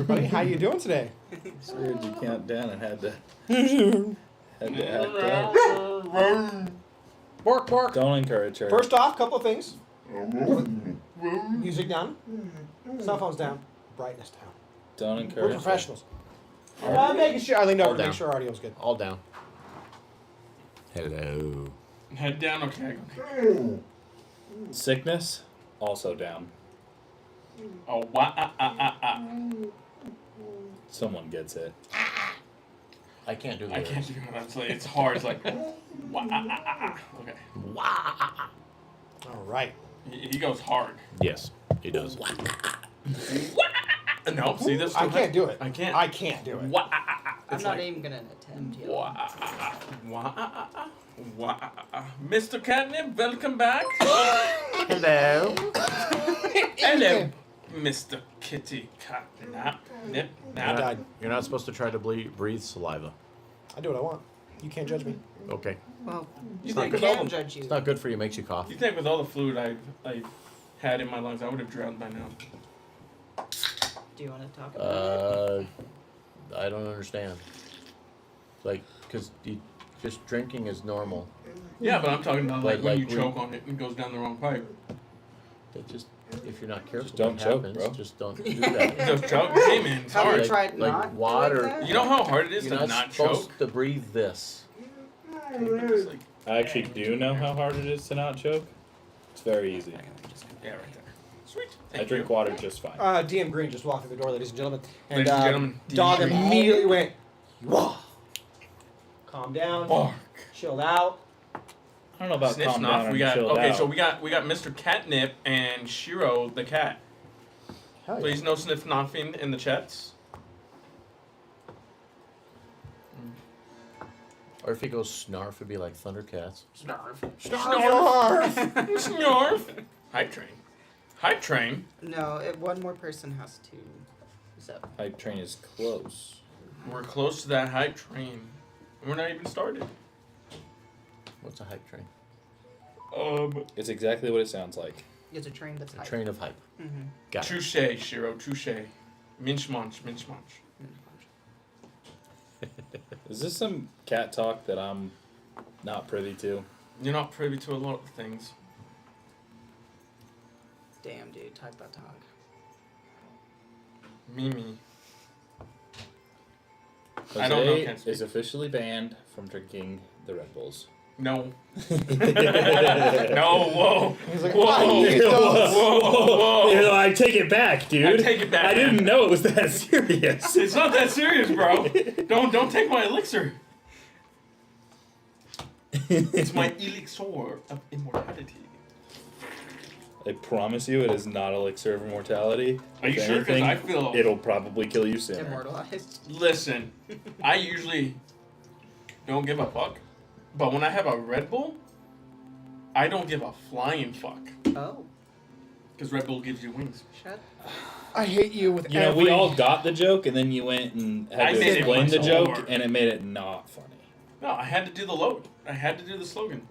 everybody. How you doing today? So weird you count down and had to act out. Bark, bark. Don't encourage her. First off, couple of things. Music down. Cell phones down. Brightness down. Don't encourage We're professionals. Making sure. I leaned over to down. make sure our audio's good. All down. Hello. Head down, okay. Sickness, also down. Oh, Someone gets it. I can't do that. I can't do that. It's hard. It's like, okay. All right. He goes hard. Yes, he does. No, see this? I can't do it. I can't. I can't do it. I'm not even gonna attempt yet. Mr. Catnip, welcome back. Hello. Hello, Mr. Kitty Catnap. Nip, I nap. died. You're not supposed to try to breathe saliva. I do what I want. You can't judge me. Okay. Well, You I think with all can the, judge you. It's not good for you. Makes you cough. you think with all the fluid I've had in my lungs, I would have drowned by now. Do you want to talk about it? I don't understand. Like, because just drinking is normal. Yeah, but I'm talking about like when Like you choke on it and it goes down the wrong pipe. That just, if you're not careful, Just don't what choke, happens, bro. Just don't do that. Just choke. Hey man, it's Have you hard. tried like not water- doing that? You know how hard it is You're to not not supposed choke? to breathe this. It's like, I actually do know how hard it is to not choke. It's very easy. yeah, right there. Sweet. I Thank drink you. water just fine. DM Green just walked through the door, ladies and gentlemen. And Ladies and gentlemen, DM Dog Green. immediately went, whoa. Calm down. Bark. Chilled out. I don't know about Sniff calm down snuff. and We got chilled okay. out. So we got Mr. Catnip and Shiro the cat. Hell yeah. Please no sniff snuffing in the chats. Or if he goes snarf, it'd be like Thundercats. Snarf. Snarf. Snarf. Hype train. Hype train. No, one more person has to. So. Hype train is close. We're close to that hype train. We're not even started. What's a hype train? It's exactly what it sounds like. It's a train that's A hype. train of hype. Mm-hmm. Got it. Touche, Shiro. Touche. Minch munch. Minch munch. Is this some cat talk that I'm not privy to? You're not privy to a lot of things. Damn, dude, type that talk. Mimi. Jose I don't know, can't speak. is officially banned from drinking the Red Bulls. No. No, whoa. He's like, Whoa. "I need those." Whoa. I take it back, dude. I take it back, I didn't man. know it was that serious. It's not that serious, bro. Don't take my elixir. It's my elixir of immortality. I promise you, it is not elixir of immortality. Are you If sure? Because anything, I feel. it'll probably kill you sooner. Immortalized. Listen, I usually don't give a fuck, but when I have a Red Bull, I don't give a flying fuck. Oh, Because Red Bull gives you wings. shut. I hate you with You know, every... we all got the joke, and then you went and I had to made it explain the much joke, more. and it made it not funny. No, I had to do the load. I had to do the slogan.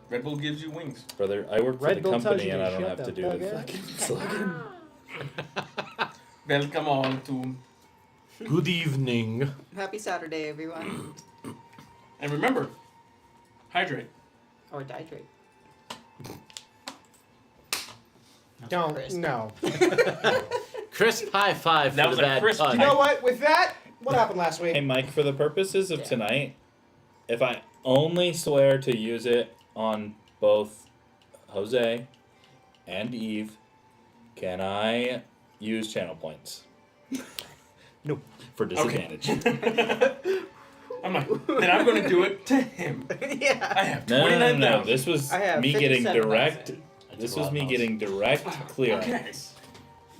Red Bull gives you wings. Brother, I work for Red the Bull tells company, you and to I don't shut have to the do the fuck up. fucking slogan. Welcome all to. Good evening. Happy Saturday, everyone. And remember, hydrate. Or dihydrate. Don't. Crisp. No. Crisp high five That for was the a bad crisp pun. You know what? With that, what happened last week? Hey, Mike, for the purposes of Yeah. tonight, if I only swear to use it on both Jose and Eve, can I use channel points? No. For disadvantage. I'm like, then I'm going to do it to him. Yeah. I have No, 29,000. This was I have me getting 57,000. direct. That's This a was lot, me Mouse. getting direct clearance. Okay.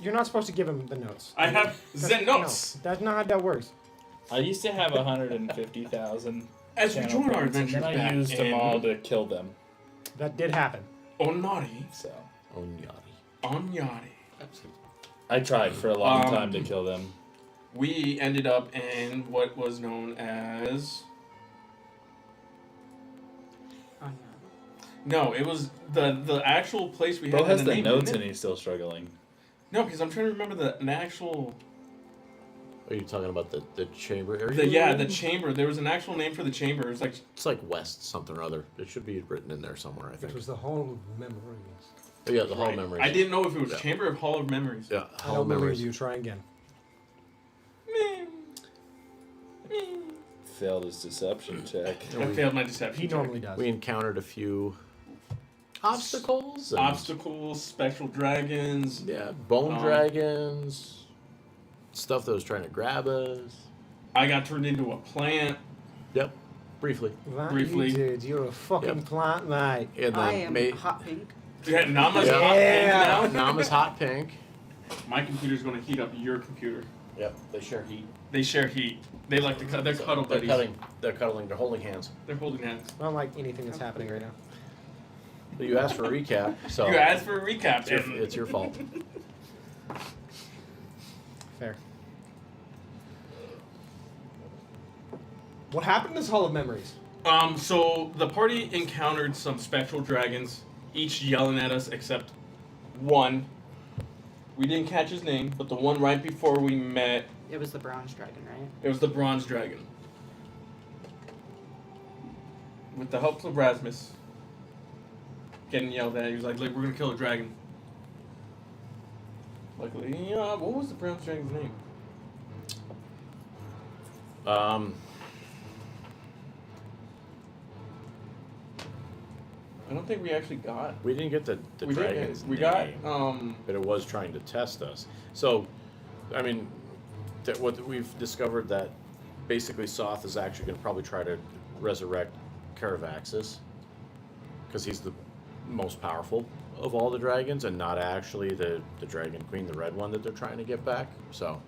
You're not supposed to give him the notes. I have Zen notes. No, that's not how that works. I used to have 150,000 As we channel join our points, and adventure then I back used them in all to kill them. That did happen. Onari. So Onyari. I tried for a long Um, time to kill them. We ended up in what was known as... Oh, No, it was the actual place we Bro had has a the name, notes didn't and it? he's still struggling. No, because I'm trying to remember the actual Are you talking about the chamber area? The chamber. There was an actual name for the chamber. It's like West something or other. It should be written in there somewhere, I think. Which was the Hall of Memories. Oh, yeah, the Hall of Memories. I didn't know if it was Chamber of Hall of Memories. Yeah, I Hall don't of believe Memories. you. Try again. Failed his deception check. I failed my deception. He check. normally does. We encountered a few obstacles. and- Obstacles, spectral dragons. Yeah, bone dragons. Stuff that was trying to grab us. I got turned into a plant. Yep, briefly. That Briefly. you did. You're a fucking Yep. plant, mate. And I then am hot pink. Yeah, Nama's Yeah. hot Yeah. pink now. Nama's hot pink. My computer's going to heat up your computer. Yep, they share heat. They share heat. They like to cut. They're cuddle buddies. They're cuddling. They're holding hands. They're holding hands. I don't like anything that's happening right now. But you asked for a recap, so You asked for a recap. it's your fault. Fair. What happened in this Hall of Memories? So the party encountered some spectral dragons, each yelling at us except one. We didn't catch his name, but the one right before we met, It was the bronze dragon, right? it was the bronze dragon. With the help of Rasmus, getting yelled at, he was like, "Look, we're gonna kill a dragon." Luckily, yeah. What was the bronze dragon's name? I don't think we actually got. We didn't get the We dragon's didn't. We name, got. but it was trying to test us. So, I mean, what we've discovered that basically Soth is actually going to probably try to resurrect Caravaxis because he's the most powerful of all the dragons and not actually the dragon queen, the red one that they're trying to get back. So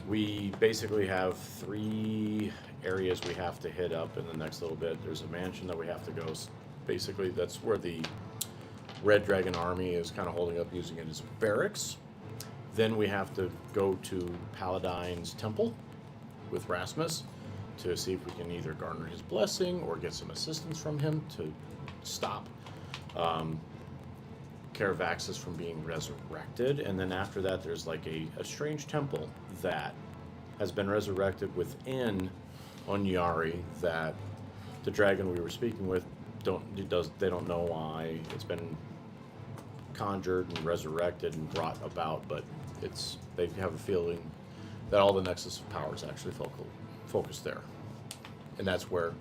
we basically have 3 areas we have to hit up in the next little bit. There's a mansion that we have to go. Basically, that's where the red dragon army is kind of holding up, using it as barracks. Then we have to go to Paladine's temple with Rasmus to see if we can either garner his blessing or get some assistance from him to stop Caravaxis from being resurrected. And then after that, there's like a strange temple that has been resurrected within Onyari that the dragon we were speaking with they don't know why it's been conjured and resurrected and brought about, but they have a feeling that all the nexus of power is actually focused there, and that's where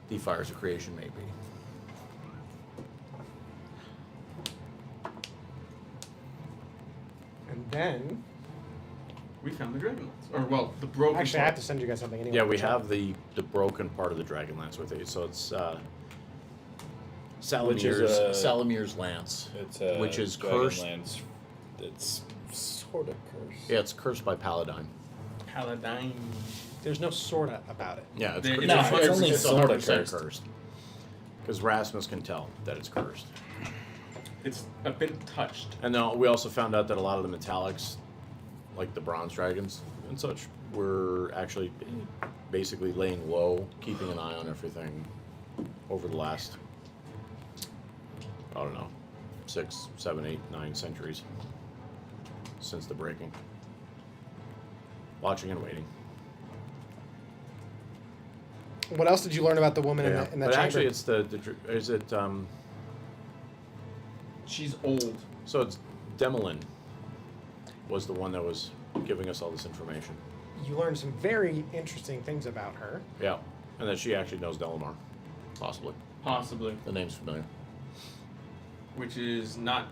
the fires of creation may be. And then... We found the Dragonlance. Or, well, the broken Actually, I part. have to send you guys something anyway. Yeah, we have the broken part of the Dragonlance with it, so it's Salamir's lance. It's which is dragon cursed. lance. It's sort of cursed. Yeah, it's cursed by Paladine. Paladine. There's no sorta about it. Yeah, it's, It's cursed. No, It's it's only 100% sorta cursed. Because Rasmus can tell that it's cursed. It's been touched. And then we also found out that a lot of the metallics, like the bronze dragons and such, were actually basically laying low, keeping an eye on everything over the last, I don't know, 6, 7, 8, 9 centuries since the breaking. Watching and waiting. What else did you learn about the woman in that but chamber? actually, it's is it She's old. so it's Demolin was the one that was giving us all this information. You learned some very interesting things about her. Yeah, and that she actually knows Delamar, possibly. Possibly. The name's familiar. Which is not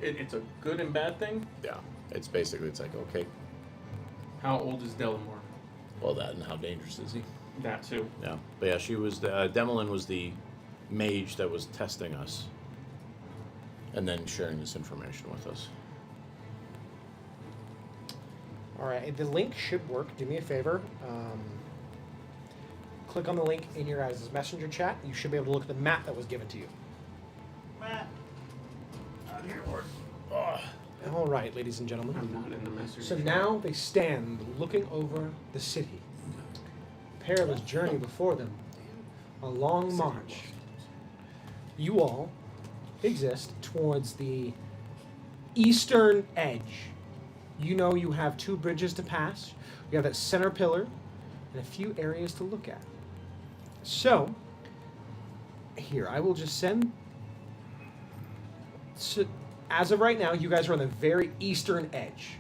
it's a good and bad thing. Yeah, it's like, okay, How old is Delamar? well, that and how dangerous is he? That too. Yeah, but yeah, she was Demolin was the mage that was testing us, and then sharing this information with us. All right, the link should work. Do me a favor. Click on the link in your guys' messenger chat. You should be able to look at the map that was given to you. Matt. All right, ladies and gentlemen. I'm not in the message. So now they stand looking over the city. Perilous journey before them. A long march. You all exist towards the eastern edge You know you have 2 bridges to pass. You have that center pillar and a few areas to look at. So, here, I will just send... So, as of right now, you guys are on the very eastern edge.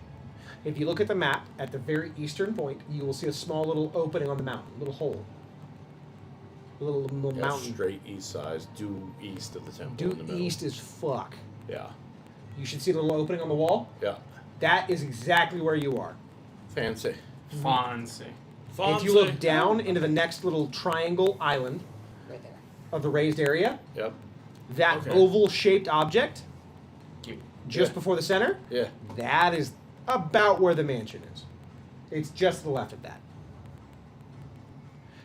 If you look at the map, at the very eastern point, you will see a small little opening on the mountain, little hole. Little mountain. Straight east side, due east of the temple. Due in the middle. east is fuck. Yeah. You should see the little opening on the wall. Yeah. That is exactly where you are. Fancy. Fancy. If you look down into the next little triangle island Right there. of the raised area, Yep. that Okay. oval-shaped object just Yeah. before the center, Yeah. that is about where the mansion is. It's just to the left of that.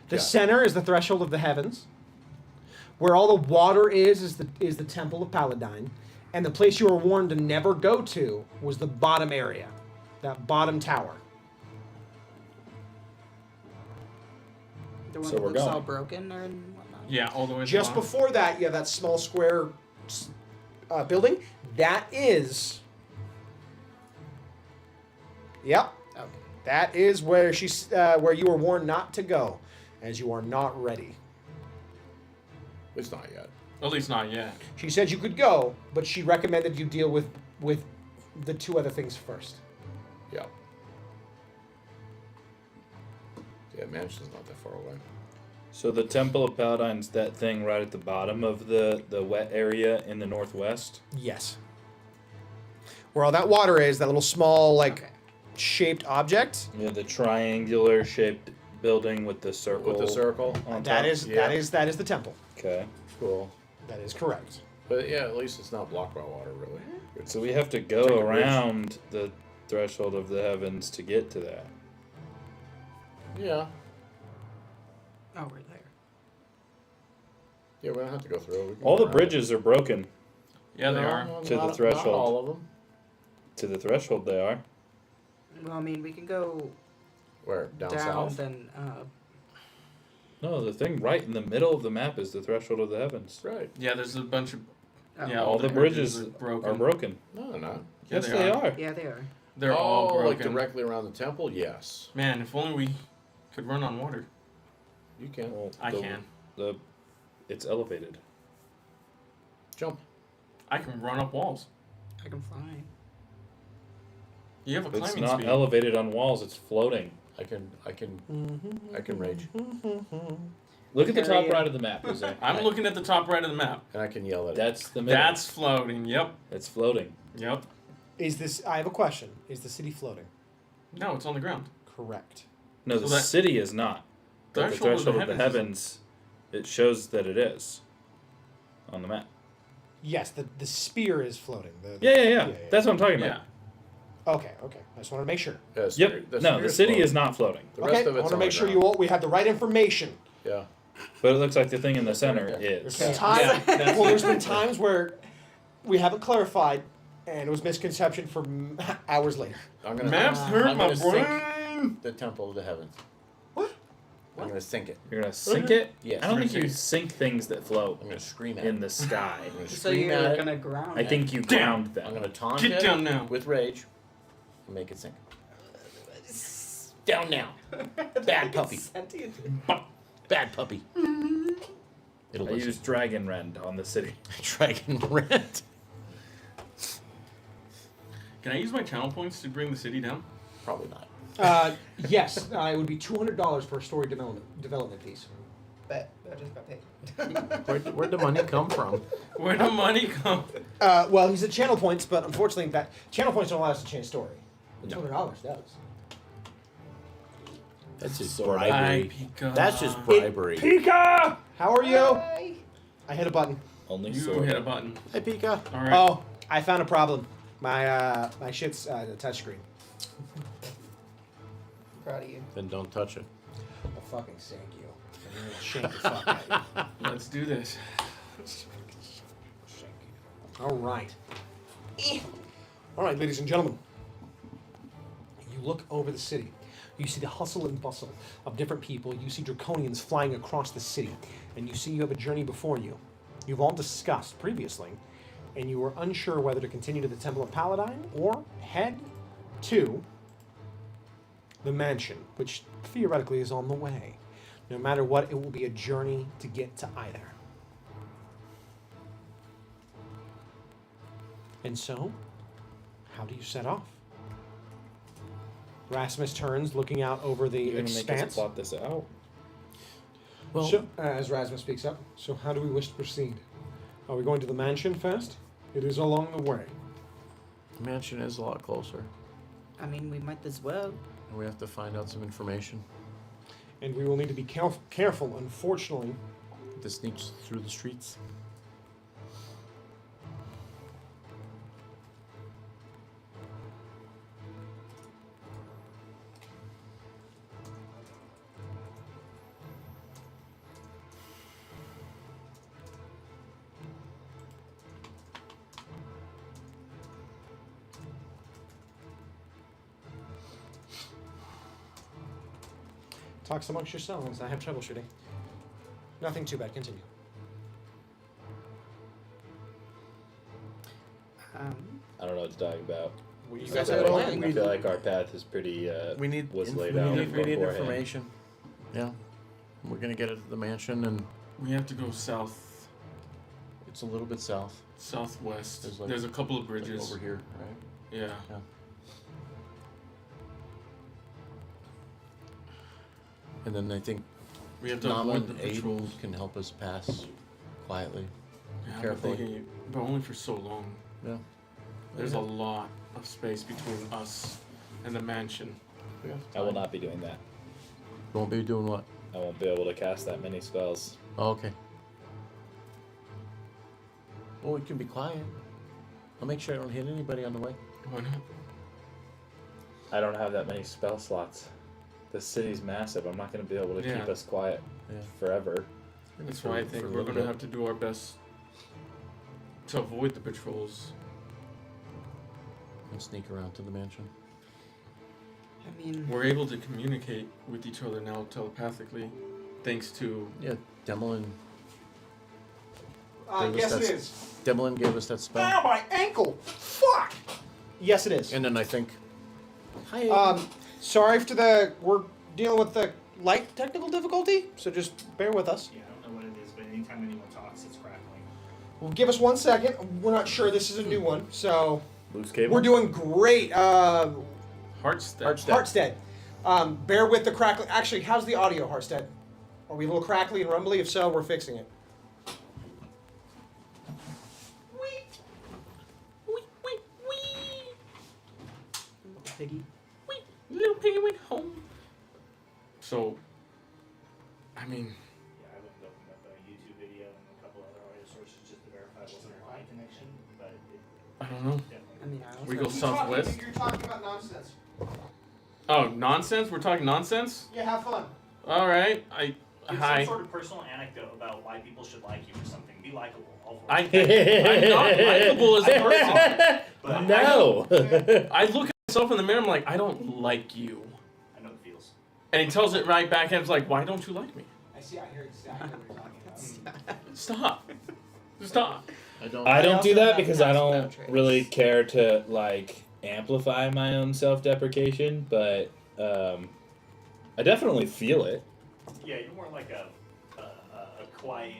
The Got it. center is the threshold of the heavens. Where all the water is the temple of Paladine, and the place you were warned to never go to was the bottom area, that bottom tower. The one So that we're looks all going. broken or whatnot. Yeah, all the way to the Just bottom. before that, you have that small square building. That is. Yep. Okay. That is where where you were warned not to go, as you are not ready. It's not yet. At least not yet. She said you could go, but she recommended you deal with the 2 other things first. Yeah. Yeah, mansion's not that far away. So the Temple of Paladine's that thing right at the bottom of the wet area in the northwest. Yes. Where all that water is, that little small Okay. shaped object. Yeah, the triangular shaped building with the circle. With the circle. on That top. is that is the temple. Okay. Cool. That is correct. But yeah, at least it's not blocked by water, really. So we have to go Take a bridge. around the threshold of the heavens to get to that. Yeah. Oh, right there. Yeah, we don't have to go through it. We can All go the around bridges are broken. Yeah, they No, are. no, To the not- threshold. Not all of them. To the threshold they are. Well, I mean, we can go Where? Down, down, south? then No, the thing right in the middle of the map is the threshold of the heavens. Right. Yeah, there's a bunch of. oh. Yeah, All the bridges are broken. are broken. No, they're not. Yeah, Yes, they are. Yeah, they are. They're oh, all broken. like directly around the temple? Yes. Man, if only we could run on water. You can. Well, I can. It's elevated. Jump. I can run up walls. I can fly. You have a It's climbing not speed. elevated on walls. It's floating. I can rage. Look at the top Carry right of the map, Jose. I'm looking at the top right of the map. And I can yell at it. That's the middle. That's floating. Yep. It's floating. Yep. Is this? I have a question. Is the city floating? No, it's on the ground. Correct. No, So the that- city is not. But the threshold of the is- heavens, it shows that it is on the map. Yes, the spear is floating. Yeah. That's what I'm talking Yeah. about. Okay. I just wanted to make sure. Yeah, Yep. No, the city is not floating. The rest Okay, of I it's want to on make the sure ground. we have the right information. Yeah. But it looks like the thing in the center Yeah. is. There's been Yeah, that's well, it. there's been times where we haven't clarified, and it was misconception for hours later. I'm gonna Maps hurt I'm my gonna sink brain. the temple of the heavens. What? I'm gonna sink it. You're gonna sink it? Yes. I don't think You're you gonna sink things that float I'm gonna scream at in it. the sky. I'm gonna So scream you're at it. gonna ground I it. think you Damn. ground I'm them. gonna taunt Get it down now. with rage and make it sink. Down now. Bad puppy. Sentient. Bad puppy. It'll I listen. use Dragon Rend on the city. Dragon Rent. Can I use my channel points to bring the city down? Probably not. Yes, it would be $200 for a story development piece. Bet. I just got paid. Where'd the money come from? Where the money come? Well, he said channel points, but unfortunately, that channel points don't allow us to change story. No. $200 does. That's just Sort of. bribery. Pika. That's just bribery. Pika, how are you? I hit a button. Only You sword. hit a button. Hey, Pika. All right. Oh, I found a problem. My shit's the touchscreen. Proud of you. Then don't touch it. I'll fucking shank you. I'm gonna shank the fuck out of you. Let's do this. Shank you. All right. All right, ladies and gentlemen. You look over the city. You see the hustle and bustle of different people. You see draconians flying across the city. And you see you have a journey before you. You've all discussed previously, and you were unsure whether to continue to the Temple of Paladine or head to the mansion, which theoretically is on the way. No matter what, it will be a journey to get to either. And so, how do you set off? Rasmus turns, looking out over the You're gonna make us expanse. plot this out. Well, So, as Rasmus speaks up, so how do we wish to proceed? Are we going to the mansion first? It is along the way. the mansion is a lot closer, I mean, we might as well. and we have to find out some information. And we will need to be careful, unfortunately. To sneak through the streets. Talks amongst yourselves. I have troubleshooting. Nothing too bad. Continue. I don't know what to talk about. You guys have a plan. I feel like our path is pretty. We need was inf- laid we out need, we need beforehand. information. Yeah, we're gonna get it to the mansion, and We have to go south, it's a little bit south, southwest. There's There's, like- a couple of like bridges. over here, right? Yeah. And then I think We have to Nama avoid and the Aiden patrols. can help us pass quietly. Yeah, carefully. but only for so long. Yeah. There's a lot of space between us and the mansion. I will not be doing that. Won't be doing what? I won't be able to cast that many spells. Oh, okay. Well, we can be quiet. I'll make sure I don't hit anybody on the way. Why not? I don't have that many spell slots. This city's massive. I'm not going to be able to Yeah. keep us quiet Yeah. forever. That's why I think we're gonna have to do our best to avoid the patrols. and sneak around to the mansion. I mean, We're able to communicate with each other now telepathically, thanks to Yeah, Demolin Yes, that's- it is. Demolin gave us that spell. Ow, my ankle! Fuck! Yes, it is. And then I think. Hi. Sorry for we're dealing with the light technical difficulty, so just bear with us. Yeah, I don't know what it is, but anytime anyone talks, it's crackling. Well, give us 1 second. We're not sure this is a new one, so Loose cable? we're doing great. Heartstead. Heartstead. Hartstead. Bear with the crackling. Actually, how's the audio, Hartstead? Are we a little crackly and rumbly? If so, we're fixing it. piggy. Little piggy went home. So, I mean, Yeah, I looked up a YouTube video and a couple other audio sources just to verify it wasn't a line connection, but it I don't know. I definitely. mean, I We don't go know. southwest. You're talking about nonsense. Oh, nonsense? We're talking nonsense? Yeah, have fun. All right. Give Hi. some sort of personal anecdote about why people should like you or something. Be likable. All for I'm it. not likable as a person. But No! I look at myself in the mirror. I'm like, I don't like you. I know it feels. And he tells it right back. And it's like, why don't you like me? I see. I hear exactly what you're talking about. Stop. Stop. I don't. I don't also do that have because I past don't boundaries. really care to, like, amplify my own self-deprecation, but I definitely feel it. Yeah, you're more like a quiet,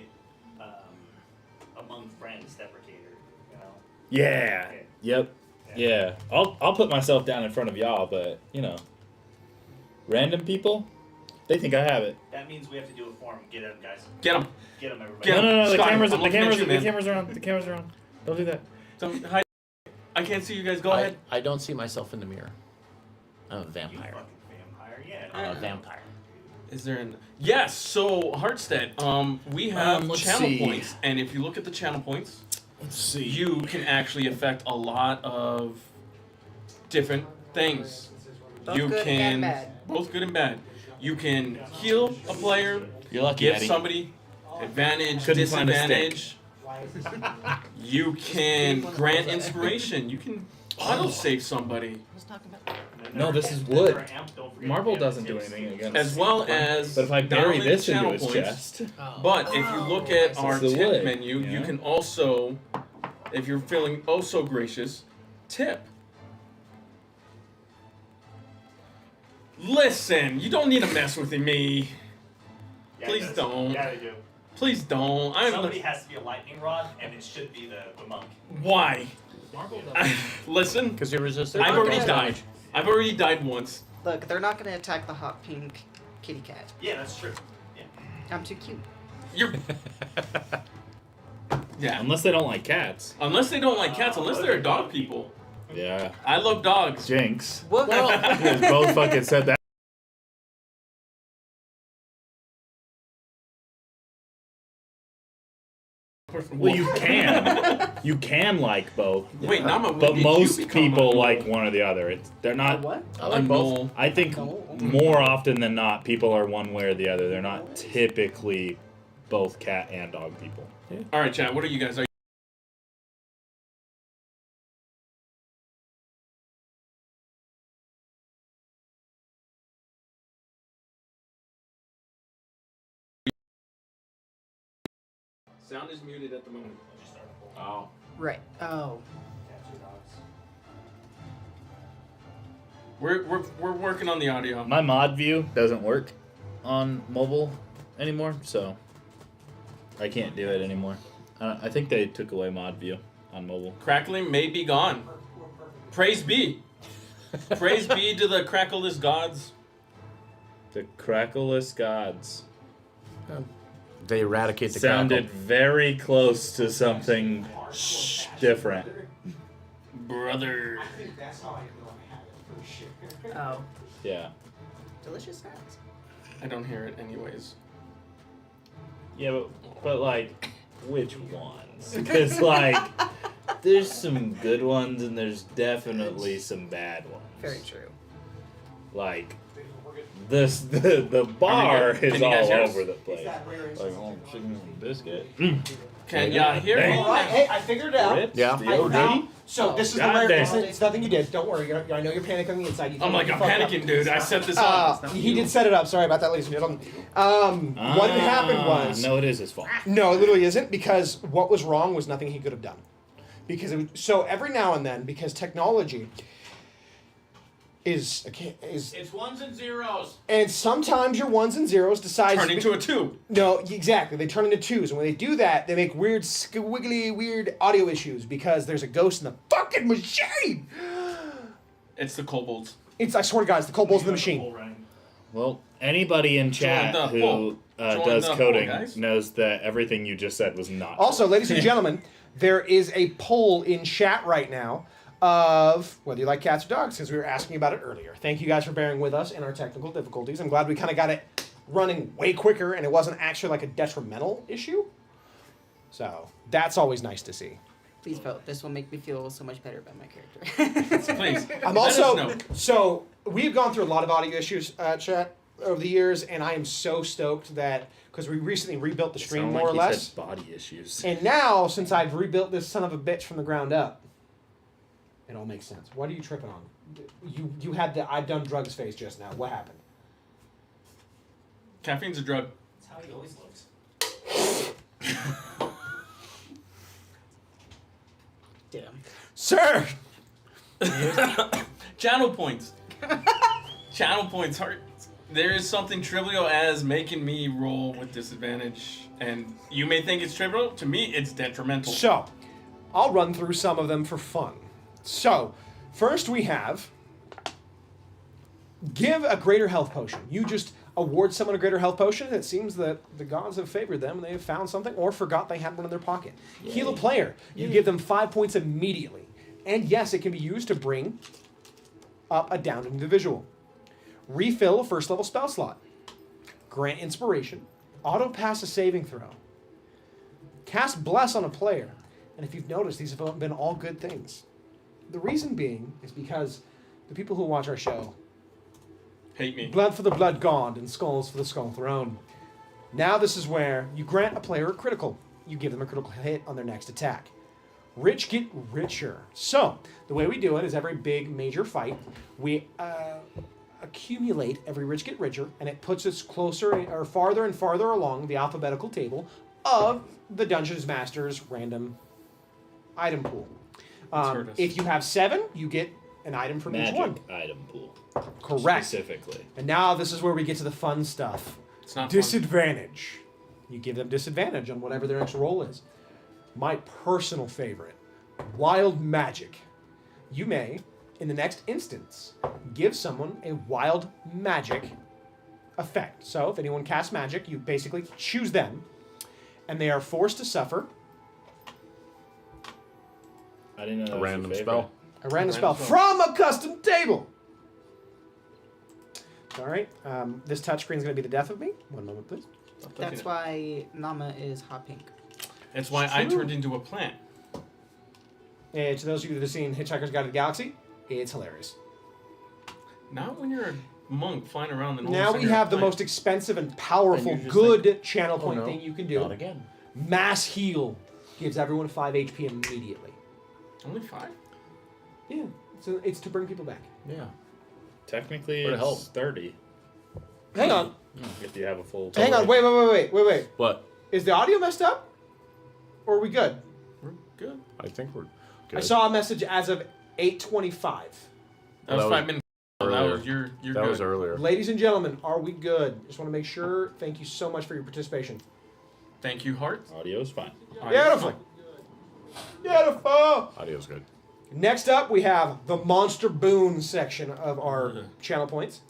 among friends deprecator, you know? Yeah. Okay. Yep. Yeah. I'll put myself down in front of y'all, but, you know, random people, they think I have it. That means we have to do a forum. Get him, guys. Get him. Get him, everybody. Get him. No, the Scott, cameras, I'm the looking at cameras, you, the man. cameras are on. The cameras are on. Don't do that. Hi. I can't see you guys. Go ahead. I don't see myself in the mirror. I'm a You vampire. fucking vampire, yeah. I'm a vampire. Is there an... Yes, so Heartstead, we have let's channel see. points, and if you look at the channel points, Let's see. you can actually affect a lot of different things. Both you good can and bad. both good and bad. You can heal a player, You're lucky, give Eddie. somebody advantage, Couldn't find a disadvantage. You can grant inspiration. You can autosave somebody, I was talking about. No, this is And wood. our amp, don't forget Marble we have doesn't to do take anything steam. against. as well as But if I not bury only this into channel his points, chest, but if you look at our It's the tip wood, menu, you yeah. can also, if you're feeling oh so gracious, tip. Listen, you don't need to mess with me. Yeah, Please it does. don't. Yeah, they do. Please don't. Somebody has to be a lightning rod, and it should be the monk. Why? Listen, Because you resist. I've already gonna- died. I've already died once. Look, they're not gonna attack the hot pink kitty cat. Yeah, that's true. Yeah. I'm too cute. You're. Yeah. Unless they don't like cats. Unless they don't like cats, unless they're dog people. Yeah. I love dogs. Jinx. Well, You guys both fucking said that. Well, you can. You can like both. Wait, Nama, But when did most you become people a like one or the other. They're not. what? I like both. No. I think more often than not, people are one way or the other. They're not typically both cat and dog people. All right, chat. What are you guys? Are Sound is muted at the moment. Oh. Right. Oh. Cats or dogs. We're working on the audio. My mod view doesn't work on mobile anymore, so I can't do it anymore. I think they took away mod view on mobile. Crackling may be gone. Praise be. Praise be to the crackleless gods. The crackleless gods. They eradicate the Sounded crackle. very close to something different. Brother. I think that's how I know I had it for sure. Oh. Yeah. Delicious snacks. I don't hear it anyways. Yeah, but like, which ones? Because like, there's some good ones and there's definitely some bad ones. Very true. Like, the bar Can you is guys all hear us? over the place. Like, oh, chicken and biscuit. Can y'all hear me? All right, hey, I figured it out. Ritz, Yeah. the I OG? found- so this is the God rare. damn. It's nothing you did. Don't worry. I know you're panicking on the inside. You I'm like, I'm panicking, dude. I set this up. He did set it up. Sorry about that, ladies and gentlemen. What had happened was No, it is his fault. no, it literally isn't, because what was wrong was nothing he could have done. Because so every now and then, because technology is It's ones and zeros. and sometimes your ones and zeros decide Turn into a 2. No, exactly. They turn into 2s, and when they do that, they make weird, squiggly, weird audio issues because there's a ghost in the fucking machine. It's the kobolds. I swear to God, it's the kobolds in the machine. Bull running. Well, anybody in chat the who poll. Join does the poll, coding guys. knows that everything you just said was not. Also, ladies and gentlemen, there is a poll in chat right now of whether you like cats or dogs, since we were asking about it earlier. Thank you guys for bearing with us in our technical difficulties. I'm glad we kind of got it running way quicker and it wasn't actually like a detrimental issue. So that's always nice to see. Please vote. This will make me feel so much better about my character. Please. I'm let us also know. so we've gone through a lot of audio issues, chat, over the years, and I am so stoked that because we recently rebuilt the stream Sound more or like he less, said body issues. and now since I've rebuilt this son of a bitch from the ground up, it all makes sense. What are you tripping on? You had the I've done drugs phase just now. What happened? Caffeine's a drug. That's how he always looks. Damn. Sir! Channel points. Channel points. There is something trivial as making me roll with disadvantage. And you may think it's trivial. To me, it's detrimental. So, I'll run through some of them for fun. So, first we have give a greater health potion. You just award someone a greater health potion, and it seems that the gods have favored them and they have found something or forgot they had one in their pocket. Heal a player. You give them 5 points immediately. And yes, it can be used to bring up a downed individual. Refill a first level spell slot. Grant inspiration. Auto pass a saving throw. Cast bless on a player. And if you've noticed, these have been all good things. The reason being is because the people who watch our show, Hate me. blood for the blood god and skulls for the skull throne. Now this is where you grant a player a critical. You give them a critical hit on their next attack. Rich get richer. So, the way we do it is every big major fight, we accumulate every rich get richer, and it puts us closer or farther and farther along the alphabetical table of the Dungeons Master's random item pool. hurt us. If you have 7, you get an item from each one. Magic item pool. Correct. Specifically. And now this is where we get to the fun stuff. It's not fun. Disadvantage. You give them disadvantage on whatever their next roll is. My personal favorite, wild magic. You may, in the next instance, give someone a wild magic effect. So if anyone casts magic, you basically choose them, and they are forced to suffer I didn't know that A was your random favorite. spell. a random spell from a custom table. All right. This touchscreen is going to be the death of me. One moment, please. That's why Nama is hot pink. That's why I True. turned into a plant. And to those of you that have seen Hitchhiker's Guide to the Galaxy, it's hilarious. Not when you're a monk flying around the Now we have the most expensive and powerful, And you're just good channel point no, thing you can do. Not again. Mass heal gives everyone 5 HP immediately. Only 5? Yeah, so it's to bring people back. Yeah. Technically, Or to it's help. 30 Hang on, if you have a full. hang on, wait. What? Is the audio messed up? Or are we good? We're good. I think we're good. I saw a message as of 8:25. That was that 5 was minutes. earlier. That was you're That good. was earlier. Ladies and gentlemen, are we good? Just want to make sure. Thank you so much for your participation. Thank you, Heart. Audio is fine. Beautiful. Beautiful. Audio's good. Next up, we have the Monster Boon section of our channel points.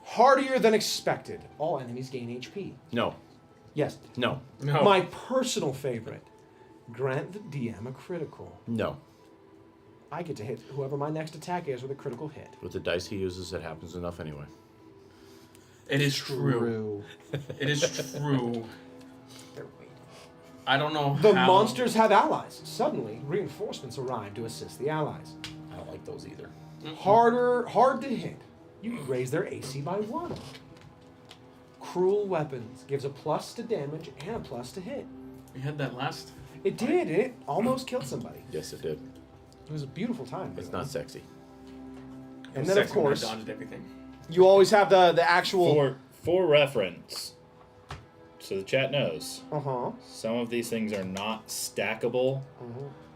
Hardier than expected. All enemies gain HP. No. Yes. No. No. My personal favorite. Grant the DM a critical. No. I get to hit whoever my next attack is with a critical hit. With the dice he uses, it happens enough anyway. It is true. It is true. I don't know The how. monsters have allies. Suddenly, reinforcements arrive to assist the allies. I don't like those either. Hard to hit. You raise their AC by 1. Cruel weapons gives a plus to damage and a plus to hit. We had that last. It did. It almost killed somebody. Yes, it did. It was a beautiful time. It's not sexy. And then, of Sexy when I course, dodged everything. you always have the actual. For reference, so the chat knows, Uh-huh. some of these things are not stackable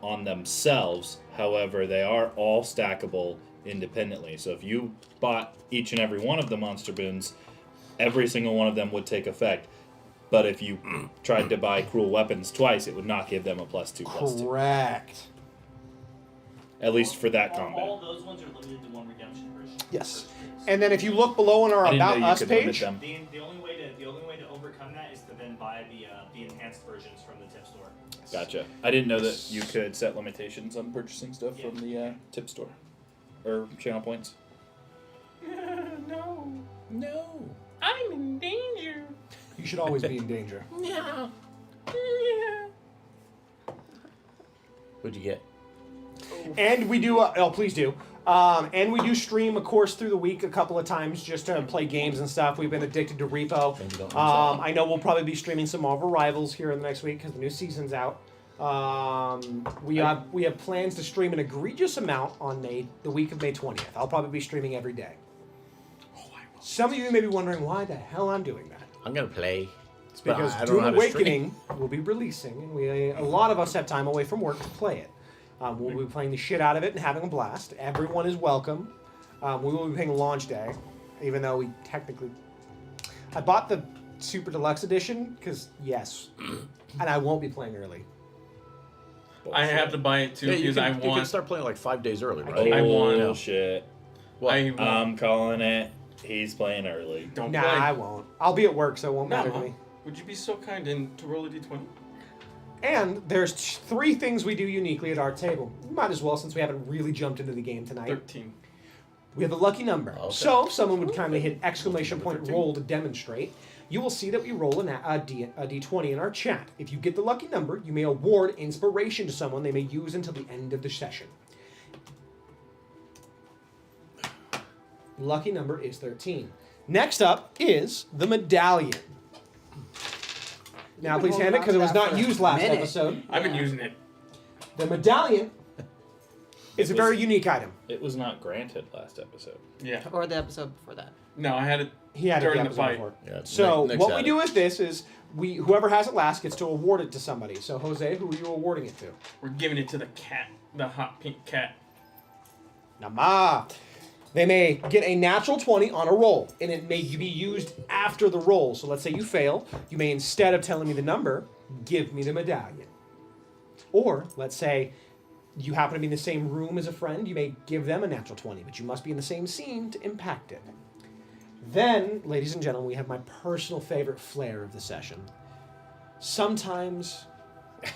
on themselves. However, they are all stackable independently. So if you bought each and every one of the monster boons, every single one of them would take effect. But if you tried to buy cruel weapons twice, it would not give them a +2/+2. Correct. At least for that All combat. those ones are limited to one redemption version. Yes. And then if you look below on our I didn't know About you Us could limit page, them. The only way to overcome that is to then buy the enhanced versions from the tip store. Gotcha. I didn't know that you could set limitations on purchasing stuff Yeah. from the tip store. Or channel points. No. No. I'm in danger. you should always be in danger. Yeah. What'd you get? And we do, please do. And we do stream, of course, through the week a couple of times just to play games and stuff. We've been addicted to Repo. I know we'll probably be streaming some Marvel Rivals here in the next week because the new season's out. We have plans to stream an egregious amount on the week of May 20th. I'll probably be streaming every day. Some of you may be wondering why the hell I'm doing that. I'm gonna play. It's because I don't know Doom how to stream. Awakening will be releasing, and a lot of us have time away from work to play it. We'll be playing the shit out of it and having a blast. Everyone is welcome. We will be playing launch day, even though we technically... I bought the Super Deluxe Edition, because, yes, and I won't be playing early. I have to buy it too Yeah, you because I can want. start playing like 5 days early, I right? can't. I want- Bullshit. What? I want. I'm calling it. He's playing early. Don't Nah, play. I won't. I'll be at work, so it won't matter to No. me. Would you be so kind and to roll a d20? And there's 3 things we do uniquely at our table. Might as well, since we haven't really jumped into the game tonight. 13. We have a lucky number. Okay. So if someone would kindly hit exclamation point 13. roll to demonstrate, you will see that we roll a d20 in our chat. If you get the lucky number, you may award inspiration to someone they may use until the end of the session. Lucky number is 13. Next up is the medallion. Now please hand it because it was not used last episode. I've been using it. The medallion is a very unique item. It was not granted last episode. Yeah. Or the episode before that. No, I had it He had it during the the episode fight. before. Yeah, So Nick's what at we it. do with this is whoever has it last gets to award it to somebody. So Jose, who are you awarding it to? We're giving it to the cat, the hot pink cat. Nama. They may get a natural 20 on a roll, and it may be used after the roll. So let's say you fail. You may, instead of telling me the number, give me the medallion. Or let's say you happen to be in the same room as a friend. You may give them a natural 20, but you must be in the same scene to impact it. Then, ladies and gentlemen, we have my personal favorite flair of the session. Sometimes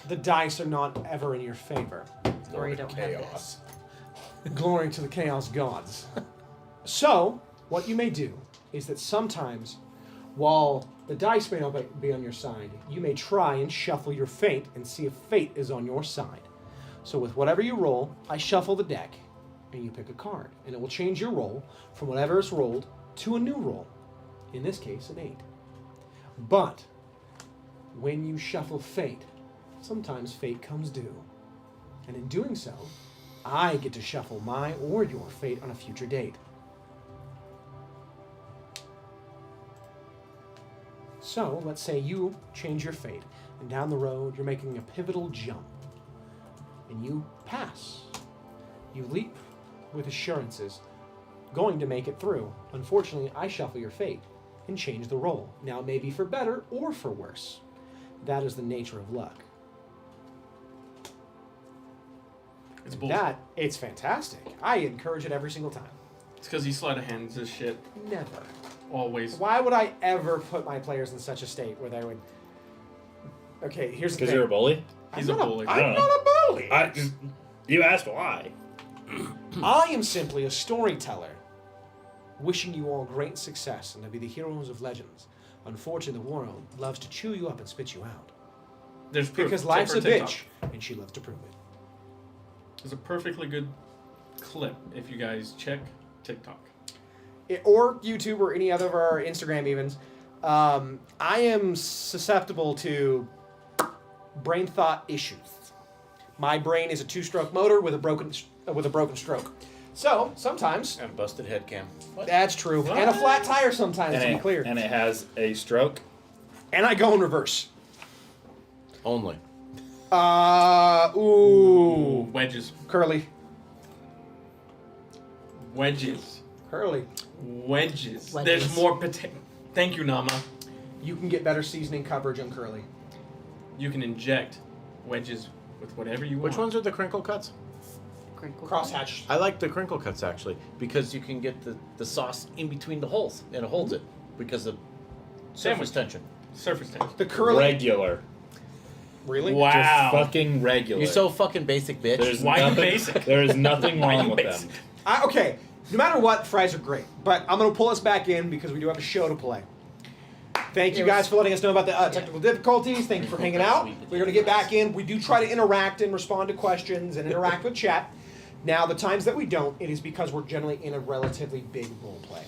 the dice are not ever in your favor. Or you don't have this. Glory to the chaos gods. So, what you may do is that sometimes, while the dice may not be on your side, you may try and shuffle your fate and see if fate is on your side. So with whatever you roll, I shuffle the deck, and you pick a card, and it will change your roll from whatever is rolled to a new roll. In this case, an 8. But when you shuffle fate, sometimes fate comes due. And in doing so, I get to shuffle my or your fate on a future date. So, let's say you change your fate, and down the road you're making a pivotal jump. And you pass. You leap with assurances, going to make it through. Unfortunately, I shuffle your fate and change the roll. Now, it may be for better or for worse. That is the nature of luck. It's bullshit. That, it's fantastic. I encourage it every single time. It's because you sleight of hands this shit. Never. Always. Why would I ever put my players in such a state where they would... Okay, here's the Because thing. you're a bully? He's a bully. I I'm don't not a bully. You asked why. I am simply a storyteller, wishing you all great success and to be the heroes of legends. Unfortunately, the world loves to chew you up and spit you out. There's proof. Because Check life's for a TikTok. bitch, and she loves to prove it. There's a perfectly good clip if you guys check TikTok. Or YouTube or any other of our Instagram evens. I am susceptible to brain thought issues. My brain is a 2-stroke motor with a broken stroke. So sometimes And a busted head cam. What? that's true, What? and a flat tire sometimes to be clear. And it has a stroke. And I go in reverse. Only. Ooh, Wedges. curly, Wedges. curly. Wedges. Wedges. There's more potato. Thank you, Nama. You can get better seasoning coverage on curly. You can inject wedges with whatever you want. Which ones are the crinkle cuts? Crinkle. Crosshatch. I like the crinkle cuts actually because you can get the sauce in between the holes and it holds it because of surface Sandwich. tension. Surface tank. The curly. Regular. Really? Wow. Just fucking regular. You're so fucking basic, bitch. There's Why you nothing, basic? There is nothing Why wrong you with basic? them. Okay, no matter what, fries are great. But I'm going to pull us back in because we do have a show to play. Thank you guys for letting us know about the technical difficulties. Thank you for hanging out. We're going to get back in. We do try to interact and respond to questions and interact with chat. Now, the times that we don't, it is because we're generally in a relatively big role play.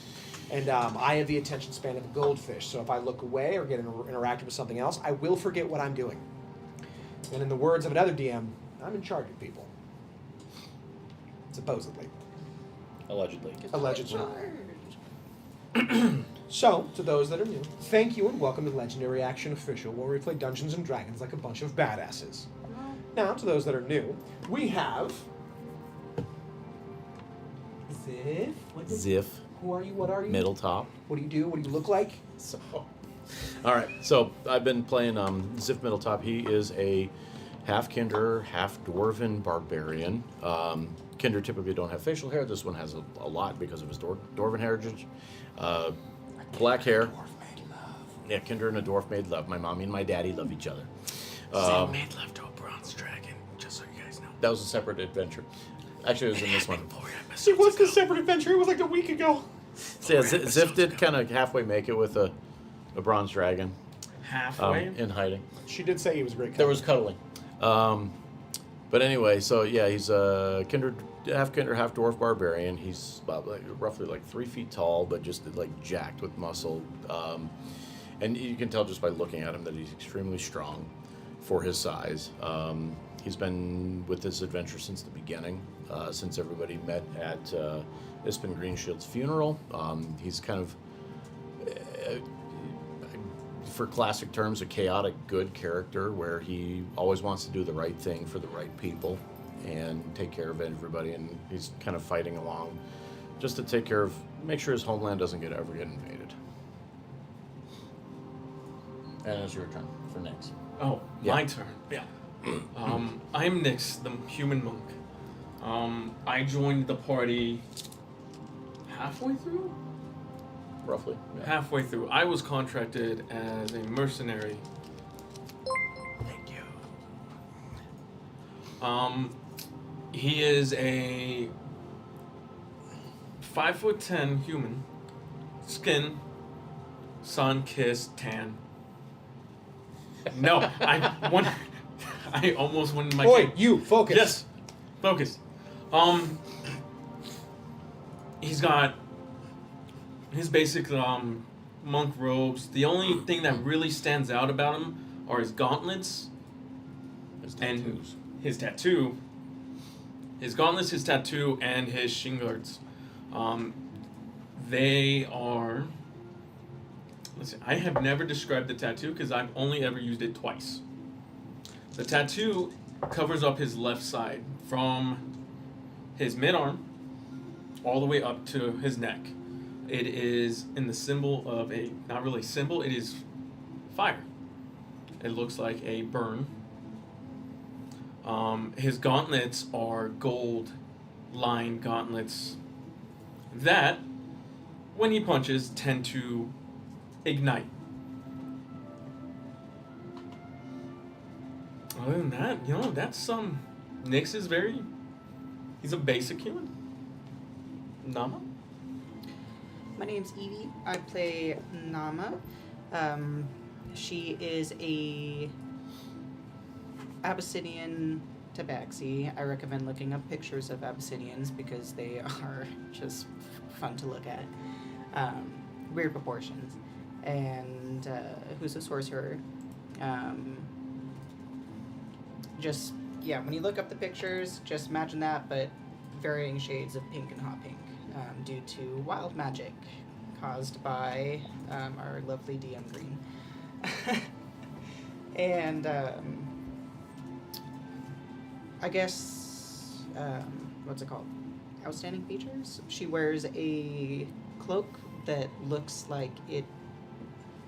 And I have the attention span of a goldfish, so if I look away or get interacted with something else, I will forget what I'm doing. And in the words of another DM, I'm in charge of people. Supposedly. Allegedly. Allegedly. So, to those that are new, thank you and welcome to Legendary Action Official, where we play Dungeons and Dragons like a bunch of badasses. Now, to those that are new, we have... Ziff? Ziff. Who are you? What are you? Middle top. What do you do? What do you look like? So, all right. So I've been playing Ziff Middletop. He is a half Kinder, half Dwarven barbarian. Kinder typically don't have facial hair. This one has a lot because of his Dwarven heritage. Black hair. Yeah, Kinder and a dwarf made love. My mommy and my daddy love each other. made love to a bronze dragon, just so you guys know. That was a separate adventure. Actually, it was in this one. So what's the separate adventure? It was like a week ago. So yeah, Ziff did kind of halfway make it with a bronze dragon Halfway. in hiding. She did say he was a great. There was cuddling. But anyway, so yeah, he's a half dwarf barbarian. He's about roughly 3 feet tall, but just jacked with muscle. And you can tell just by looking at him that he's extremely strong for his size. He's been with this adventure since the beginning, since everybody met at Ispin Greenshield's funeral. He's kind of, for classic terms, a chaotic good character where he always wants to do the right thing for the right people and take care of everybody. And he's kind of fighting along just to take care of, make sure his homeland doesn't ever get invaded. And it's your turn for next. Oh, Yeah. my turn. Yeah. I'm Nyx, the human monk. I joined the party halfway through? Roughly. Yeah. Halfway through. I was contracted as a mercenary. Thank you. He is a 5'10" human. Skin, sun-kissed, tan. No, I almost went in my. Boy, you focus. Yes, focus. He's got his basic monk robes. The only thing that really stands out about him are his gauntlets His and tattoos. his tattoo. His gauntlets, his tattoo, and his shin guards. They are. Listen, I have never described the tattoo because I've only ever used it twice. The tattoo covers up his left side from his mid-arm all the way up to his neck. It is in the symbol of a, not really symbol, it is fire. It looks like a burn. His gauntlets are gold lined gauntlets that, when he punches, tend to ignite. Other than that, that's Nyx is he's a basic human. Nama? My name's Evie. I play Nama. She is a Abyssinian tabaxi. I recommend looking up pictures of Abyssinians because they are just fun to look at. Weird proportions. And who's a sorcerer. When you look up the pictures, just imagine that, but varying shades of pink and hot pink due to wild magic caused by our lovely DM Green. And I guess, what's it called? Outstanding features? She wears a cloak that looks like it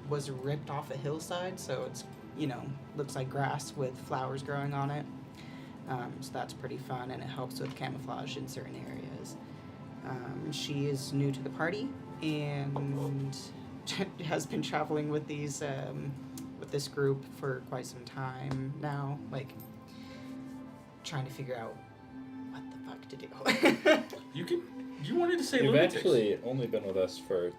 was ripped off a hillside, so it's, looks like grass with flowers growing on it. So that's pretty fun, and it helps with camouflage in certain areas. She is new to the party and has been traveling with with this group for quite some time now, like trying to figure out what the fuck to do. You wanted to say You've lunatics. actually only been with us for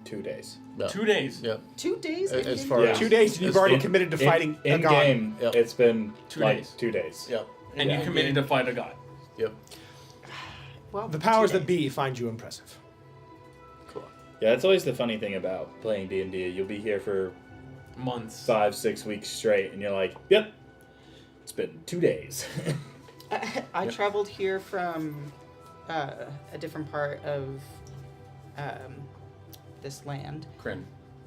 2 days. No. 2 days. Yep. 2 days? As far Yeah. as 2 days, and you've as already far- committed to fighting a in god. game. Yep. It's been 2 like days. 2 days. Yep. And Yeah. you committed to fight a god. Yep. Well, The powers 2 that days. be find you impressive. Cool. Yeah, that's always the funny thing about playing D&D. You'll be here for Months. 5-6 weeks straight, and you're like, "Yep, it's been 2 days." I traveled here from a different part of this land, Kryn.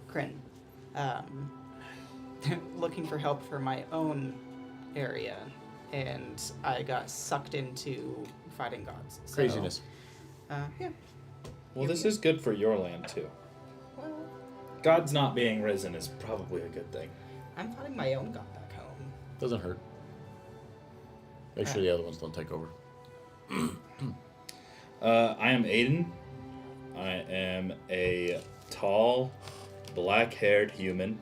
Kryn, looking for help for my own area, and I got sucked into fighting gods. So, Craziness. Yeah. Well, this is good for your land too. Well, God's not being risen is probably a good thing. I'm fighting my own god back home. Doesn't hurt. Make sure the other ones don't take over. I am Aiden. I am a tall, black-haired human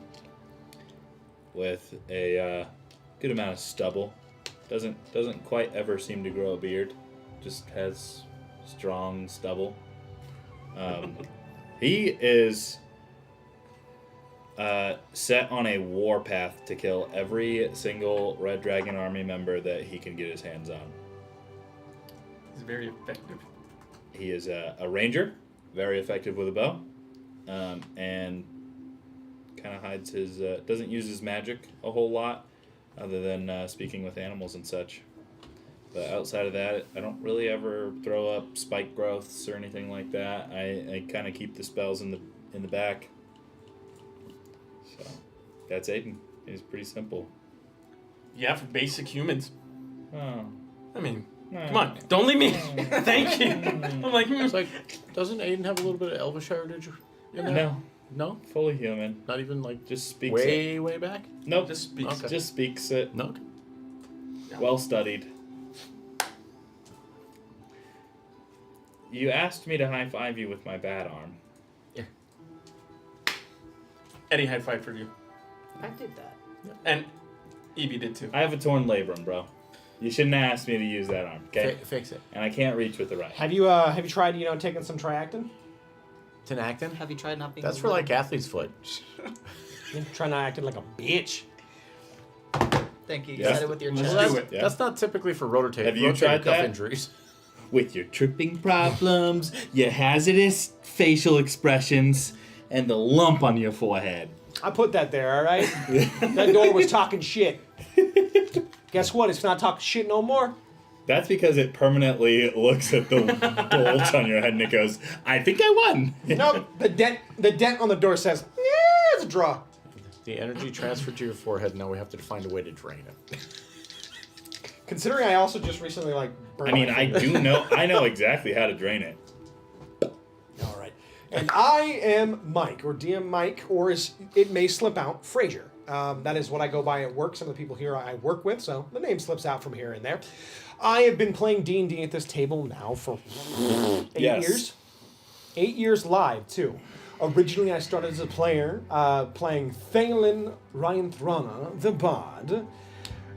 with a good amount of stubble. Doesn't quite ever seem to grow a beard. Just has strong stubble. He is set on a war path to kill every single Red Dragon army member that he can get his hands on. It's very effective. He is a ranger, very effective with a bow, and kind of hides his, doesn't use his magic a whole lot, other than speaking with animals and such. But outside of that, I don't really ever throw up spike growths or anything like that. I kind of keep the spells in the back. So that's Aiden. He's pretty simple. Yeah, for basic humans. Oh, I mean, Come on, don't leave me. Thank you. I'm like, It's like, doesn't Aiden have a little bit of Elvish heritage in there? No, No? fully human. Not even like Just speaks it. way back? Nope. just speak. Okay. Just speaks it. No. Well studied. You asked me to high five you with my bad arm. Eddie high five for you, I did that. and Evie did too. I have a torn labrum, bro. You shouldn't have asked me to use that arm, okay? Fix it. And I can't reach with the right. Have you tried taking some Triactin? Tinactin? Have you tried not being? That's a for like little- athlete's foot. Yeah, try not acting like a bitch. Thank you. You Yeah. said it with your Let's chest. do it. Yeah. That's not typically for rotator. Have you rotator tried cuff that? injuries. With your tripping problems, your hazardous facial expressions, and the lump on your forehead. I put that there, all right? That door was talking shit. Guess what? It's not talking shit no more. That's because it permanently looks at the bolt on your head and it goes, I think I won. Nope. The dent on the door says, yeah, it's a draw. The energy transferred to your forehead. Now we have to find a way to drain it. Considering I also just recently burned I mean, my I finger. do know, I know exactly how to drain it. All right. And I am Mike, or DM Mike, or as it may slip out, Frazier. That is what I go by at work. Some of the people here I work with, so the name slips out from here and there. I have been playing D&D at this table now for 8 Yes. years. 8 years live, too. Originally, I started as a player, playing Thalen Ryanthranna, the Bard,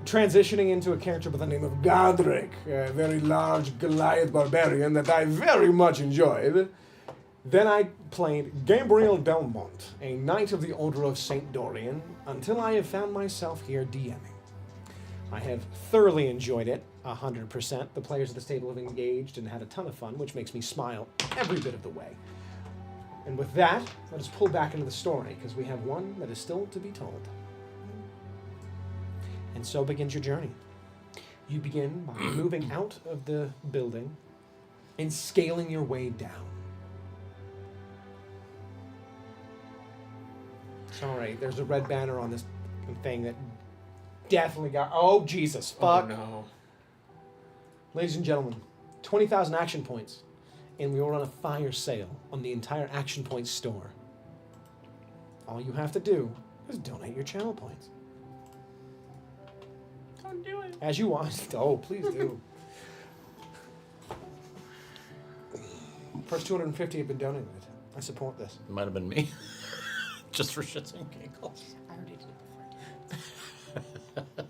transitioning into a character by the name of Godric, a very large Goliath barbarian that I very much enjoyed. Then I played Gabriel Belmont, a Knight of the Order of St. Dorian, until I have found myself here DMing. I have thoroughly enjoyed it, 100%. The players at this table have engaged and had a ton of fun, which makes me smile every bit of the way. And with that, let us pull back into the story, because we have one that is still to be told. And so begins your journey. You begin by moving out of the building and scaling your way down. Sorry, there's a red banner on this thing that definitely got... Oh, Jesus, fuck. Oh no. Ladies and gentlemen, 20,000 action points, and we will run a fire sale on the entire Action Points store. All you have to do is donate your channel points. Don't do it. As you want. Oh, please do. First 250 have been donated. I support this. It might have been me. Just for shits and giggles. I already did it before.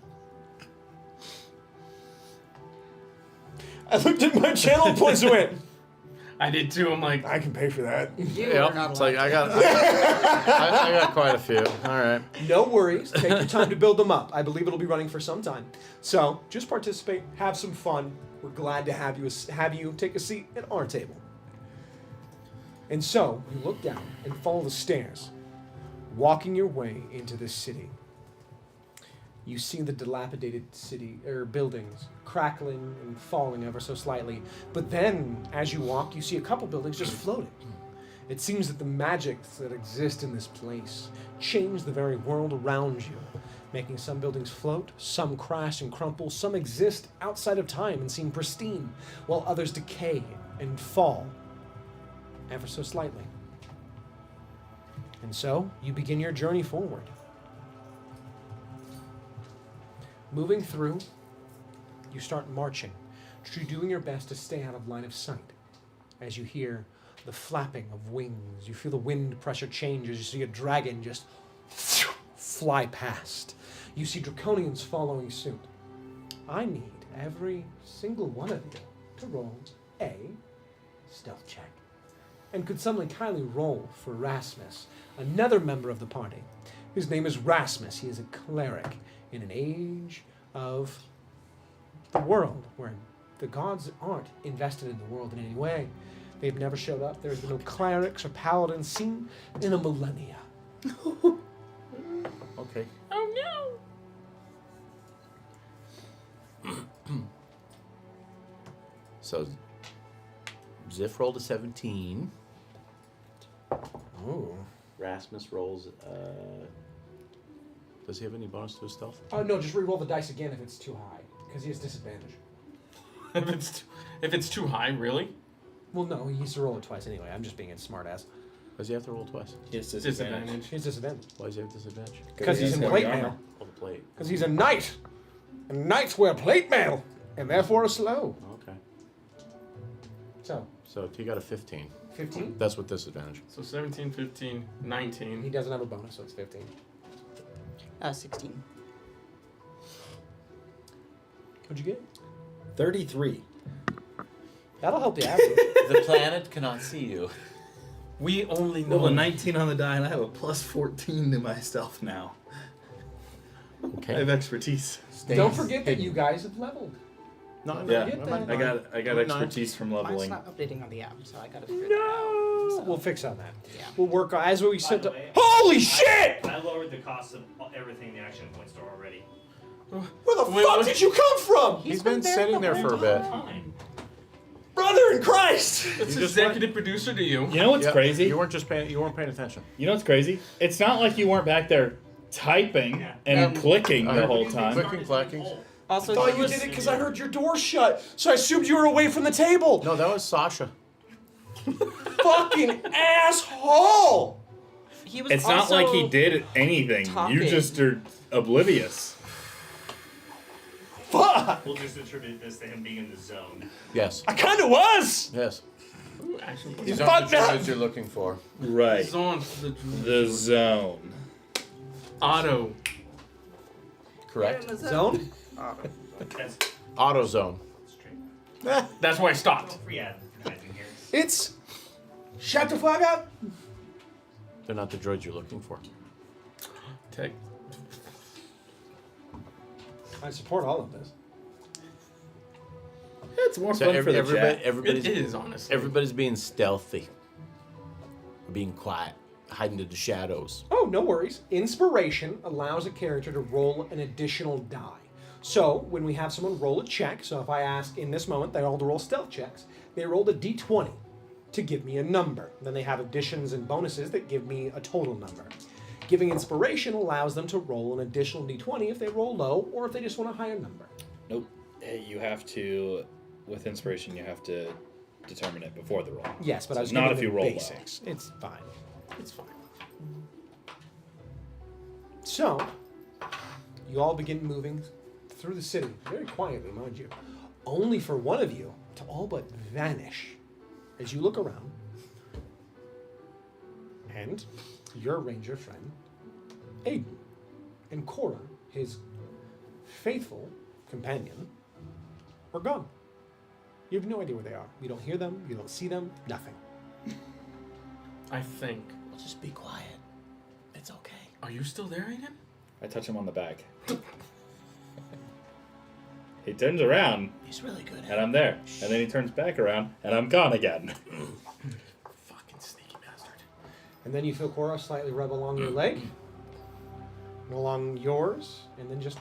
I looked at my channel points and went, I did too. I'm like, I can pay for that. You Yep. are not It's allowed like to. I got quite a few. All right. No worries. Take your time to build them up. I believe it'll be running for some time. So just participate, have some fun. We're glad to have you take a seat at our table. And so you look down and follow the stairs, walking your way into this city. You see the dilapidated buildings crackling and falling ever so slightly. But then, as you walk, you see a couple buildings just floating. It seems that the magics that exist in this place change the very world around you, making some buildings float, some crash and crumple, some exist outside of time and seem pristine, while others decay and fall ever so slightly. And so, you begin your journey forward. Moving through, you start marching, doing your best to stay out of line of sight. As you hear the flapping of wings, you feel the wind pressure change as you see a dragon just fly past. You see draconians following suit. I need every single one of you to roll a stealth check. And could someone kindly roll for Rasmus, another member of the party? His name is Rasmus. He is a cleric in an age of the world where the gods aren't invested in the world in any way. They've never showed up. There's been no clerics or paladins seen in a millennia. Okay. oh no. So, Ziff rolled a 17. Oh. Rasmus rolls. Does he have any bonus to his stealth? Oh, no, just re-roll the dice again if it's too high, because he has disadvantage. if it's too high, really? Well, no, he used to roll it twice anyway. I'm just being a smartass. Does he have to roll twice? Yes, Disadvantage. He's disadvantage. Why does he have disadvantage? Because he's in plate mail. Oh, the plate. Because he's a knight. And knights wear plate mail, and therefore are slow. Okay. So, he got a 15. 15? That's with disadvantage. So 17, 15, 19. He doesn't have a bonus, so it's 15. 16. What'd you get? 33. That'll help the average. The planet cannot see you. We only know. Well, a 19 on the die, and I have a plus 14 to my stealth now. I Okay. have expertise. Don't forget that you guys have leveled. No, I'm Yeah, not- I'm not- I got I'm not- expertise from Mine's leveling. not updating on the app, so I gotta figure that out. So, We'll fix on that. yeah. We'll work on as we said. the To, way, holy shit! I lowered the cost of everything in the action point store already. Where the Wait, fuck what? did you come from? He's been sitting there for a bit. Fine. Brother in Christ! It's You just executive producer to you. You know what's Yeah, crazy? You weren't paying attention. You know what's crazy? It's not like you weren't back there typing Yeah. and clicking the whole Click. time. Clicking, clacking. Also, I thought he you was, did it because I heard your door shut, so I assumed you were away from the table. No, that was Sasha. Fucking asshole! he was It's not also like he did anything. You talking. just are oblivious. Fuck! We'll just attribute this to him being in the zone. Yes. I kind of was. Yes. Ooh, action point. These Fuck aren't the that. druids you're looking for. Right. Zone. The zone. Auto. Correct. Zone. That's Auto zone. straight. That's why I stopped. Free advertising here. It's shut the fuck up. They're not the droids you're looking for. Tech. I support all of this. It's more So fun for the chat. everybody's, It is, honestly. everybody's being stealthy. Being quiet. Hiding in the shadows. Oh, no worries. Inspiration allows a character to roll an additional die. So when we have someone roll a check, so if I ask in this moment, they all roll stealth checks, they rolled a d20 to give me a number. Then they have additions and bonuses that give me a total number. Giving inspiration allows them to roll an additional d20 if they roll low or if they just want a higher number. Nope. Hey, you have to, with inspiration, you have to determine it before the roll. Yes, but So I was not giving if you them roll low. basics. It's fine. It's fine. So, you all begin moving through the city, very quietly, mind you, only for one of you to all but vanish as you look around. And your ranger friend, Aiden, and Cora, his faithful companion, are gone. You have no idea where they are. You don't hear them, you don't see them, nothing. I think. Just be quiet. It's okay. Are you still there, Aiden? I touch him on the back. He turns around, He's really good and at it. I'm there. And then he turns back around, and I'm gone again. Fucking sneaky bastard. And then you feel Cora slightly rub along your leg, and along yours, and then just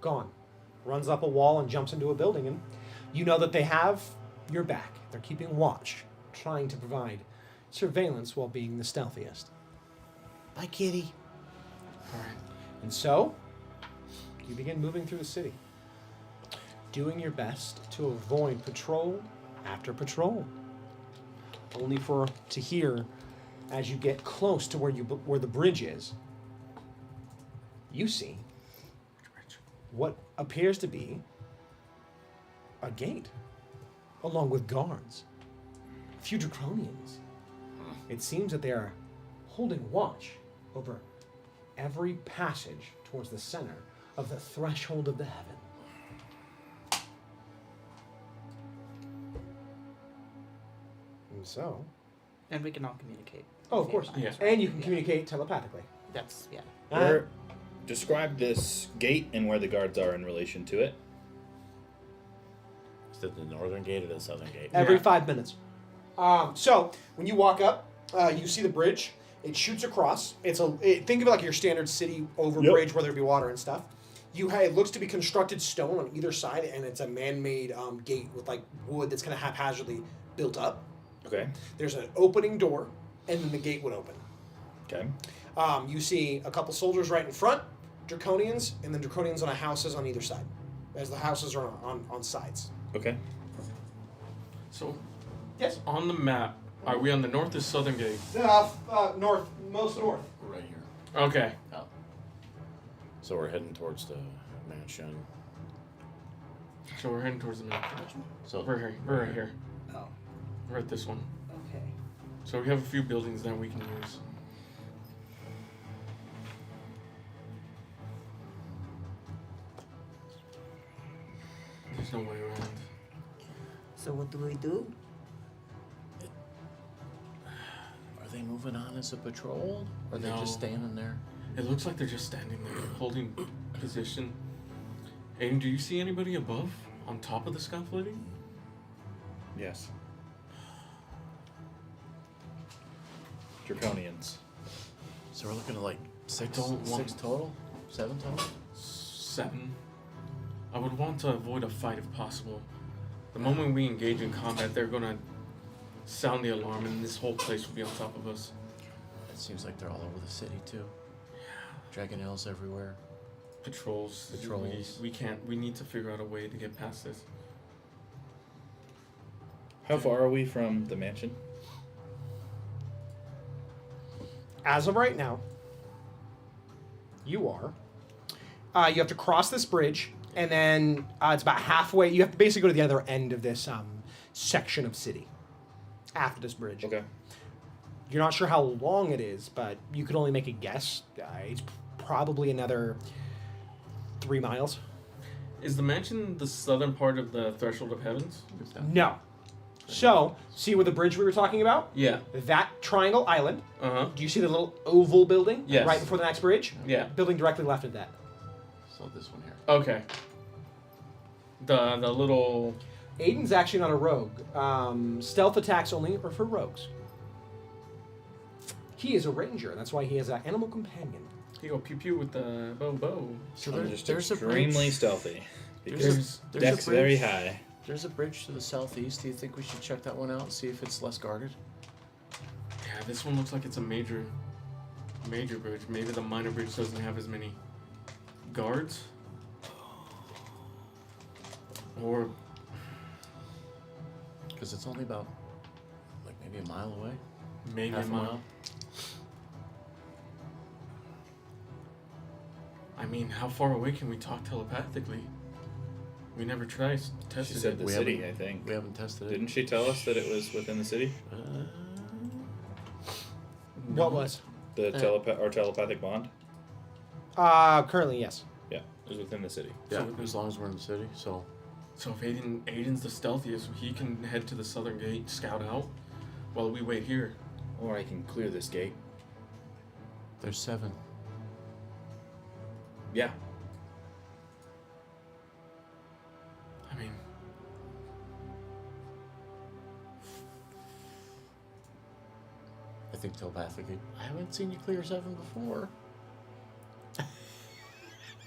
gone. Runs up a wall and jumps into a building, and you know that they have your back. They're keeping watch, trying to provide surveillance while being the stealthiest. Bye, kitty. And so, you begin moving through the city, doing your best to avoid patrol after patrol. Only for to hear, as you get close to where the bridge is, you see what appears to be a gate, along with guards, a few draconians. It seems that they are holding watch over every passage towards the center of the threshold of the heaven. And so, and we can all communicate. oh, of course, Yeah. and you can Yeah. communicate telepathically. That's yeah. Where, describe this gate and where the guards are in relation to it. Is it the northern gate or the southern gate? Every Yeah. 5 minutes. So when you walk up, you see the bridge. It shoots across. Think of it like your standard city over Yep. bridge where there be water and stuff. It looks to be constructed stone on either side, and it's a man-made gate with like wood that's kind of haphazardly built up. Okay. There's an opening door, and then the gate would open. Okay. You see a couple soldiers right in front, draconians, and then draconians on houses on either side, as the houses are on sides. Okay. So, Yes. on the map, are we on the north or southern gate? North, most north. Right here. Okay. Oh. So we're heading towards the mansion. So we're heading towards the map. So We're here. We're right here. Oh, We're at this one. okay. So we have a few buildings that we can use. There's no way around. So what do we do? are they moving on as a patrol? Or are they No. just standing there? It looks like they're just standing there, holding position. Aiden, do you see anybody above, on top of the scaffolding? Yes. Draconians. So we're looking at like six don't want- total? 7 total? 7. I would want to avoid a fight if possible. The moment we engage in combat, they're gonna sound the alarm, and this whole place will be on top of us. It seems like they're all over the city too. Dragonelles everywhere. Patrols. Patrols. We can't. We need to figure out a way to get past this. How far are we from the mansion? As of right now, you are. You have to cross this bridge, and then it's about halfway. You have to basically go to the other end of this section of city after this bridge. Okay. You're not sure how long it is, but you could only make a guess. It's probably another 3 miles. Is the mansion the southern part of the Threshold of Heavens? No. So, see where the bridge we were talking about? Yeah. That triangle island. Uh huh. Do you see the little oval building? Yes. Right before the next bridge? Yeah. Building directly left of that. So this one here. Okay. The little. Aiden's actually not a rogue. Stealth attacks only are for rogues. He is a ranger. That's why he has an animal companion. You go pew pew with the bow. So I'm just there's a extremely bridge. stealthy. There's Because a deck's bridge. very high. There's a bridge to the southeast. Do you think we should check that one out and see if it's less guarded? Yeah, this one looks like it's a major bridge. Maybe the minor bridge doesn't have as many guards. Or Because it's only about like maybe a mile away. maybe Half a mile. I mean, how far away can we talk telepathically? We never tested She said it. the We city, haven't- I think. We haven't tested it. Didn't she tell us that it was within the city? No. What was? The our telepathic bond? Currently, yes. Yeah, it was within the city. Yeah, So- as long as we're in the city. So So if Aiden's the stealthiest, he can head to the southern gate, scout out, while we wait here. Or I can clear this gate. there's 7. Yeah. I mean, I think telepathically. I haven't seen you clear 7 before.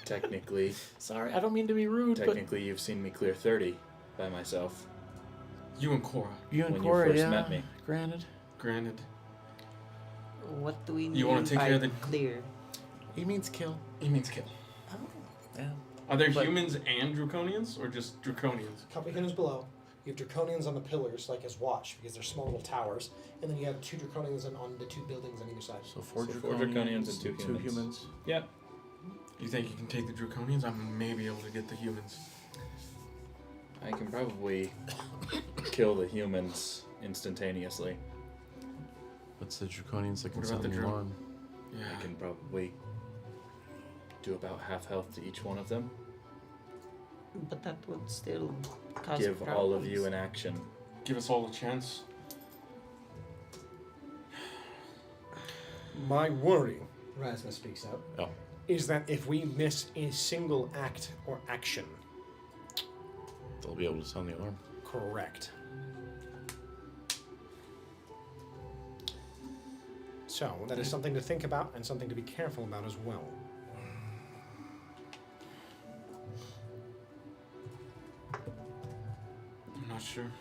Technically, Sorry, I don't mean to be rude, technically, you've seen me clear 30 by myself. you and Cora, but you and when you Cora, first yeah, met me. Granted, granted. What do we mean You wanna take by care of the- clear? he means kill. He means kill. Yeah. Are there But- humans and Draconians, or just Draconians? A couple humans below. You have Draconians on the pillars, like as watch, because they're small little towers. And then you have 2 Draconians on the 2 buildings on either side. So 4 So draconians, 4 draconians and 2 2 humans. humans. Yeah. You think you can take the Draconians? I may be able to get the humans. I can probably kill the humans instantaneously. What's the draconians that can What about sound the the dra- alarm? Yeah. I can probably do about half health to each one of them. But that would still cause Give all of problems. you an action. Give us all a chance. My worry, Razma speaks up, Oh. is that if we miss a single act or action, They'll be able to sound the alarm. correct. So, that is something to think about and something to be careful about as well. I'm not sure.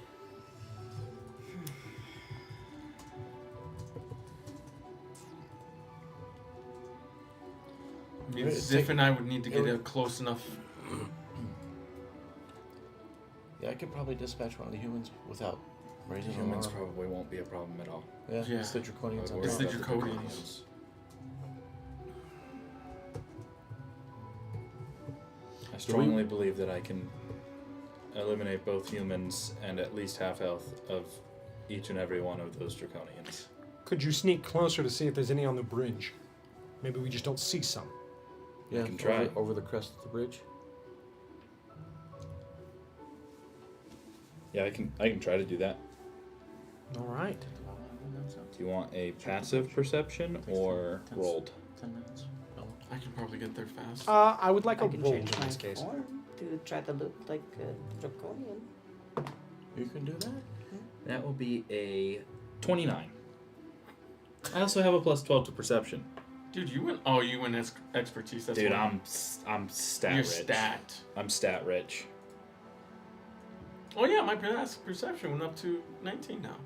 I mean, Right, Ziff take- and I would need to get it it close enough. Yeah, I could probably dispatch one of the humans without raising Humans alarm. probably won't be a problem at all. Yeah, Yeah. it's the draconians. I on would It's top. the worry about Draconians. I strongly believe that I can eliminate both humans and at least half health of each and every one of those draconians. Could you sneak closer to see if there's any on the bridge? Maybe we just don't see some. Yeah, can try. over the crest of the bridge. Yeah, I can try to do that. All right. Do you want a passive perception or rolled? 10 minutes. I can probably get there fast. I would like a I can roll change in my this case. form to try to look like a draconian. You can do that. That will be a 29. I also have a plus 12 to perception. Dude, you went. Oh, you went expertise. That's Dude, why. I'm stat You're rich. stacked. I'm stat rich. Oh yeah, my perception went up to 19 now.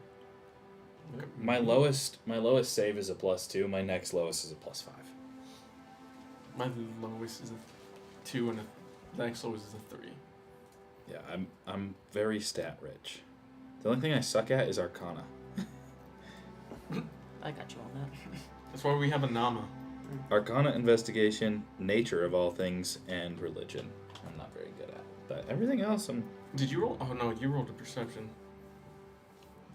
My lowest save is a plus 2. My next lowest is a plus 5. My lowest is a 2 and the next lowest is a 3. Yeah, I'm very stat rich. The only thing I suck at is Arcana. I got you on that. That's why we have a Nama. Arcana, investigation, nature of all things, and religion. I'm not very good at, but everything else I'm. Did you roll? Oh no, you rolled a perception.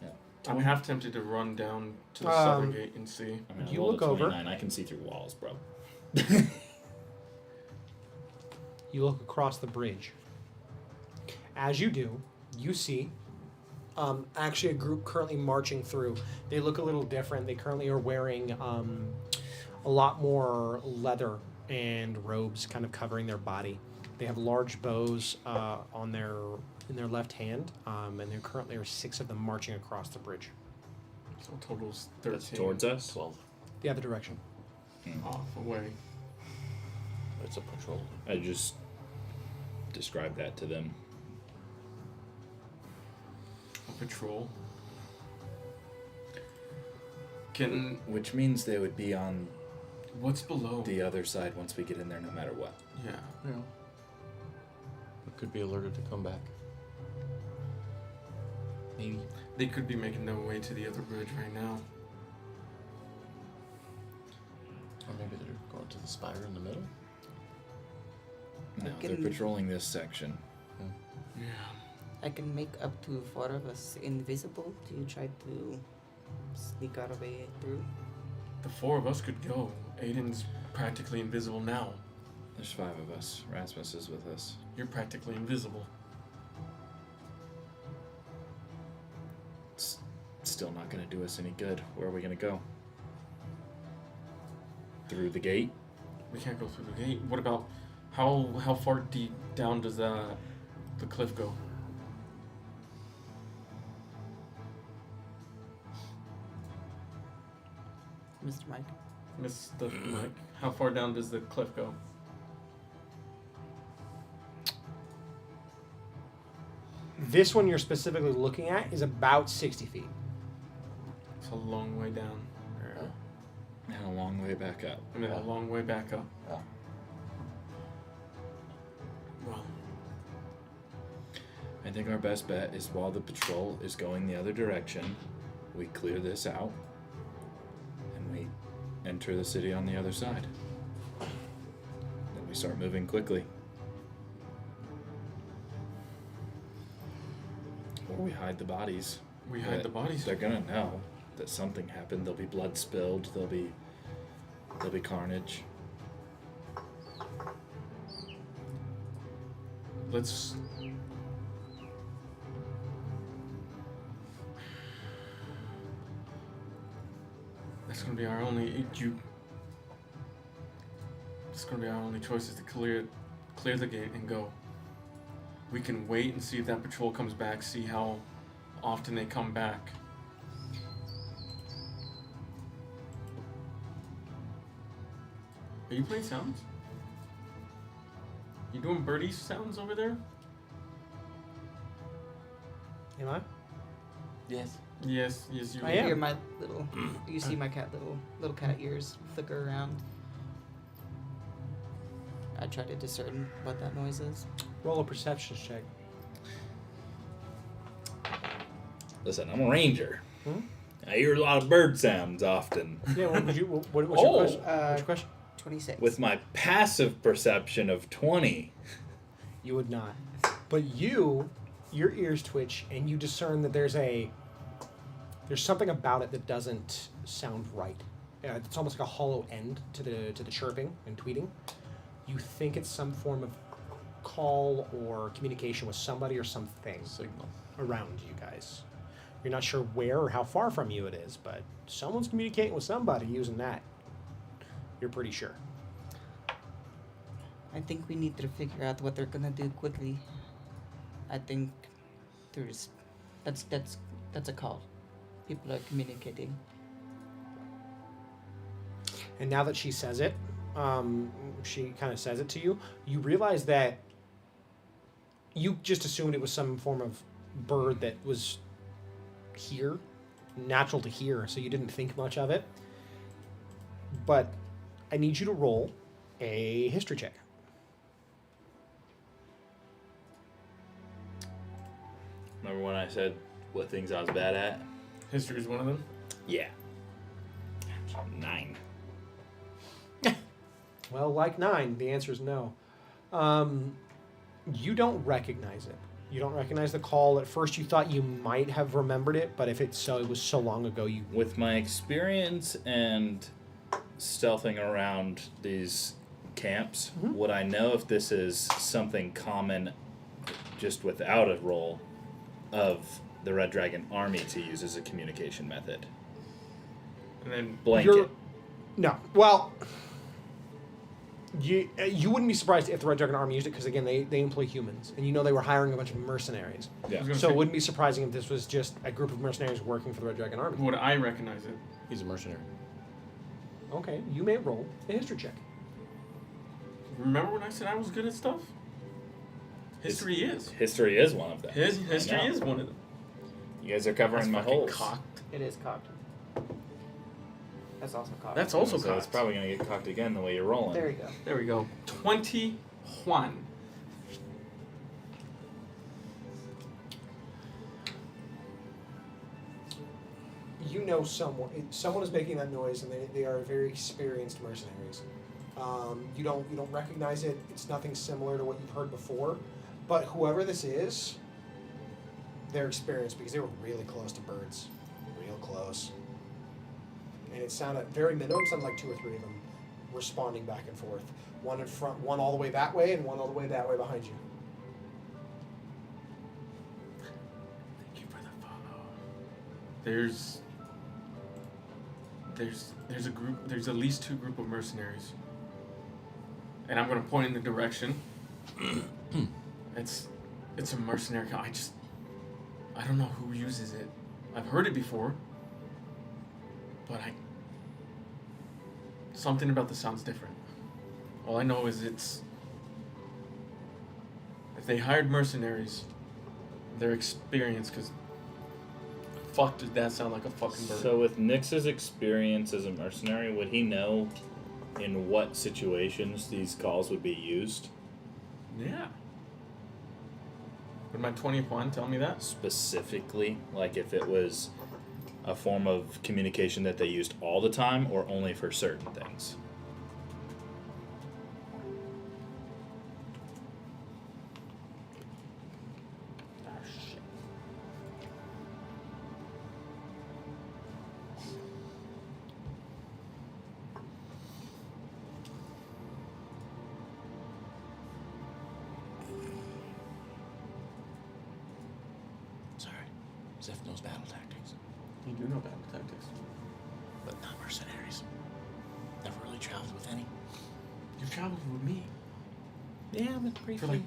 Yeah. I'm half tempted to run down to the southern gate and see. I mean, I You rolled look a over. 29. I can see through walls, bro. You look across the bridge. As you do, you see actually a group currently marching through. They look a little different. They currently are wearing a lot more leather and robes kind of covering their body. They have large bows in their left hand, and there currently are 6 of them marching across the bridge. So total's 13. That's towards us. 12. The other direction. Off away. It's a patrol. I just described that to them. A patrol. Can Which means they would be on what's below? the other side once we get in there, no matter what. Yeah. Yeah. It could be alerted to come back. Maybe. They could be making their way to the other bridge right now. Or maybe they're going to the spire in the middle. No, can- they're patrolling this section. Yeah. I can make up to 4 of us invisible to try to sneak our way through. The 4 of us could go. Aiden's practically invisible now. There's 5 of us. Rasmus is with us. You're practically invisible. It's still not going to do us any good. Where are we going to go? Through the gate? We can't go through the gate. What about how far deep down does the cliff go? Mr. Mike. Mr. Mike, how far down does the cliff go? This one you're specifically looking at is about 60 feet. It's a long way down. And a long way back up. I mean, a long way back up. Yeah. Well, I think our best bet is while the patrol is going the other direction, we clear this out and we enter the city on the other side. Then we start moving quickly. Or we hide the bodies. we hide But the bodies. They're gonna know that something happened. There'll be blood spilled. There'll be carnage. Let's. That's gonna be our only. It's gonna be our only choice is to clear the gate and go. We can wait and see if that patrol comes back. See how often they come back. Are you playing sounds? You doing birdie sounds over there? Am I? Yes. Yes, you I You am. hear my little. You see my cat little cat ears flicker around. I try to discern what that noise is. Roll a perception check. Listen, I'm a ranger. Hmm? I hear a lot of bird sounds often. Yeah, what's your Oh, question? What's your question? 26. With my passive perception of 20. You would not. But your ears twitch, and you discern that there's something about it that doesn't sound right. It's almost like a hollow end to the chirping and tweeting. You think it's some form of call or communication with somebody or something Signal. around you guys. You're not sure where or how far from you it is, but someone's communicating with somebody using that. You're pretty sure. I think we need to figure out what they're gonna do quickly. I think that's a call. People are communicating. And now that she says it, she kind of says it to you, you realize that you just assumed it was some form of bird that was here, natural to hear, so you didn't think much of it. But I need you to roll a history check. Remember when I said what things I was bad at? History is one of them. Yeah. 9. Well, like 9, the answer is no. You don't recognize it. You don't recognize the call. At first, you thought you might have remembered it, but if it was so long ago, you... With my experience and stealthing around these camps, would I know if this is something common just without a roll of the Red Dragon Army to use as a communication method? And then Blanket. No. Well, you wouldn't be surprised if the Red Dragon Army used it, because, again, they employ humans. And you know they were hiring a bunch of mercenaries. Yeah. gonna So say- it wouldn't be surprising if this was just a group of mercenaries working for the Red Dragon Army. would I recognize it? He's a mercenary. Okay, you may roll a history check. Remember when I said I was good at stuff? History is. History is one of them. History I know. is one of them. You guys are covering my fucking holes. cocked. It is cocked. That's also cocked. That's also So cocked. it's probably going to get cocked again the way you're rolling. There you go. There we go. 21. You know someone is making that noise, and they are very experienced mercenaries. You don't recognize it. It's nothing similar to what you've heard before, but whoever this is, they're experienced because they were really close to birds, real close. And it sounded very minimum, sounded like 2 or 3 of them responding back and forth. One in front, one all the way that way, and one all the way that way behind you. Thank you for the follow. There's a group. There's at least 2 group of mercenaries, and I'm gonna point in the direction. It's a mercenary. I don't know who uses it. I've heard it before, but something about this sounds different. All I know is if they hired mercenaries, they're experienced, because fuck did that sound like a fucking bird. So with Nyx's experience as a mercenary, would he know in what situations these calls would be used? Yeah. Would my 21 tell me that? Specifically, like if it was a form of communication that they used all the time or only for certain things? Sorry. Zeph knows battle tactics, You do know battle tactics. but not mercenaries. Never really traveled with any. You've traveled with me Yeah, but for briefly. like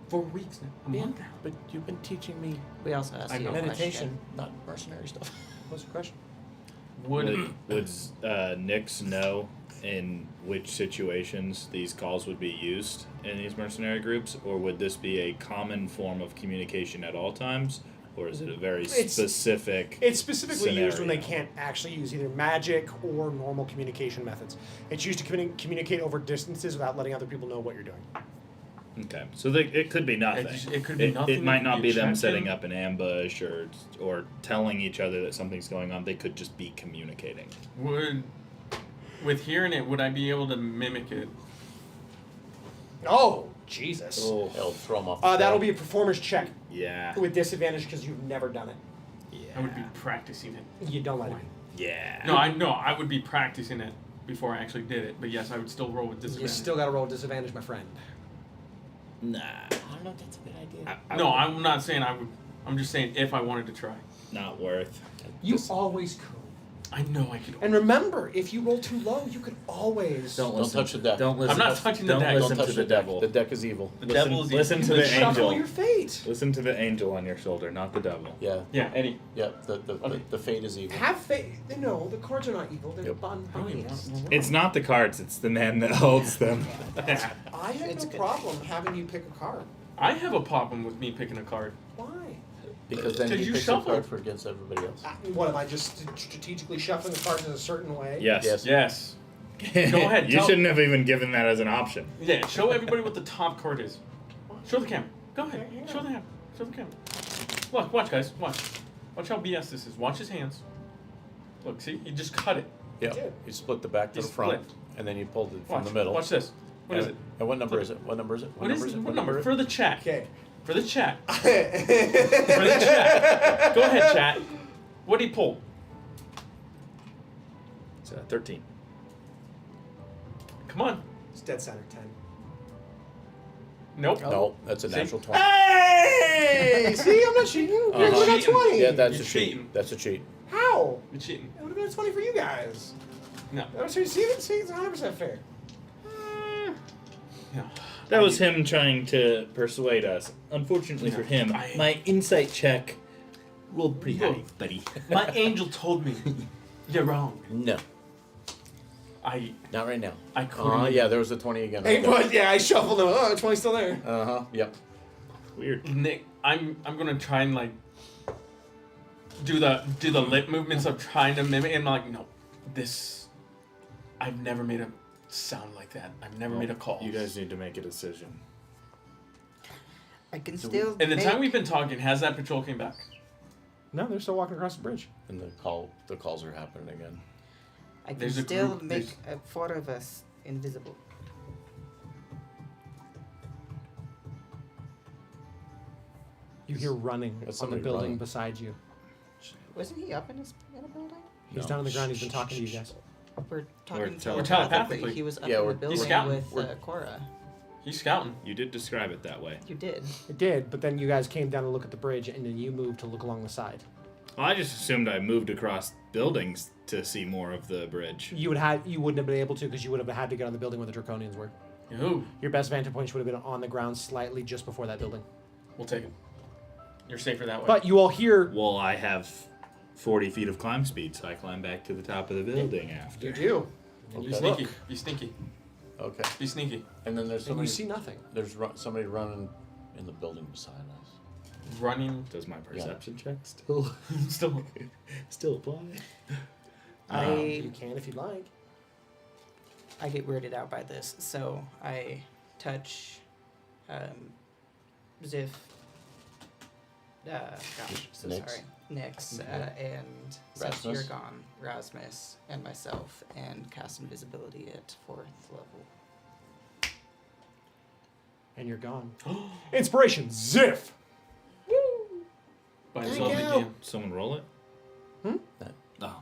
4 weeks now. A month now. But you've been teaching me We also asked I you know. a meditation, question. not mercenary stuff. What's the question? Would Nyx know in which situations these calls would be used in these mercenary groups, or would this be a common form of communication at all times, or is it a very specific? It's specifically used when they scenario? can't actually use either magic or normal communication methods. It's used to communicate over distances without letting other people know what you're doing. Okay, so it could be nothing. It could be nothing. It might not be them check-in. setting up an ambush or telling each other that something's going on. They could just be communicating. With hearing it, would I be able to mimic it? Oh, Jesus. Oh, hell, throw them off. That'll be a performance check Yeah. with disadvantage because you've never done it. Yeah. I would be practicing it. You don't let it. Yeah. No, I would be practicing it before I actually did it. But yes, I would still roll with You disadvantage. still got to roll disadvantage, my friend. Nah. I don't know if that's a good idea. No, I'm not saying I would. I'm just saying if I wanted to try. Not worth. You always could. I know I could. And remember, if you roll too low, you could always. Don't touch the deck. Don't listen. I'm not touching the don't deck. Listen Don't touch to the devil. The deck is evil. The Listen, devil is listen evil. to the Shuffle angel. your fate. Listen to the angel on your shoulder, not the devil. Yeah. Yeah, Eddie. Yeah. Okay. The fate is evil. Have faith. No, the cards are not evil. They're Yep. I don't even unbiased. want- It's not the cards; it's the man that holds them. Yeah. I have It's no good. problem having you pick a card. I have a problem with me picking a card. Why? Because then Did you you pick a shuffle? card for against everybody else. What am I just strategically shuffling the cards in a certain way? Yes. Yes. Yes. Go ahead, You tell- shouldn't have even given that as an option. Yeah. Show everybody what the top card is. Show the camera. Go ahead. Okay, hang Show on. the camera. Show the camera. Look, watch, guys. Watch. Watch how BS this is. Watch his hands. Look, see, he just cut it. Yeah. did. You split the back to You the front, split. and then you pulled it from Watch. the middle. Watch this. What is it? And what number Flip is it? What number is it? What is number it? is it? What number? For the chat. Okay. For the chat. For the chat. Go ahead, chat. What did he pull? It's 13. Come on. It's dead center 10. Nope. No, that's a See? natural 20. Hey! See, I'm not cheating. You Uh-huh. got Cheating. 20. Yeah, that's You're a cheat. cheating. That's a cheat. How? You're cheating. It would have been a 20 for you guys. No. See, it's 100% fair. No. That was him trying to persuade us. Unfortunately for him, I- my insight check rolled pretty Look. high, buddy. My angel told me. You're wrong. No, I not right now. couldn't. Yeah, there was a 20 again. Hey, Right there. but yeah, I shuffled them. Oh, 20's still there. Uh-huh. Yep. Weird. Nick, I'm gonna try and like do the lip movements of trying to mimic, and I'm like, no, this. I've never made a sound like that. I've never made a call. You guys need to make a decision. I can still. In the make, time we've been talking, has that patrol came back? No, they're still walking across the bridge. And the calls are happening again. I can There's a still group- make four of us invisible. You hear running That's on the somebody building running. beside you. Wasn't he up in a building? He's No. down on the ground. He's been talking to you guys. We're talking telepathically. telepathically. He was up Yeah, in we're- the he's building scouting. with We're- Cora. He's scouting. You did describe it that way. You did. It did, but then you guys came down to look at the bridge, and then you moved to look along the side. Well, I just assumed I moved across buildings to see more of the bridge. You wouldn't have been able to because you would have had to get on the building where the Draconians were. Ooh, Your best vantage points would have been on the ground slightly just before that building. we'll take it. You're safer that way. But you all hear. Well, I have 40 feet of climb speed, so I climb back to the top of the building after. You do. And be you sneaky. look, Be sneaky. Okay. Be sneaky. And then there's and you somebody. see nothing. There's somebody running in the building beside us. Running. Does my perception check still still apply? You can if you'd like. I get weirded out by this, so I touch Ziff. Gosh, so Nyx. sorry. Nyx, and since you're gone, Rasmus and myself, and cast invisibility at 4th level. And you're gone. Inspiration, ziff! By Thank himself you. again. Someone roll it? Hmm? Oh, no.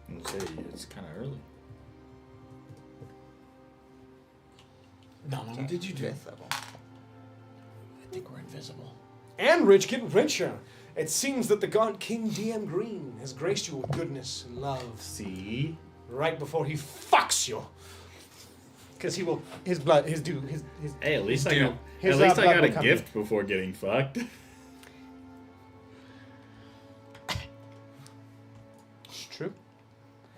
I'm gonna say it's kind of early. No, what did you do? 5th level. I think we're invisible. And rich getting richer. It seems that the god King DM Green has graced you with goodness and love See? right before he fucks you. Because he will, his blood, his Hey, at least I Dude, got, his, at least I blood got will a come gift before getting fucked. It's true.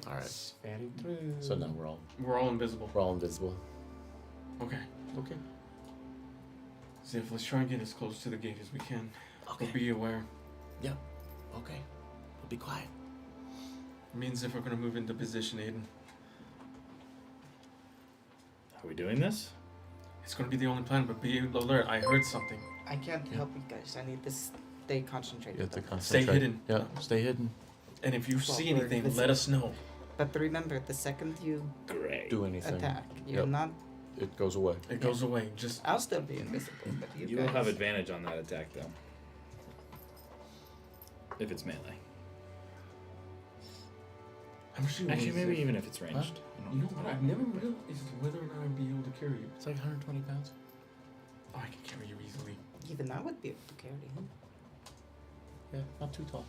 All right. It's very true. So now We're all invisible. we're all invisible. Okay. Okay. Ziff, let's try and get as close to the gate as we can. Okay. But be aware. Yep. Okay. We'll be quiet. Me and Ziff are gonna move into position, Aiden. Are we doing this? It's gonna be the only plan, but be alert. I heard something. I can't help you guys. I need to stay concentrated. You have to though. concentrate. Stay hidden. Yeah, stay hidden. And if you Well, see we're anything, visible. let us know. But remember, the second you Great. Do anything. attack, you're Yep. not. It goes away. It goes away. Just I'll still be invisible, but You will have advantage on that attack, though. If it's melee. I'm sure. Actually, maybe even if it's ranged. You know what? I've never realized is whether or not I'd be able to carry you. It's like 120 pounds. Oh, I can carry you easily. Even I would be able to carry him. Yeah, not too tall.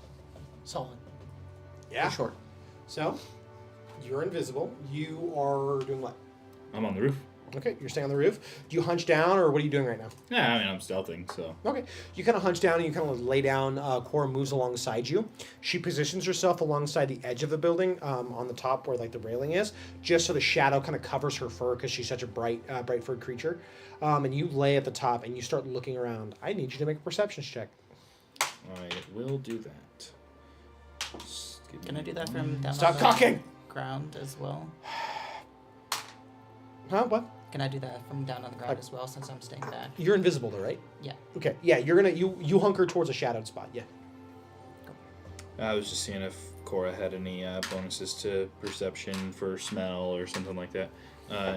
Solid. Yeah. Short. So, you're invisible. You are doing what? I'm on the roof. Okay, you're staying on the roof. Do you hunch down, or what are you doing right now? Yeah, I mean, I'm stealthing, so. Okay, you kind of hunch down and you kind of lay down. Cora moves alongside you. She positions herself alongside the edge of the building, on the top where like the railing is, just so the shadow kind of covers her fur because she's such a bright furred creature. And you lay at the top and you start looking around. I need you to make a perception check. I will do that. Just give Can me I do that one- from down Stop on talking. the ground as well? Huh? What? Can I do that from down on the ground as well since I'm staying back? You're invisible though, right? Yeah. Okay. Yeah, you're gonna you hunker towards a shadowed spot. Yeah. I was just seeing if Cora had any bonuses to perception for smell or something like that.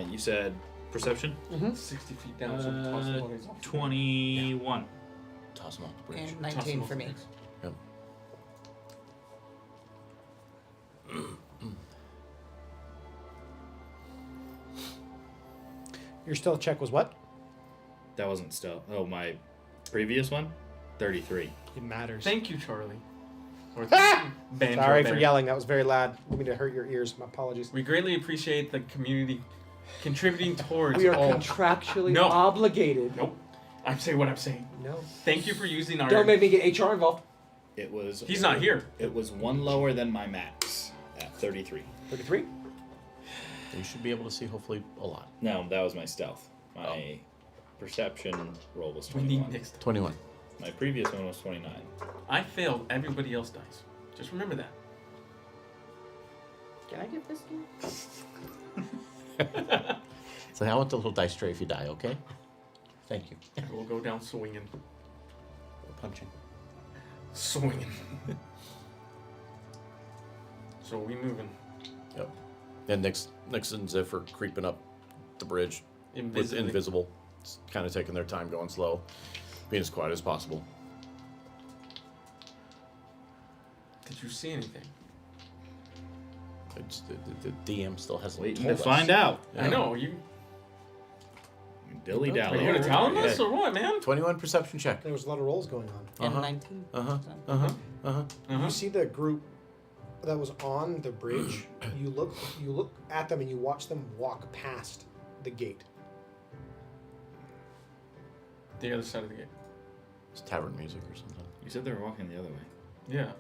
You said perception? 60 feet down, so toss the bodies off. 21. Toss them off the bridge. And Toss 19 them off for the me. bridge. Yep. Your stealth check was what? That wasn't stealth. Oh, my previous one? 33. It matters. Thank you, Charlie. Or Ah! Banjo Sorry for Bear. yelling. That was very loud. Didn't mean to hurt your ears. My apologies. We greatly appreciate the community contributing towards We are all. contractually No. obligated. Nope. I'm saying what I'm saying. No. Thank you for using our. Don't make me get HR involved. It was. He's not here. It was one lower than my max at 33. 33. You should be able to see hopefully a lot. No, that was my stealth. My perception roll was We 21. need next time. 21. My previous one was 29. I failed. Everybody else dies. Just remember that. Can I get this one? So I want the little dice tray if you die, okay? Thank you. We'll go down swinging. Punching. Swinging. So we moving. Yep. And Nix and Ziff are creeping up the bridge with Invisibly. invisible. It's kind of taking their time, going slow, being as quiet as possible. Did you see anything? It's, the DM still hasn't Waiting told to us. find out. Yeah. I know. You Dilly are dally. you gonna tell us or what, man? 21 perception check. There was a lot of rolls going on. And Uh-huh. 19. Uh-huh. So- Uh-huh. Uh-huh. You see the group that was on the bridge. You look at them and you watch them walk past the gate. The other side of the gate. It's tavern music or something. You said they were walking the other way. Yeah.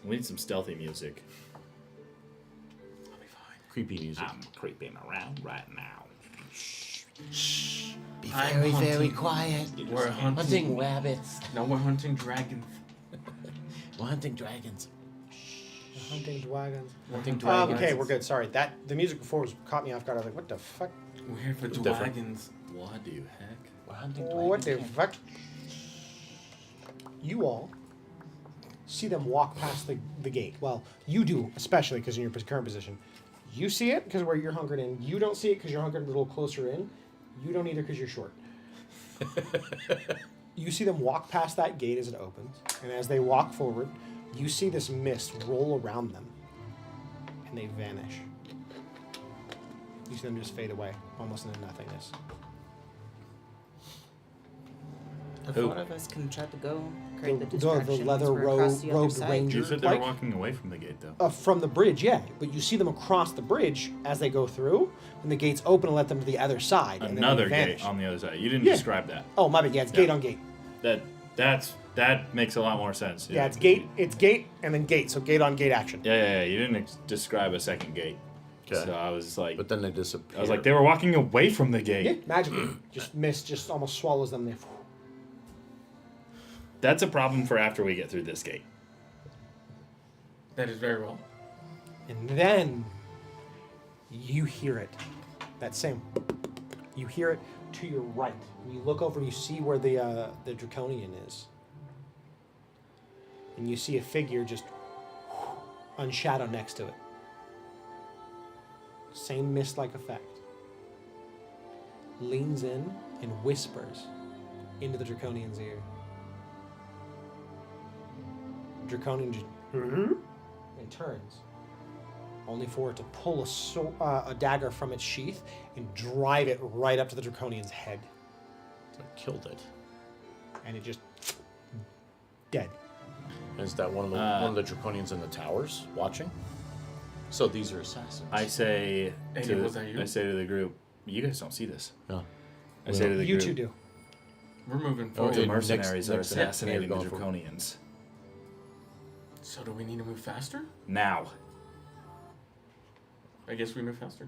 We need some stealthy music. I'll be fine. Creepy music. I'm creeping around right now. Be I'm very, very hunting. quiet. We're hunting. Hunting rabbits. No, we're hunting dragons. We're hunting dragons. Hunting dragons. Hunting Okay, we're good. Sorry, that the music before was caught me off guard. I was like, "What the fuck? We're here for Different. dragons. What do you heck? We're hunting dragons. What the fuck?" You all see them walk past the gate. Well, you do, especially because in your current position. You see it because where you're hunkered in. You don't see it because you're hunkered a little closer in. You don't either because you're short. You see them walk past that gate as it opens, and as they walk forward, you see this mist roll around them, and they vanish. You see them just fade away, almost into nothingness. The Who? four of us can try to go create the The distraction leather once we're across the other robed side. ranger. You said they were Like- walking away from the gate, though. From the bridge, yeah. But you see them across the bridge as they go through, and the gates open and let them to the other side. And Another then they gate vanish. on the other side. You didn't Yeah. describe that. Oh, my bad. Yeah, it's Yeah. gate on gate. That makes a lot more sense. Yeah, it's gate, and then gate. So gate on gate action. Yeah. You didn't describe a second gate. Okay. So I was like, But then they disappear. I was like, they were walking away from the gate. Yeah, magically. Just mist just almost swallows them. There. That's a problem for after we get through this gate. That is very well. And then you hear it. That same. You hear it to your right. And you look over and you see where the Draconian is. And you see a figure just unshadowed next to it. Same mist-like effect. Leans in and whispers into the Draconian's ear. Draconian just and turns, only for it to pull a dagger from its sheath and drive it right up to the Draconian's head. So I killed it. And it just dead. Is that one of the Draconians in the towers watching? So these are assassins. I say Hey, was that you? I say to the group, you guys don't see this. No. I say to the You group, two do. We're moving the forward. Okay. mercenaries are next- assassinating the going for- Draconians. So do we need to move faster? Now. I guess we move faster.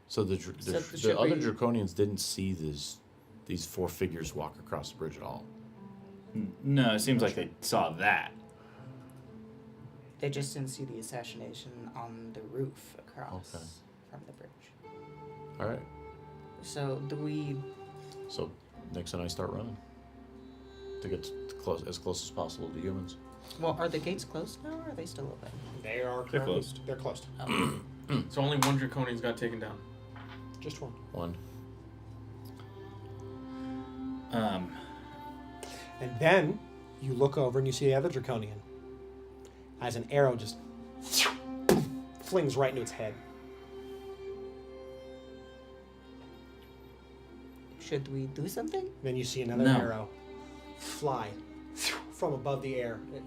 So the should other we- Draconians didn't see these four figures walk across the bridge at all. No, it seems like they saw that. They just didn't see the assassination on the roof across Okay. from the bridge. All right. So do we? So Nix and I start running to get as close as possible to humans. Well, are the gates closed now, or are they still open? They are They're currently- closed. They're closed. So only one Draconian's got taken down. Just one. One. And then you look over and you see the other Draconian as an arrow just flings right into its head. Should we do something? Then you see another No. arrow fly from above the air. It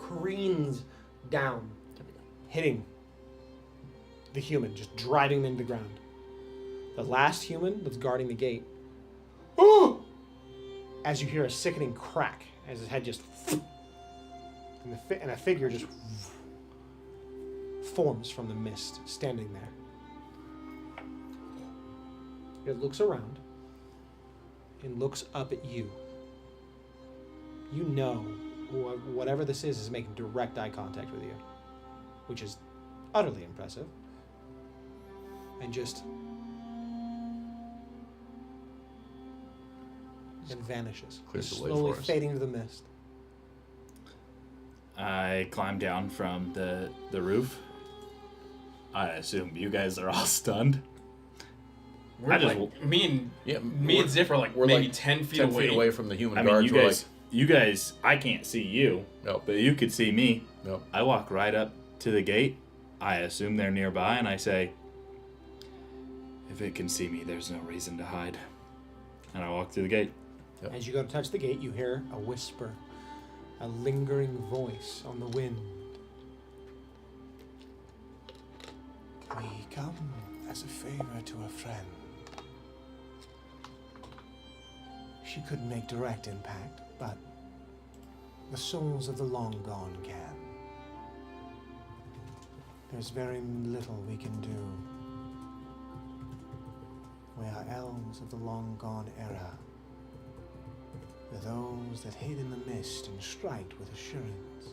careens down, hitting the human, just driving him into the ground. The last human that's guarding the gate, as you hear a sickening crack, as his head just, and a figure just forms from the mist, standing there. It looks around and looks up at you. You know whatever this is making direct eye contact with you, which is utterly impressive. And just and vanishes, Clears the way slowly for us. fading into the mist. I climb down from the roof. I assume you guys are all stunned. We're I just- like me and Yeah, me and Ziff are like we're maybe like 10 feet 10 away. feet away from the human I mean, guards. you guys, I can't see you, Nope. but you could see me. Nope. I walk right up to the gate. I assume they're nearby, and I say, if it can see me, there's no reason to hide. And I walk through the gate. Yep. As you go to touch the gate, you hear a whisper, a lingering voice on the wind. We come as a favor to a friend. She couldn't make direct impact, but the souls of the long gone can. There's very little we can do. We are elves of the long gone era. We're those that hid in the mist and strike with assurance.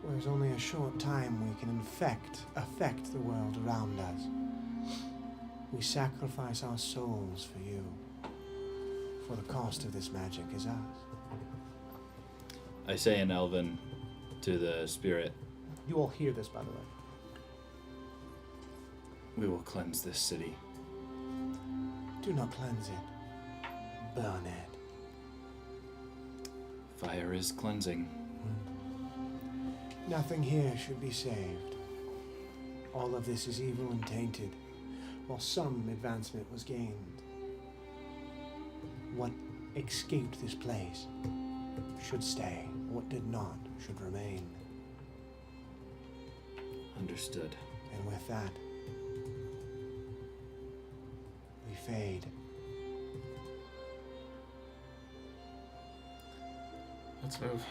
There's only a short time we can affect the world around us. We sacrifice our souls for you, for the cost of this magic is us. I say in Elven to the spirit, You all hear this, by the way. we will cleanse this city. Do not cleanse it. Burn it. Fire is cleansing. Nothing here should be saved. All of this is evil and tainted, while some advancement was gained. What escaped this place should stay. What did not should remain. Understood. And with that, we fade. Let's move.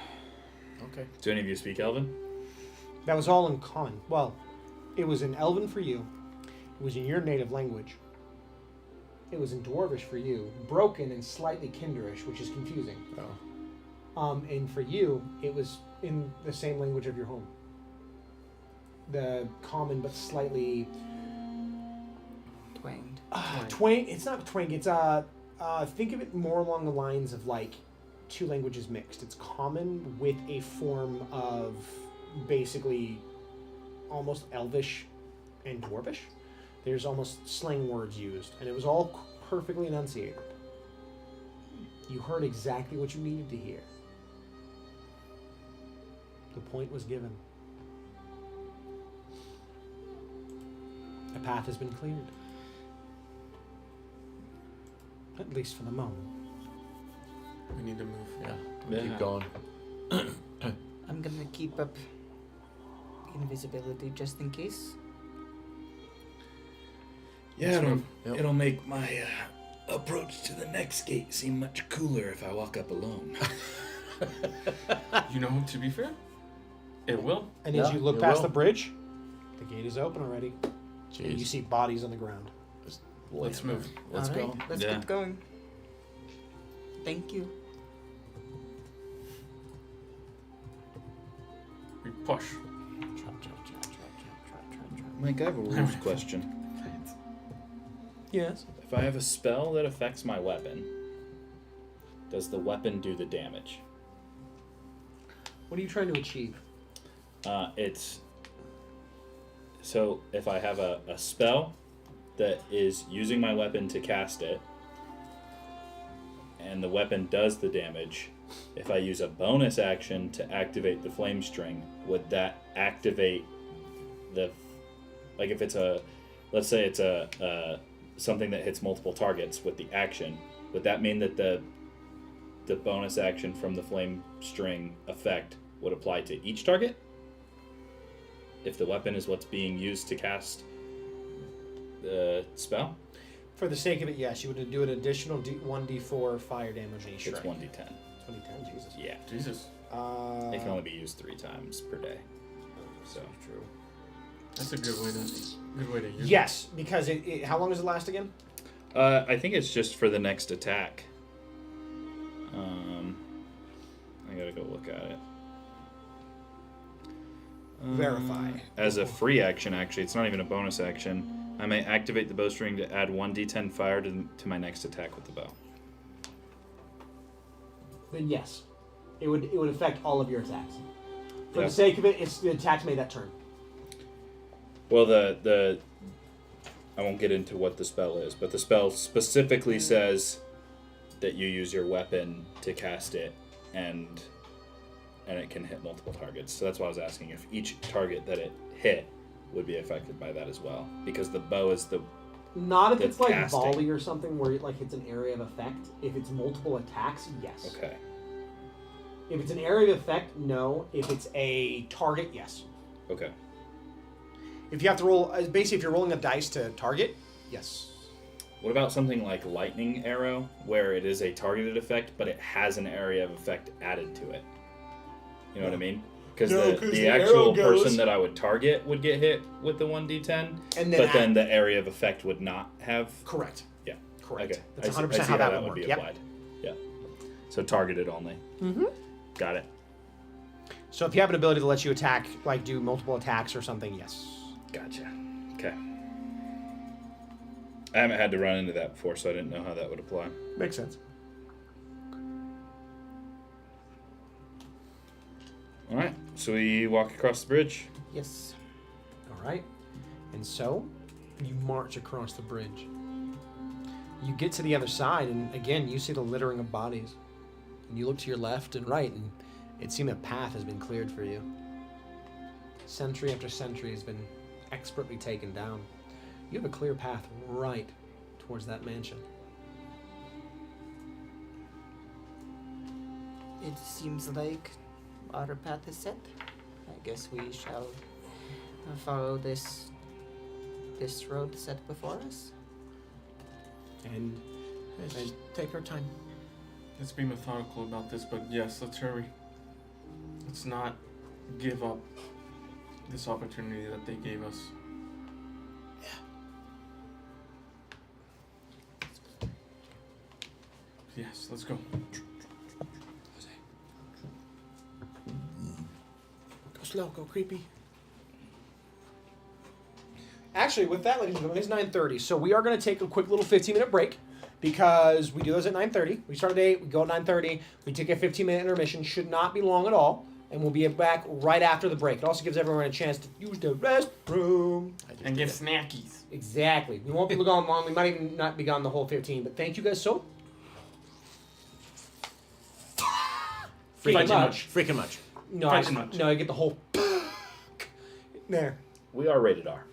Okay. Do any of you speak Elven? That was all in common. Well, it was in Elven for you. It was in your native language. It was in Dwarvish for you. Broken and slightly Kinderish, which is confusing. Oh. And for you, it was in the same language of your home. The common but slightly Twanged. twang. It's not twang. It's think of it more along the lines of like two languages mixed. It's common with a form of basically almost Elvish and Dwarvish. There's almost slang words used, and it was all perfectly enunciated. You heard exactly what you needed to hear. The point was given. A path has been cleared. At least for the moment. We need to move. Yeah. Yeah. Keep going. I'm gonna keep up invisibility just in case. Yeah, Yep. it'll make my approach to the next gate seem much cooler if I walk up alone. You know, to be fair, it will. And as Yeah, you look it past will. the bridge, the gate is open already. And you Jeez. see bodies on the ground. Let's move. Let's All go. right, let's Yeah. get going. Thank you. We push. Mike, I have a rules question. Yes. If I have a spell that affects my weapon, does the weapon do the damage? What are you trying to achieve? It's so if I have a spell that is using my weapon to cast it, and the weapon does the damage, if I use a bonus action to activate the flame string, would that activate the, like if it's a, let's say it's a something that hits multiple targets with the action, would that mean that the bonus action from the flame string effect would apply to each target? If the weapon is what's being used to cast the spell? For the sake of it, yes. You would do an additional 1d4 fire damage each It's strike. 1d10. 2010, Jesus. Yeah. Jesus, It can only be used 3 times per day. So True. that's a good way to use it. Yes, because how long does it last again? I think it's just for the next attack. I gotta go look at it. Verify. As a free action, actually, it's not even a bonus action. I may activate the bowstring to add 1d10 fire to my next attack with the bow. Then yes, it would affect all of your attacks. For Yeah. the sake of it, it's the attacks made that turn. Well, the I won't get into what the spell is, but the spell specifically says that you use your weapon to cast it, and it can hit multiple targets. So that's why I was asking if each target that it hit would be affected by that as well, because the bow is the Not if The it's like casting. volley or something where like it's an area of effect. If it's multiple attacks, yes. okay. If it's an area of effect, no. If it's a target, yes. Okay. If you have to roll, basically, if you're rolling a dice to target, yes. What about something like lightning arrow, where it is a targeted effect, but it has an area of effect added to it? You know what I mean? Because No, 'cause the the actual arrow goes- person that I would target would get hit with the 1d10, And then but then the area of effect would not have. correct. Yeah. Correct. Okay. That's I see 100% how that would would work. be Yep. applied. Yeah. So targeted only. Mm-hmm. Got it. So if you have an ability to let you attack, like do multiple attacks or something, yes. Gotcha. Okay. I haven't had to run into that before, so I didn't know how that would apply. Makes sense. All right. So we walk across the bridge. Yes. All right. And so you march across the bridge. You get to the other side, and again, you see the littering of bodies. And you look to your left and right, and it seems a path has been cleared for you. Century after century has been expertly taken down. You have a clear path right towards that mansion. It seems like our path is set. I guess we shall follow this road set before us. And Just take our time. Let's be methodical about this, but yes, let's hurry. Let's not give up this opportunity that they gave us. Let's Yes, let's go. Go slow, go creepy. Actually, with that, ladies and gentlemen, it's 9:30, so we are going to take a quick little 15-minute break because we do those at 9:30. We start at 8, we go at 9:30, we take a 15-minute intermission, should not be long at all, and we'll be back right after the break. It also gives everyone a chance to use the restroom. And get snackies. Exactly. We won't be gone long. We might even not be gone the whole 15, but thank you guys so Freaking much. Freaking much. No, Freaking much. no, I get the whole there. We are rated R.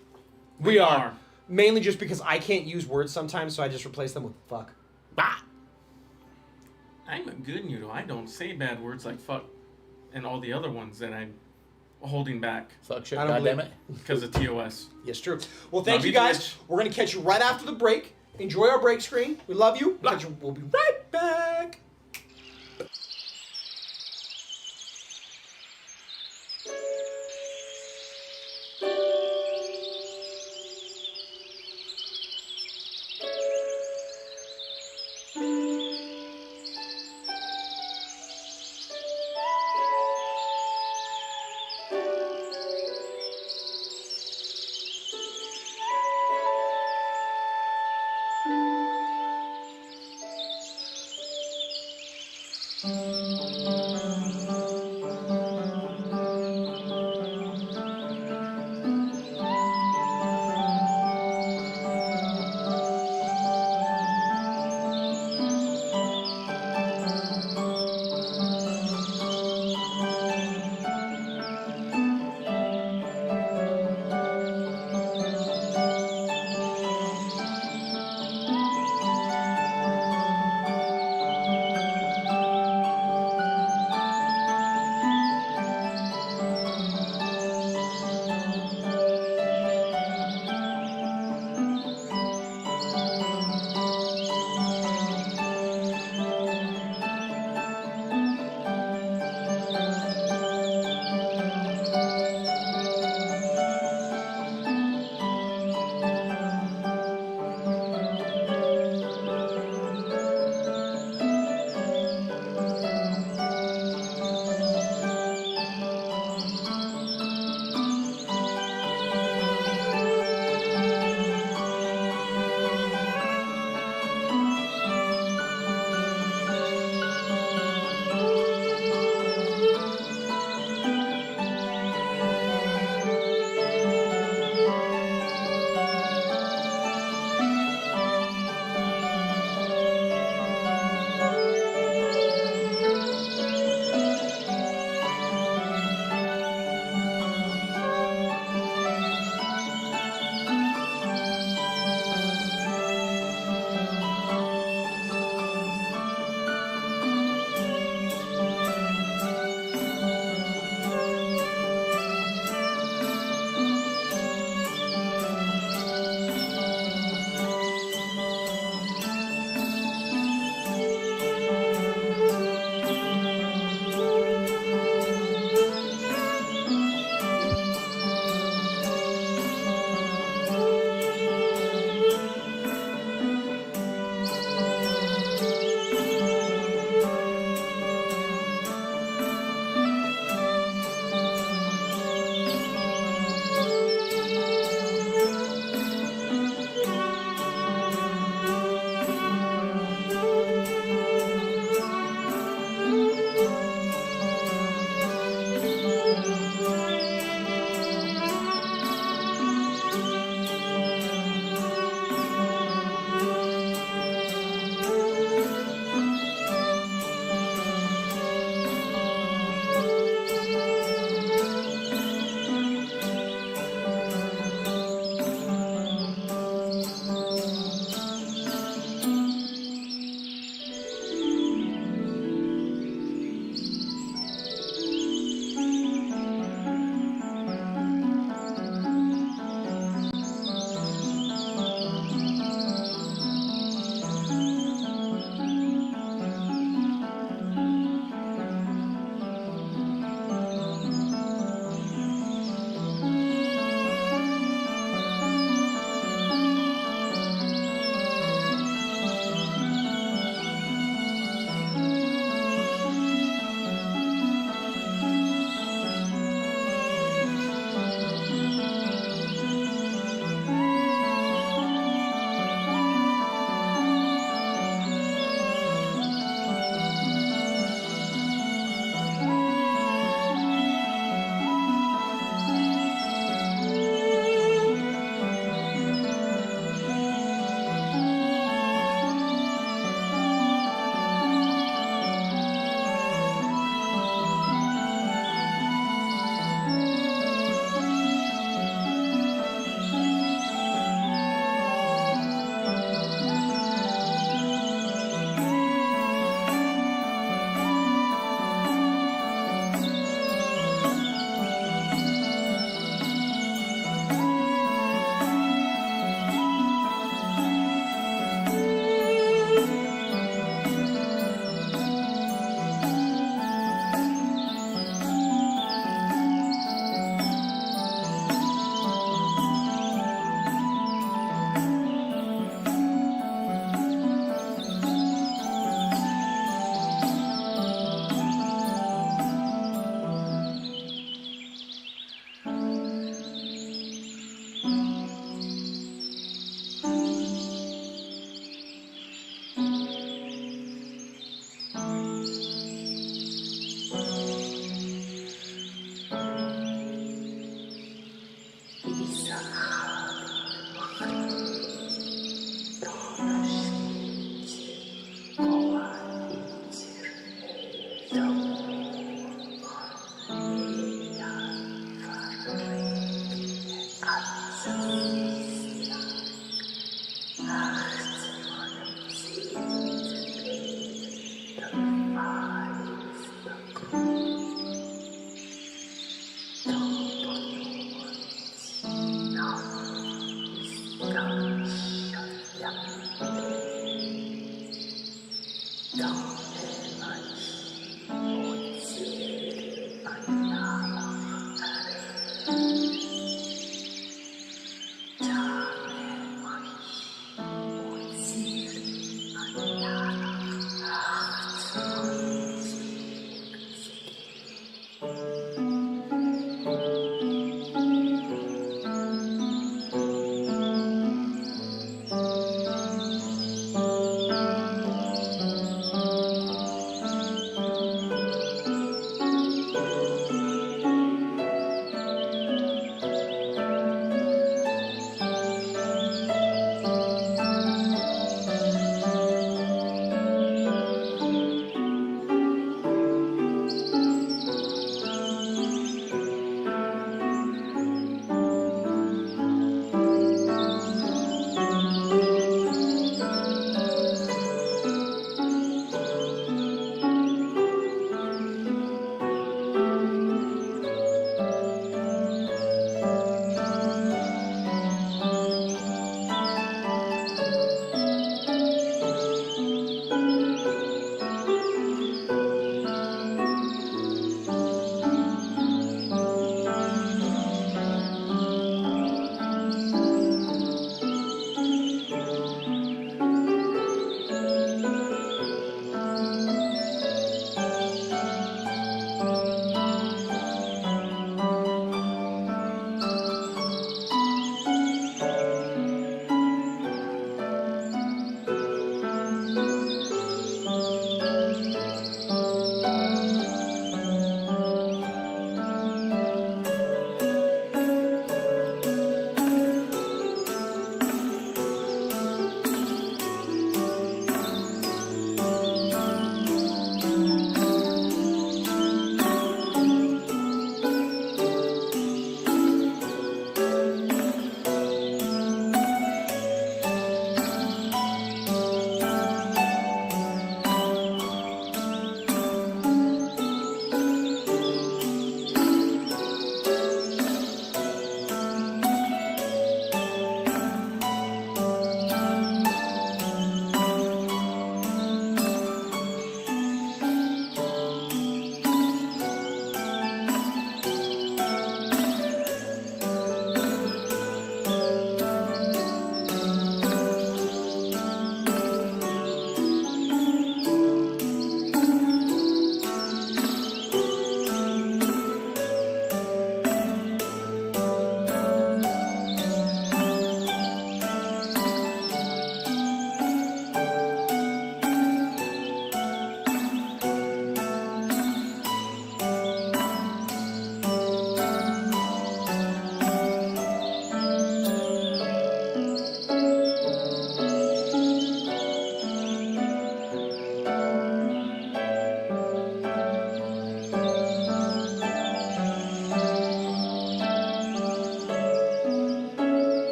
We are. Mainly just because I can't use words sometimes, so I just replace them with fuck. Bah! I'm a good noodle. I don't say bad words like fuck and all the other ones that I'm holding back Fuck shit, I don't goddammit. because of TOS. Yes, true. Well, thank Love you you, guys. Twitch. We're going to catch you right after the break. Enjoy our break screen. We love you. We'll be right back.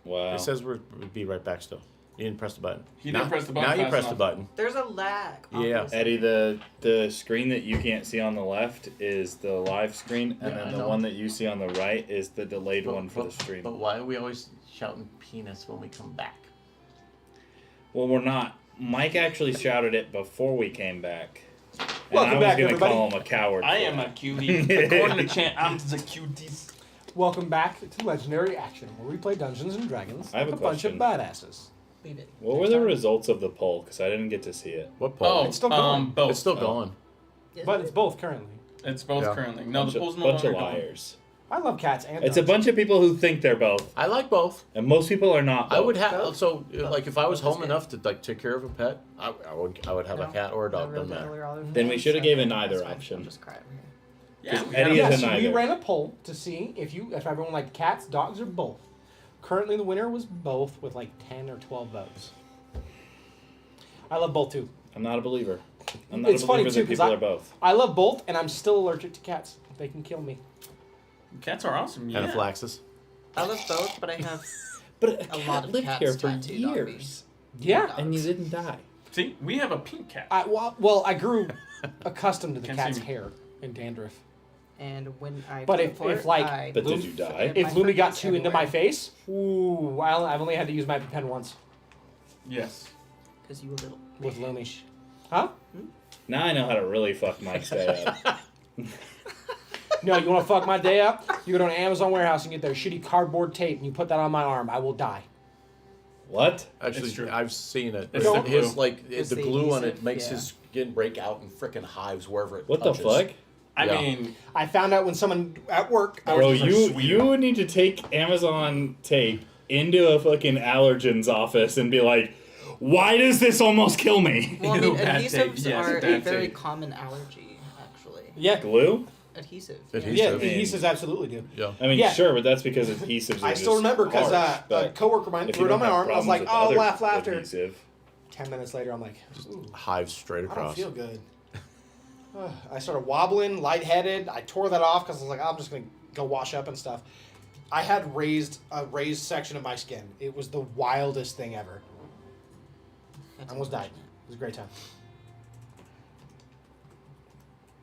Wow. It says we'll be right back still. You didn't press the button. He didn't press the button Now you fast press the enough. button. There's a lag. Yeah. obviously. Eddie, the screen that you can't see on the left is the live screen, and Yeah, then I the know. one that you see on the right is the delayed one for the stream. But why are we always shouting penis when we come back? Well, we're not. Mike actually shouted it before we came back. And Welcome I was back, gonna everybody. call him a coward. I for am a that. cutie. According to Chant, I'm the cuties. Welcome back to Legendary Action, where we play Dungeons and Dragons I have with a a bunch of question. badasses. Leave it. What were the results of the poll? Because I didn't get to see it. What poll? Oh, It's still going. both. It's still going. But it's both currently. It's both Yeah. currently. No, the poll's no Bunch of longer going. liars. I love cats and It's a dogs. bunch of people who think they're both, I like both. and most people are not. Both. I would have Both? so like if I was Both is home good. enough to like take care of a pet, I would have a No, cat or a dog. I wrote Doesn't that matter. earlier, all of Then we that, should have so given that's neither fine. option. I'll just cry over here. Yeah, we Eddie got is Yes, a we neither. ran a poll to see if everyone liked cats, dogs, or both. Currently, the winner was both with like 10 or 12 votes. I love both too. I'm not a believer. I'm not It's a funny, believer too, that 'cause people are both. I love both, and I'm still allergic to cats. They can kill me. Cats are awesome. Yeah. Anaphylaxis. I love both, but I have But a lot of cats tattooed on me. Yeah. and you didn't die. See, we have a pink cat. I grew accustomed to the Can't cat's see me. hair and dandruff. And when I But if- teleport, if, like- I But did move you die? and If my Lumi got friends 2 into my everywhere. face, ooh, I've only had to use my pen once Yes. Because you a little with bitch. Lumi. Huh? Now I know how to really fuck Mike's day up. No, you want to fuck my day up? You go to an Amazon warehouse and get their shitty cardboard tape and you put that on my arm. I will die. What? Actually, It's true. I've seen it. It's the His glue. like It's the the glue on it adhesive, makes yeah. his skin break out in frickin' hives wherever it What the touches. fuck? I Yeah. mean, I found out when someone at work. I Bro, was Allergies are you sweeter. would need to take Amazon tape into a fucking allergens office and be like, why does this almost kill me? Well, I mean, Bad tape, adhesives yes, are a bad very tape. common allergy, actually. yeah, Glue? Adhesive. Adhesive. yeah, I mean- adhesives absolutely do. Yeah. I mean, Yeah. sure, but that's because adhesives are I still just remember because harsh, a but coworker of mine if threw you it on don't my have arm. I was problems like, with oh, other laugh, laughter. adhesive, 10 minutes later, I'm like, ooh, Hives straight I don't across. feel good. I started wobbling, lightheaded. I tore that off because I was like, I'm just going to go wash up and stuff. I had a raised section of my skin. It was the wildest thing ever. I almost died. It was a great time.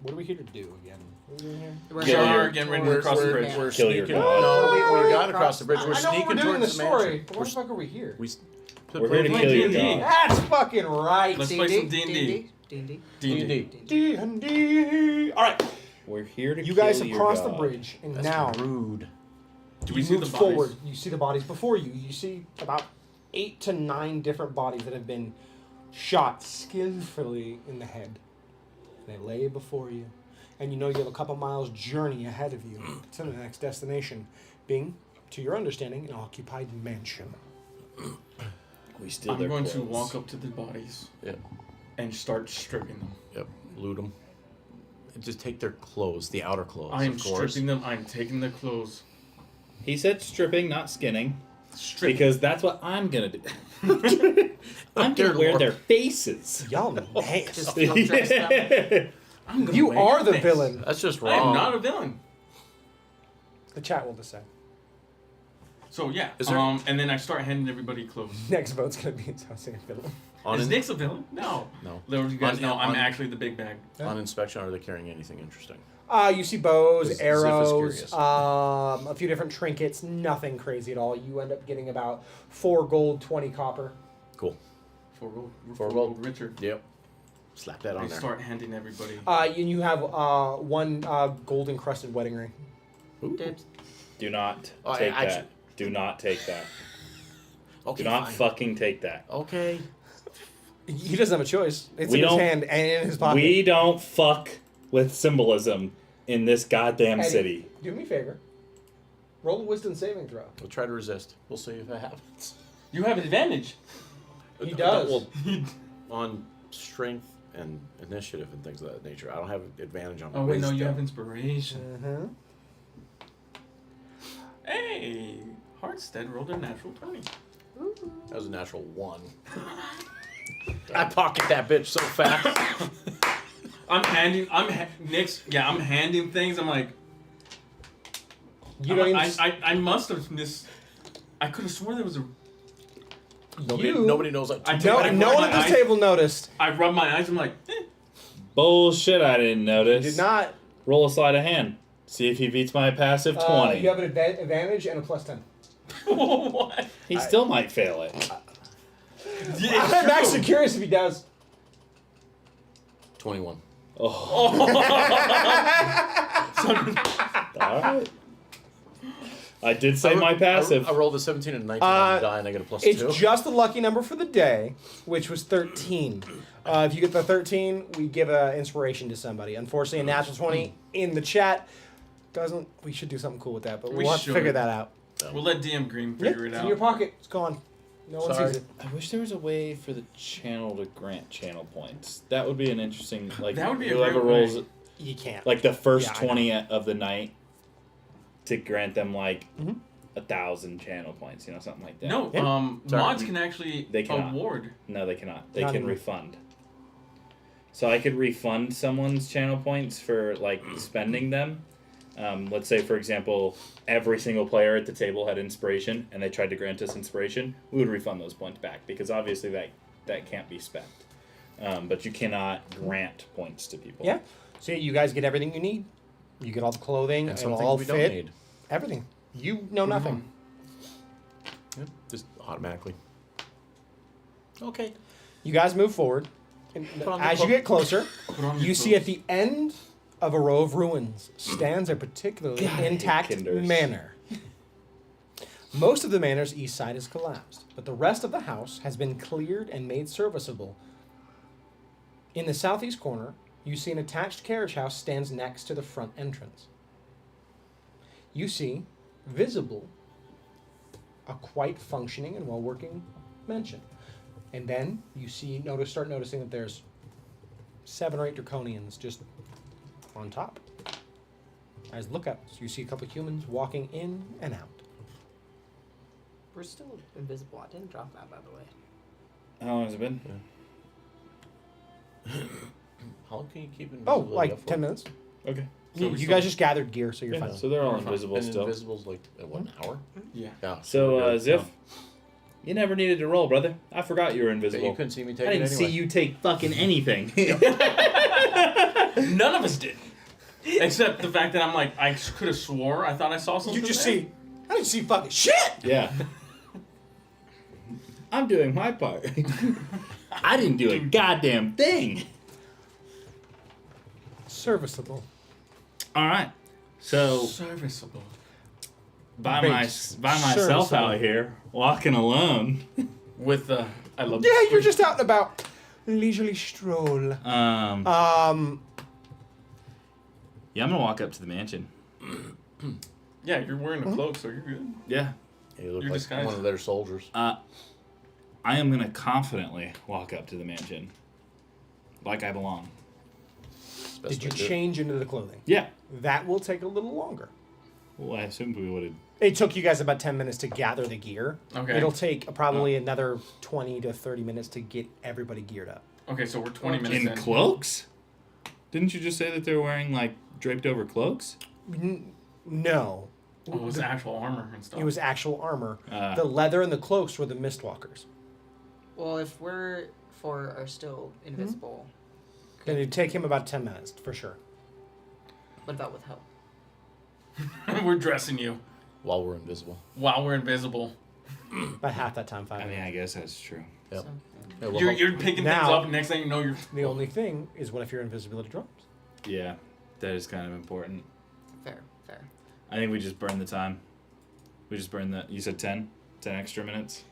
What are we here to do again? What are we doing here? We're Kill heading your- getting ready to towards cross the the bridge. camp. We're Kill your sneaking. god. No, we Wait, got across the bridge. We're I know sneaking what we're doing in towards the the story, mansion. but why the fuck are we here? We're here to Play kill your D&D. dog. That's fucking right. Let's play some D&D. D&D. D&D. D&D. All right, We're here to you kill guys have your crossed the dog. bridge, and That's now rude. Do we you see the move bodies? forward. You see the bodies before you. You see about 8 to 9 different bodies that have been shot skillfully in the head. They lay before you, and you know you have a couple miles journey ahead of you to the next destination, being, to your understanding, an occupied mansion. We steal I'm their going to clothes. walk up to the bodies Yep. and start stripping them. Yep. Loot them. Just take their clothes, the outer clothes. I am of course. stripping them. I'm taking their clothes. He said stripping, not skinning. Stripping. Because that's what I'm gonna do. I'm Dear gonna wear Lord. their faces. Y'all nasty. Just feel dressed up. I'm gonna You wear are your the face. villain. That's just I am wrong. not a villain. The chat will decide. So yeah. Is there- And then I start handing everybody clothes. Next vote's gonna be saying villain. On Is in- Nick's a villain? No. No. Little you guys On- know I'm on- actually the big bag. On inspection, are they carrying anything interesting? You see bows, Ziph is arrows, curious. a few different trinkets. Nothing crazy at all. You end up getting about 4 gold, 20 copper. Cool. For gold. For For gold. gold. Richard. Yep. Slap that on I there. start handing everybody. And you have 1 gold encrusted wedding ring. Ooh. Dibs. Do not Oh, take actually- that. Do not take that. Okay, Do not fine. fucking take that. Okay. He doesn't have a choice. It's We in his don't- hand and in his pocket. We don't fuck with symbolism in this goddamn Eddie, city. Do me a favor. Roll a wisdom saving throw. We'll try to resist. We'll see if it happens. You have advantage. He does. Well, on strength and initiative and things of that nature, I don't have advantage on Oh wait, no, you wisdom. have inspiration. Uh-huh. Hey, Hartstead rolled a natural 20. That was a natural 1. I pocket that bitch so fast. I'm handing things. I'm like, You don't even. I must have missed. I could have sworn there was a. Nobody knows. Like, I two- did- no, I no rolled one at my this eyes. table noticed. I rubbed my eyes. I'm like, Bullshit, I didn't notice. You did not. Roll a sleight of hand. See if he beats my passive 20. You have an advantage and a plus 10. what? He still might fail it. Yeah, it's I'm true. actually curious if he does. 21. Oh. Alright. I did say my passive. I rolled a 17 and a 19 on the die, and I get a plus 2. It's just the lucky number for the day, which was 13. If you get the 13, we give an inspiration to somebody. Unfortunately, a natural 20 in the chat doesn't. We should do something cool with that, but We we'll have to should. figure that out. We'll let DM Green Yeah, figure it it's out. in your pocket. It's gone. No one Sorry. sees it. I wish there was a way for the channel to grant channel points. That would be an interesting, like, That would be a whoever great way. rolls, You can't. like, the first Yeah, I know. 20 of the night to grant them, like, Mhm. 1,000 channel points, you know, something like that. No, Yeah. Sorry. mods can actually They cannot. award. No, they cannot. They Not can even. refund. So I could refund someone's channel points for, like, spending them. Let's say, for example, every single player at the table had inspiration, and they tried to grant us inspiration. We would refund those points back, because obviously that can't be spent. But you cannot grant points to people. Yeah. So you guys get everything you need. You get all the clothing, And it'll some all things we fit. don't need. Everything. You know nothing. Yep, just automatically. Okay. You guys move forward. And Put on the as you cloak. get closer, Put on your you see at clothes. the end of a row of ruins stands a particularly God, I hate intact kinders. manor. Most of the manor's east side is collapsed, but the rest of the house has been cleared and made serviceable. In the southeast corner, you see an attached carriage house stands next to the front entrance. You see, visible, a quite functioning and well-working mansion. And then you start noticing that there's 7 or 8 draconians just on top. As lookouts, you see a couple of humans walking in and out. We're still invisible. I didn't drop that, by the way. How long has it been? How long can you keep Oh, invisibility like up for? 10 minutes. Okay. So You we you still- guys just gathered gear, so you're Yeah, fine. so they're all We're fine. invisible And still. invisible's like, what, an hour? Yeah. Yeah. So, we're good. Ziff, you never needed to roll, brother. I forgot you were Okay, invisible. you couldn't see me take I it didn't anyway. see you take fucking anything. None of us did. Except the fact that I'm like, I could have swore I thought I saw something. You just there. see, I didn't see fucking shit! Yeah. I'm doing my part. I didn't do a goddamn thing. Serviceable. All right. So Serviceable. by Base. myself Serviceable. out here walking alone. With the, I love. Yeah, the you're just out and about. Leisurely stroll. Yeah, I'm gonna walk up to the mansion. Yeah, you're wearing a cloak, so you're good. Yeah. You look You're like disguised. one of their soldiers. I am gonna confidently walk up to the mansion, like I belong. Best Did you way to do it. change into the clothing? Yeah. That will take a little longer. Well, I assumed we would have. It took you guys about 10 minutes to gather the gear. Okay. It'll take probably another 20 to 30 minutes to get everybody geared up. Okay, so we're 20 minutes In cloaks? Didn't you just say that they were wearing like draped over cloaks? No. Oh, it was actual armor and stuff. It was actual armor. Ah. The leather and the cloaks were the Mistwalkers. Well, if we're 4 are still invisible, Then it'd take him about 10 minutes, for sure. what about with help? We're dressing you While we're invisible. while we're invisible. About half that time, 5 I mean, minutes. I guess that's true. Yep. So, Yeah, we'll You're, help- you're picking things Now- up, and next thing you know, you're. The only thing is, what if your invisibility drops? Yeah, that is kind of important. fair, fair. I think we just burn the time. We just burn the. You said 10? 10 extra minutes?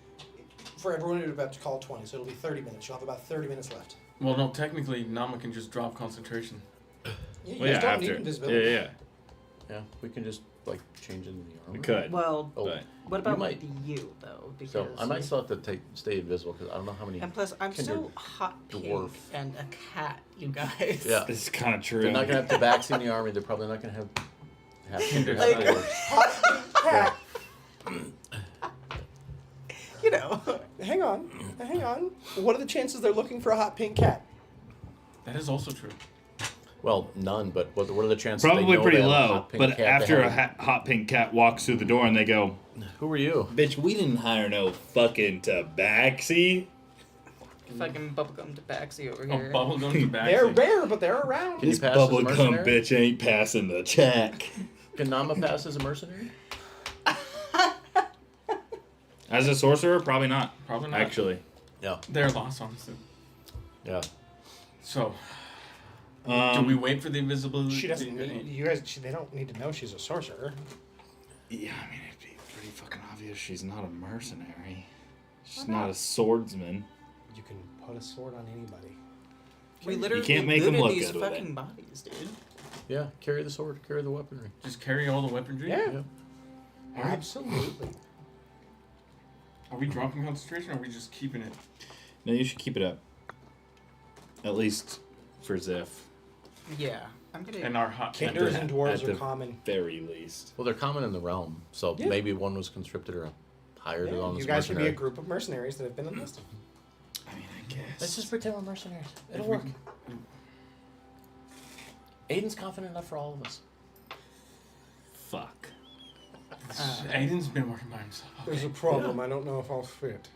For everyone, you're about to call 20, so it'll be 30 minutes. You'll have about 30 minutes left. Well, no, technically, Nama can just drop concentration. You Well, yeah, guys don't after. need invisibility. Yeah. Yeah, we can just like change into the armor. We could. Well, Oh, But what about might- with you though? Because so I might still have to stay invisible because I don't know how many. and plus, I'm Kindred so hot pink dwarf. and a cat, you guys. Yeah, this is kind of true. they're not gonna have tabaxi in the army. They're probably not gonna have kindred Like- dwarves. Yeah. You know. Hang on. What are the chances they're looking for a hot pink cat? That is also true. Well, none. But what are the chances? Probably they know pretty they have a low. hot pink But cat they after a haven't- hot pink cat walks through the door and they go, who are you? bitch, we didn't hire no fucking tabaxi. Fucking bubblegum tabaxi over Oh, here. bubblegum to back. They're rare, but they're around. Can you This pass as a bubblegum mercenary? bitch ain't passing the check. Can Nama pass as a mercenary? As a sorcerer, probably not. Probably not. Actually. Yeah. They're lost, honestly. Yeah. So, do we wait for the invisibility? She doesn't need you guys. They don't need to know she's a sorcerer. Yeah, I mean, it'd be pretty fucking obvious she's not a mercenary. She's not a swordsman. You can put a sword on anybody. We literally can't make 'em looted look these good with fucking it. bodies, dude. Yeah. Carry the sword. Carry the weaponry. Just carry all the weaponry? Yeah. Yeah. Absolutely. Are we dropping concentration, or are we just keeping it? No, you should keep it up. At least for Ziff. Yeah. I'm gonna. And our hot Kinders the- and dwarves at are the- very Very least. Well, they're common in the realm, so Yeah. maybe one was conscripted or hired Yeah, on as you guys could be a mercenary. group of mercenaries that have been enlisted. I mean, I guess. Let's just pretend we're mercenaries. If It'll we work. Aiden's confident enough for all of us. Fuck. Aiden's been working by himself. There's a problem. I don't know if I'll fit.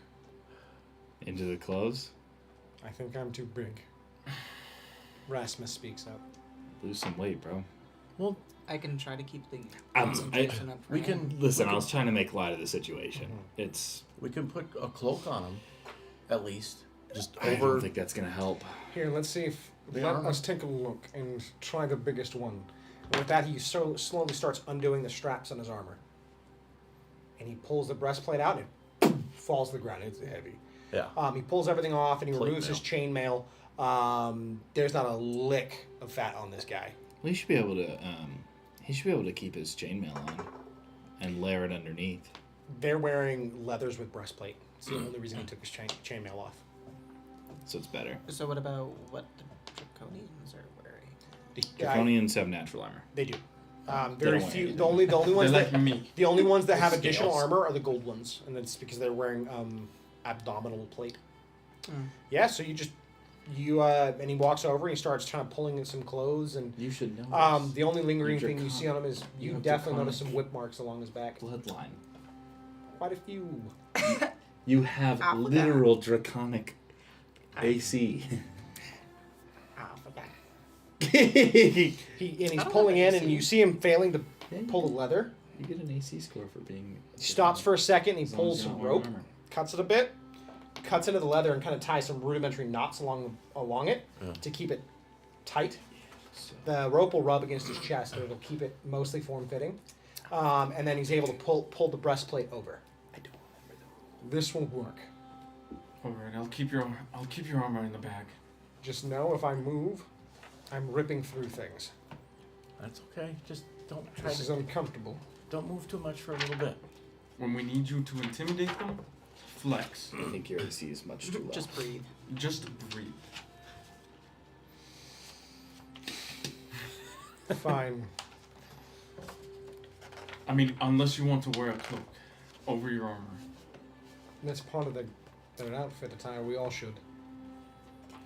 Into the clothes? I think I'm too big. Rasmus speaks up. Lose some weight, bro. Well, I can try to keep the I- concentration up. For we him. can Listen, I was trying to make light of the situation. It's. we can put a cloak on him, at least. Just I over. don't think that's gonna help. Here, let's see if. The Let armor. us take a look and try the biggest one. And with that, he slowly starts undoing the straps on his armor. And he pulls the breastplate out and it falls to the ground. It's heavy. Yeah. He pulls everything off and he Plate removes his chainmail. There's not a lick of fat on this guy. Well, he should be able to. He should be able to keep his chainmail on, and layer it underneath. They're wearing leathers with breastplate. It's the only reason he took his chainmail off. So it's better. So what about what the Draconians are wearing? The guy- Draconians have natural armor. They do. They Very don't wear few. anything. The only ones They're that like me. the only ones that have Scales. additional armor are the gold ones, and that's because they're wearing abdominal plate. Yeah. So and he walks over and he starts trying to pulling in some clothes and. You should know. The only lingering You're thing you see on him is you have definitely draconic notice some whip marks along his back. bloodline. Quite a few. You have I forgot. literal draconic AC. I forgot. He's don't pulling have in, and AC. you see him failing to pull the leather. You get an AC score for being. He stops for a second. He As long as pulls you're some not wearing rope, armor. cuts it a bit, cuts into the leather, and kind of ties some rudimentary knots along it to keep it tight. The rope will rub against his chest, and it'll keep it mostly form-fitting. And then he's able to pull the breastplate over. I don't remember though. This will work. All right, I'll keep your armor in the bag. Just know if I move, I'm ripping through things. That's okay. Just don't try This is to. uncomfortable. Don't move too much for a little bit. When we need you to intimidate them, flex. I think your AC is much too low. Just breathe. Just breathe. Fine. I mean, unless you want to wear a cloak over your armor. That's part of their outfit attire. We all should.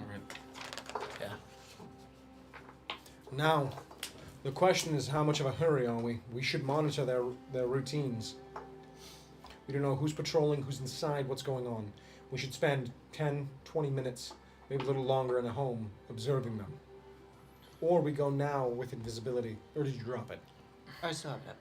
All right. Yeah. Now, the question is, how much of a hurry are we? We should monitor their routines. We don't know who's patrolling, who's inside, what's going on. We should spend 10, 20 minutes, maybe a little longer in the home, observing them. Or we go now with invisibility. Or did you drop it? I still have that.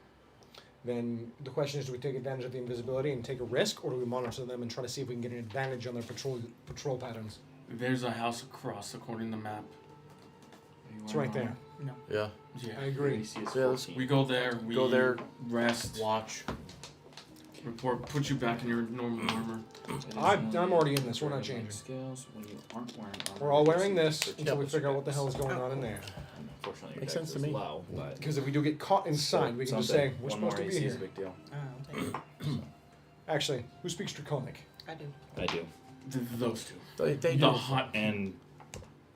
Then the question is, do we take advantage of the invisibility and take a risk, or do we monitor them and try to see if we can get an advantage on their patrol patterns? There's a house across, according to the map. It's right there. No. Yeah. Yeah. I agree. AC is Yeah, let's 14. We go there. We Go there. Rest. Watch. Report. Put you back in your normal armor. I'm already in this. We're not changing. Scales when you aren't wearing armor. We're all wearing this until Yep. we figure out what the hell is going on in there. Unfortunately, your Makes dex sense to is me. low, but Because if we do get caught inside, we can just say, we're one supposed to more be AC is a here. big deal. I'll take it. Actually, who speaks Draconic? I do. I do. Those two. They The do. hot. And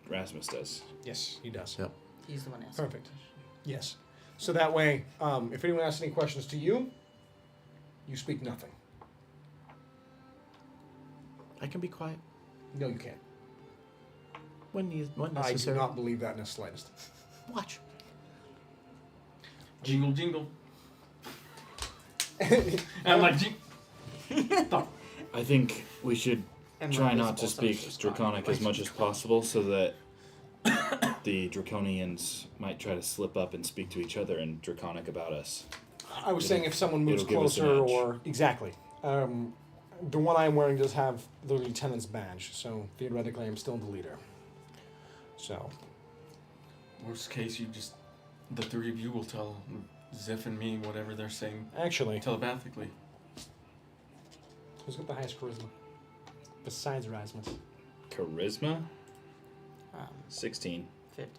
Rasmus does. Yes, he does. Yep. He's the one asking. Perfect. Yes. So that way, if anyone asks any questions to you, you speak nothing. I can be quiet No, you can't. when I do necessary. not believe that in the slightest. Watch. Jingle, jingle. And I'm like, I think we should And try we're not to invisible, so speak it's just Draconic fine. as much as possible so that the Draconians might try to slip up and speak to each other in Draconic about us. I was saying if someone moves it'll give us an closer edge. or... Exactly. The one I'm wearing does have the lieutenant's badge, so theoretically I'm still the leader. So, worst case, the three of you will tell Ziff and me whatever they're saying actually, telepathically. who's got the highest charisma? Besides Rasmus. Charisma? 15. 16.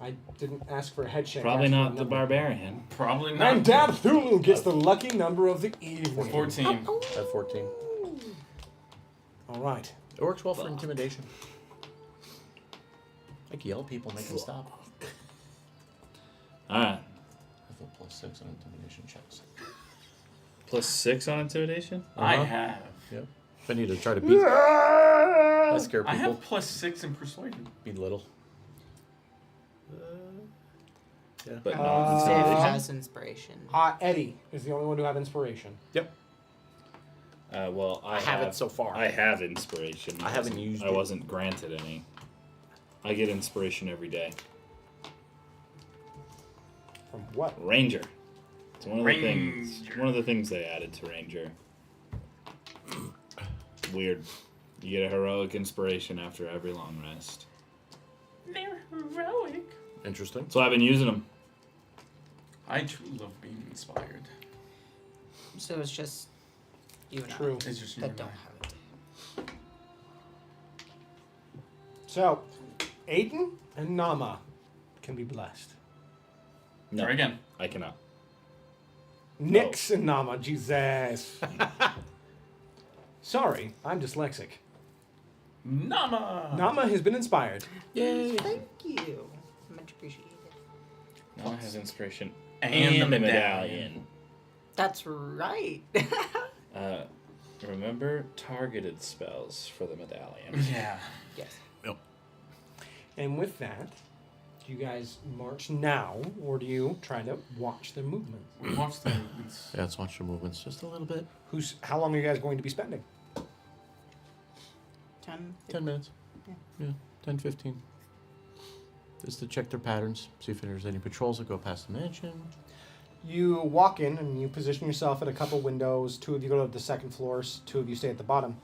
I didn't ask for a head shake. I Probably asked for a not the number. barbarian. Probably not. And Dab Thulu gets the lucky number of the evening. 14. At 14. All right. It works well for intimidation. Like yell people, make them stop. Alright. I have a +6 on intimidation checks. +6 on intimidation? I Uh-huh. have. Yep. If I need to try to beat, I scare I people. have +6 in persuasion. Belittle. Yeah. But Uh, not Ziff intimidation? has inspiration. Eddie is the only one who have inspiration. Yep. Well, I have it so far. I have inspiration. I haven't used I it. wasn't granted any. I get inspiration every day. From what? Ranger. It's one of the things they added to Ranger. Weird. You get a heroic inspiration after every long rest. They're heroic. Interesting. So I've been using them. I truly love being inspired. So it's just you and True. It's just I you that and don't I. have it. So, Aiden and Nama can be blessed. No, Try again. I cannot. Nix and Nama, Jesus. Sorry, I'm dyslexic. Nama. Nama has been inspired. Yay! Thank you. Much appreciated. Now it has inspiration And the the medallion. That's right. Remember targeted spells for the medallion. Yeah. Yes. And with that, do you guys march now, or do you try to watch their movements? We watched the movements. Yeah, let's watch the movements just a little bit. How long are you guys going to be spending? 10. 10 minutes. Yeah. 10, 15. Just to check their patterns, see if there's any patrols that go past the mansion. You walk in and you position yourself at a couple windows. 2 of you go to the second floors. 2 of you stay at the bottom.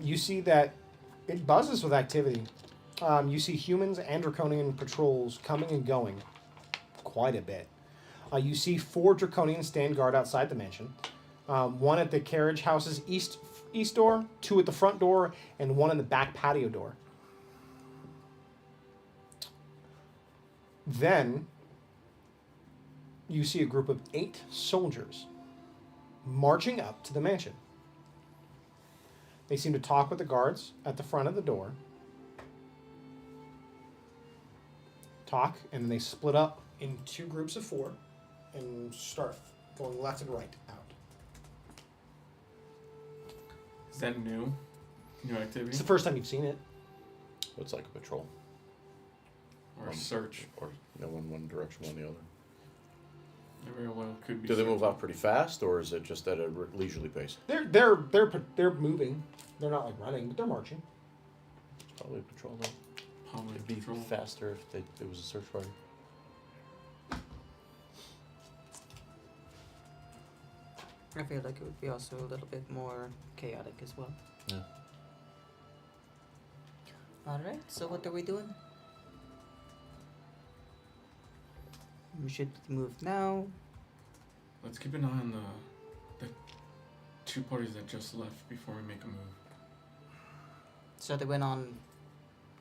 You see that it buzzes with activity. You see humans and draconian patrols coming and going quite a bit. You see 4 draconians stand guard outside the mansion. 1 at the carriage house's east door, 2 at the front door, and 1 in the back patio door. Then you see a group of 8 soldiers marching up to the mansion. They seem to talk with the guards at the front of the door. Talk, and then they split up in 2 groups of 4 and start going left and right out. Is that new? New It's activity? the first time you've seen it. It's like a patrol. Or a search? Or one direction, one the other. It very well could be. Do they search. move up pretty fast, or is it just at a leisurely pace? They're moving. They're not like running, but they're marching. It's probably a patrol then. Probably It'd be patrol. faster if it was a search party. I feel like it would be also a little bit more chaotic as well. Yeah. Alright, so what are we doing? We should move now. Let's keep an eye on the 2 parties that just left before we make a move. So they went on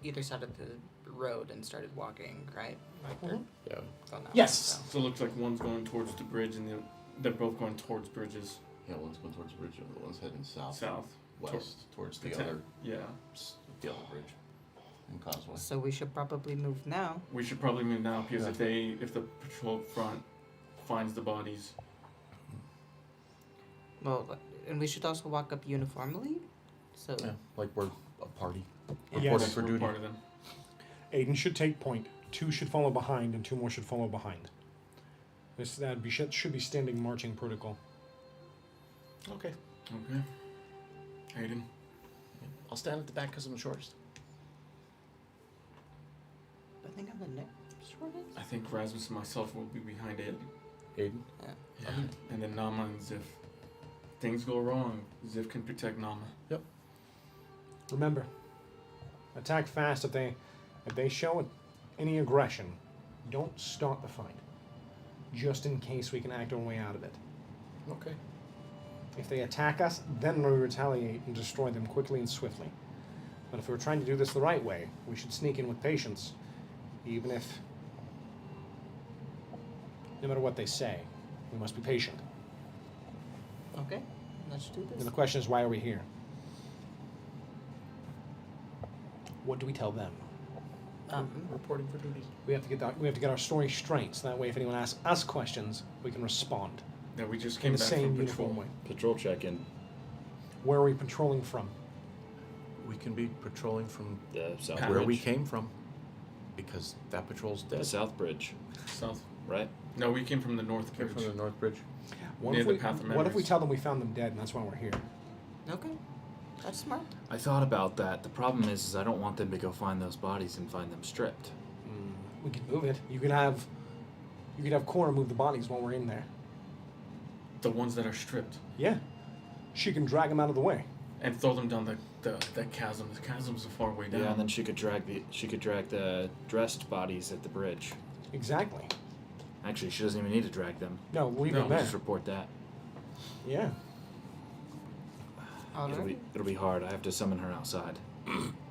either side of the road and started walking, right? Like they're Yeah. going out, Yes. so. So it looks like one's going towards the bridge and they're both going towards bridges. Yeah, one's going towards the bridge, the other one's heading south. South. West, towards the Attack. other Yeah. bridge and causeway. So we should probably move now. We should probably move now because Yeah. if the patrol front finds the bodies. Well, and we should also walk up uniformly. So Yeah, like we're a party. Yes. Reporting for We're duty. part of them. Aiden should take point. 2 should follow behind, and 2 more should follow behind. Should be standing marching protocol. Okay. Okay. Aiden. I'll stand at the back because I'm the shortest. I think I'm the next shortest. I think Rasmus and myself will be behind Ed. Aiden? Yeah. And then Nama and Ziff. Things go wrong, Ziff can protect Nama. Remember, attack fast if they show any aggression. Don't start the fight, just in case we can act our way out of it. Okay. If they attack us, then we retaliate and destroy them quickly and swiftly. But if we're trying to do this the right way, we should sneak in with patience, even if, no matter what they say, we must be patient. Okay, let's do And this. the question is, why are we here? What do we tell them? Reporting for duty. We have to get our story straight, so that way, if anyone asks us questions, we can respond Yeah, we just in came the back same from patrol. uniform way. Patrol check-in. Where are we patrolling from? We can be patrolling from The South Pat- where Bridge. we came from, because that patrol's The dead. South Bridge, South. right? No, we came from the north Came bridge. from the North Bridge. What Near if the we, Path of what if we Memories. tell them we found them dead and that's why we're here? Okay, that's smart. I thought about that. The problem is I don't want them to go find those bodies and find them stripped. We can move it. You can have You could have Cora move the bodies while we're in there. The ones that are stripped. Yeah. She can drag them out of the way. And throw them down the chasm. The chasm's a far way down. Yeah, and then she could drag the dressed bodies at the bridge. Exactly. Actually, she doesn't even need to drag them. No, leave No, them there. Just report that. Yeah. It'll be hard. I have to summon her outside.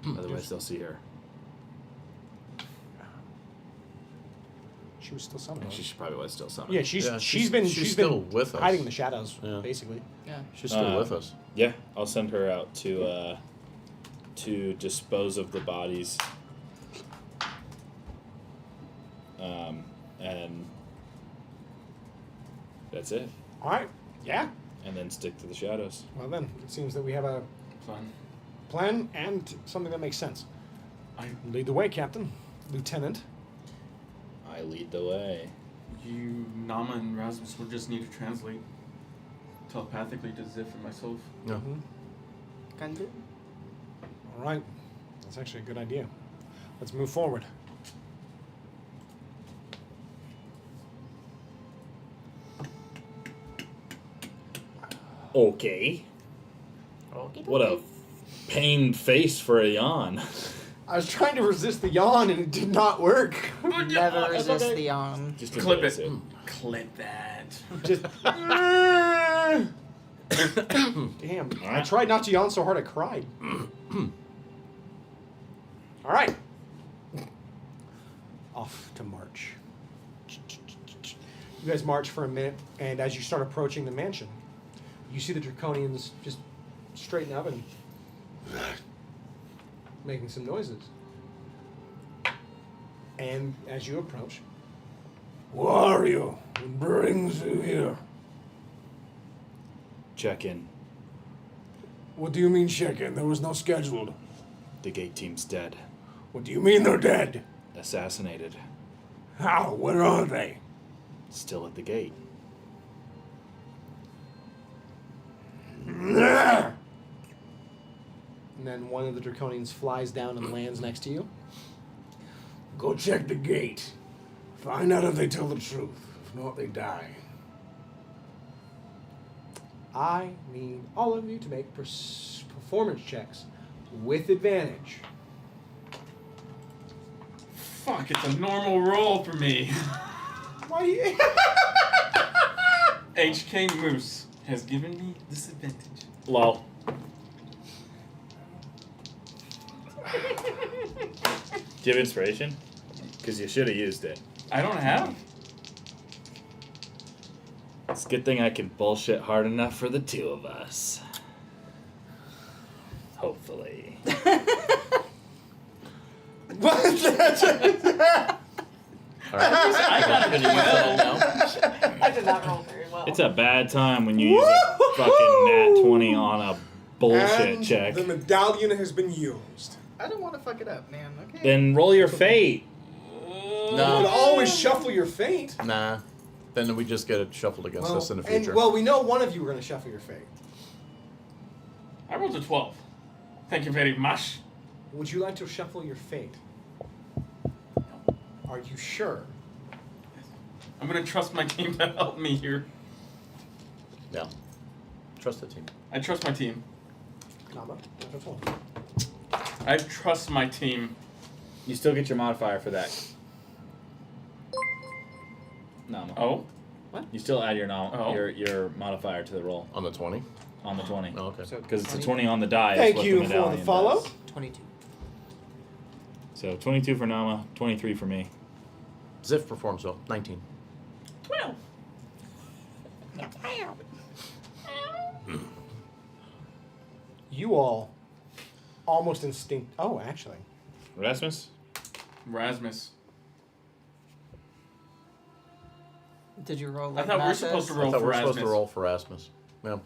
Otherwise, they'll see her. She was still summoned. And she probably was still summoned. Yeah, she's she's been still with us. hiding in the shadows, Yeah. basically. Yeah. She's still with us. Yeah, I'll send her out to dispose of the bodies. And that's it. All right. Yeah. And then stick to the shadows. Well then, it seems that we have a Fun. plan and something that makes sense. I Lead the way, Captain. Lieutenant. I lead the way. You, Nama, and Rasmus will just need to translate telepathically to Ziff and myself. No. Can do. All right. That's actually a good idea. Let's move forward. Okay. What a pained face for a yawn. I was trying to resist the yawn and it did not work. Never resist the yawn. Just Clip embrace it. Clip that. Just. Damn. I tried not to yawn so hard I cried. All right. Off to march. You guys march for a minute, and as you start approaching the mansion, you see the Draconians just straighten up and making some noises. And as you approach, Who are you? What brings you here? Check in. What do you mean check-in? There was no scheduled. The gate team's dead. What do you mean they're dead? Assassinated. How? Where are they? Still at the gate. and then one of the Draconians flies down and lands next to you. Go check the gate. Find out if they tell the truth. If not, they die. I need all of you to make performance checks with advantage. Fuck, it's a normal roll for me. Why do you... HK Moose has given me disadvantage. Lol. Do you have inspiration? Because you should have used it. I don't have. It's a good thing I can bullshit hard enough for the two of us. Hopefully. I got it now. I did not roll very well. It's a bad time when you use a fucking nat 20 on a bullshit And check. the medallion has been used. I don't want to fuck it up, man. Okay. Then roll your fate. You would No. always shuffle your fate. Nah. Then we just get it shuffled against us in the future. And, well, we know one of you are going to shuffle your fate. I rolled a 12. Thank you very much. Would you like to shuffle your fate? Are you sure? I'm gonna trust my team to help me here. Yeah. Trust the team. I trust my team. Comma. That's all. I trust my team. You still get your modifier for that. No. Oh? You still add your Oh. your modifier to the roll On the 20? on the 20. Oh, okay. So Because it's a 20? 20 on the die. Thank is what you the for the medallion follow. does. 22. So 22 for Nama, 23 for me. Ziff performs well. 19. 12. You all almost instinct. Oh, actually. Rasmus? Rasmus. Did you roll I like thought we were Matt supposed to does? roll I thought for we were supposed to Rasmus. roll for Rasmus. Yeah.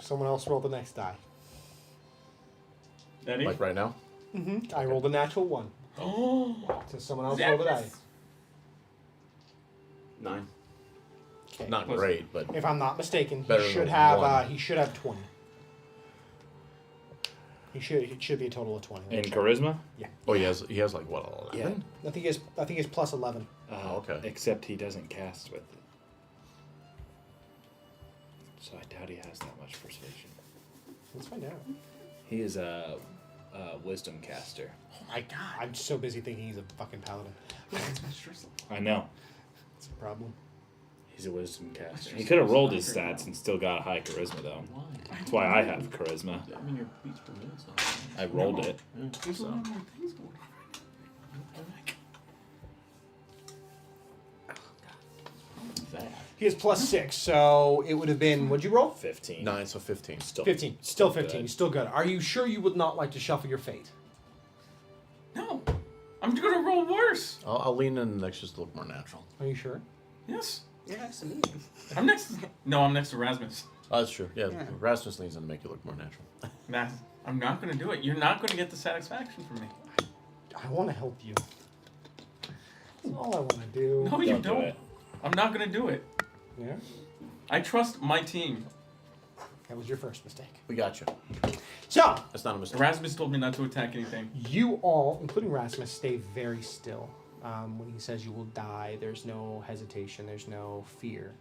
Someone else roll the next die. Eddie? Like right now? Mm-hmm. I rolled a natural one. Oh. So someone else roll the die. 9. Okay. Not Plus- great, but If I'm not mistaken, Better he should than have one. he should have 20. It should be a total of 20. In charisma? Yeah. Oh, he has like what, 11? I think he has plus 11. Okay. Except he doesn't cast with it. So I doubt he has that much persuasion. Let's find out. He is a wisdom caster. Oh my god. I'm so busy thinking he's a fucking paladin. I know. It's a problem. He's a wisdom caster. He could have rolled his stats and still got a high charisma, though. Why? That's why I have charisma. I mean, your beats per minute's not. I rolled it. There's a So, lot more things going on. that. He has plus 6, so it would have been. What'd you roll? 15. 9, so 15. Still 15. Still 15. good. Still good. Are you sure you would not like to shuffle your fate? No, I'm gonna roll worse. I'll lean in next just to look more natural. Are you sure? Yes, You're next to me. I'm next. No, I'm next to Rasmus. Oh, that's true. Yeah, Yeah. Rasmus leans in to make you look more natural. Nah, I'm not gonna do it. You're not gonna get the satisfaction from me. I want to help you. That's all I want to do. No, you Don't do don't. it. I'm not gonna do it. Yeah? I trust my team. That was your first mistake. We got you. So, That's not a mistake. Rasmus told me not to attack anything. you all, including Rasmus, stay very still. When he says you will die, there's no hesitation, there's no fear.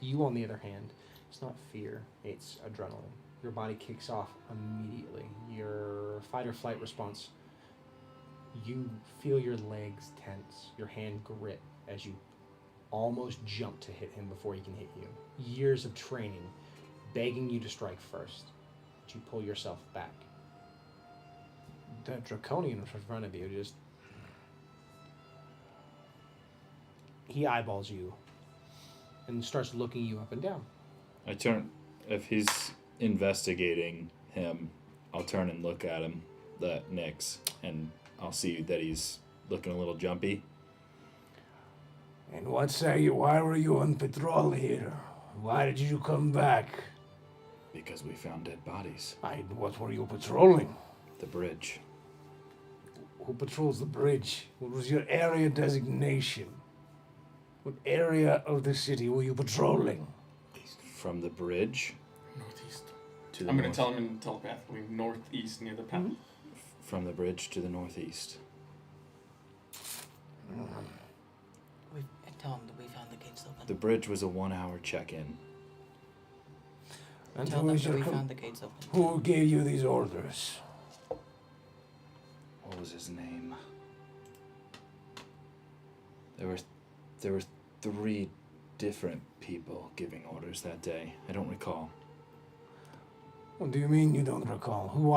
You, on the other hand, it's not fear, it's adrenaline. Your body kicks off immediately. Your fight or flight response, you feel your legs tense, your hand grip as you almost jump to hit him before he can hit you. Years of training begging you to strike first, but you pull yourself back. The draconian in front of you just... He eyeballs you and starts looking you up and down. I turn. If he's investigating him, I'll turn and look at him, that Nyx, and I'll see that he's looking a little jumpy. And what say you? Why were you on patrol here? Why did you come back? Because we found dead bodies. What were you patrolling? The bridge. Who patrols the bridge? What was your area designation? What area of the city were you patrolling? From the bridge Northeast. to the I'm gonna north. tell him in telepathically northeast near the path. From the bridge to the northeast. Tell him that we found the gates open. The bridge was a 1-hour check-in. And Tell who them is that your we com- found the gates open. who gave you these orders? What was his name? There were 3 different people giving orders that day. I don't recall. What do you mean you don't recall? Who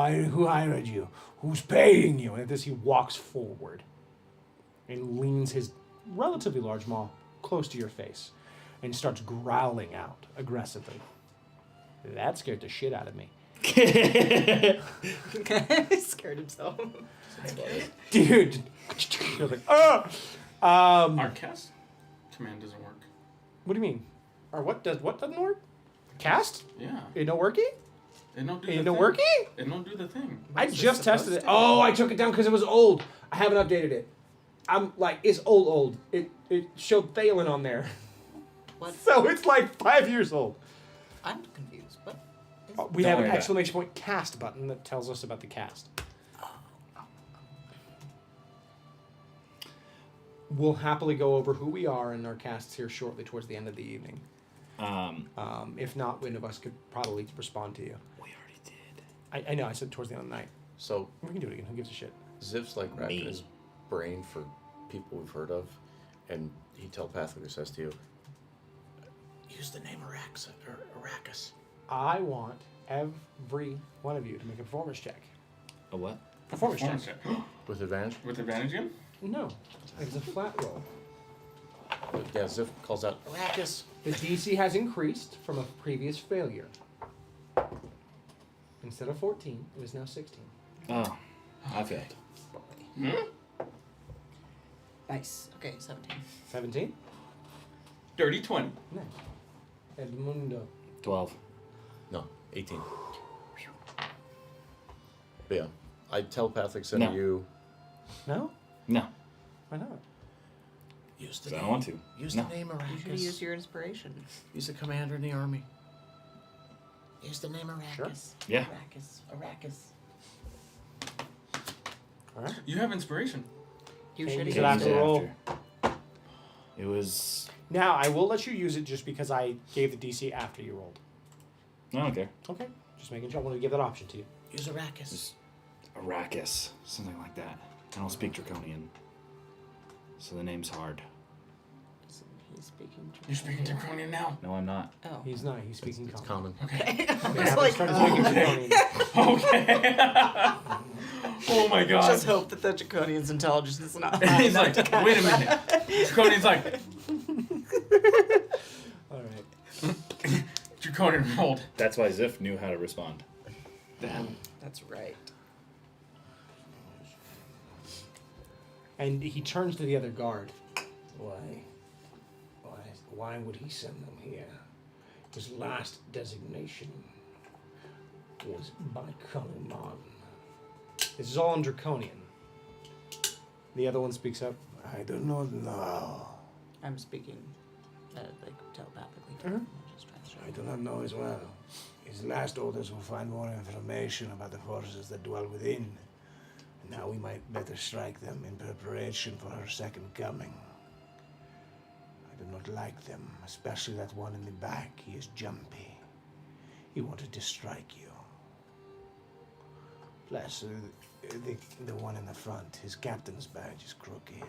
hired you? Who's paying you? And at this, he walks forward and leans his relatively large maw close to your face and starts growling out aggressively. That scared the shit out of me. He scared himself. Dude! You're like, ah! Our cast command doesn't work. What do you mean? Or what doesn't work? Cast? Yeah, It no working? it don't do It the no thing. working? It don't do the thing. I What's just this tested it. supposed to Oh, I took it down because it was old. I haven't updated it. I'm like, it's old. It showed Thalen on there. What? So it's like 5 years old. I'm confused. What? We Don't have an worry about it. exclamation point cast button that tells us about the cast. We'll happily go over who we are and our casts here shortly towards the end of the evening. If not, one of us could probably respond to you. We already did. I know, I said towards the end of the night. So, We can do it again. Who gives a shit? Zip's like racking Me. his brain for people we've heard of, and he telepathically says to you, use the name Arrakis. I want every one of you to make a performance check. A what? Performance check. check. With advantage? With advantage again? No, it's a flat roll. Yeah, Zip calls out, Arrakis. The DC has increased from a previous failure. Instead of 14, it is now 16. Oh, I failed. Nice. Okay, 17. 17? Dirty 20. Nice. Edmundo. 12. No, 18. But yeah, I telepathically said No. to you, No? No, Why not? use 'cause I don't want to. Use No. the name You should Arrakis. use your inspiration. He's a commander in the army. Use the name Arrakis. Sure. Yeah. Arrakis. All right. You have inspiration. You Okay, should use have it used after it. roll. It was. Now I will let you use it just because I gave the DC after you rolled. I don't care. Okay. Just making sure. I wanted to give that option to you. Use Arrakis. Just Arrakis, something like that. I don't speak Draconian, so the name's hard. He's speaking. You're speaking Draconian now. No, I'm not. Oh. He's not. He's speaking It's common. common. Okay. They I was haven't like, started speaking okay. Draconian. Okay. Oh my god. just hope that the Draconian's intelligence is not high He's enough like, to catch wait a that. minute. Draconian's like, All right. Draconian rolled. That's why Ziff knew how to respond. Damn. That's right. And he turns to the other guard. Why would he send them here? His last designation was by Kaluman. This is all in Draconian. The other one speaks up. I do not know. I'm speaking like telepathically. Mhm. Just trying to I do not know as well. His last orders will find more information about the forces that dwell within. Now we might better strike them in preparation for her second coming. I do not like them, especially that one in the back. He is jumpy. He wanted to strike you. Plus, the one in the front, his captain's badge is crooked.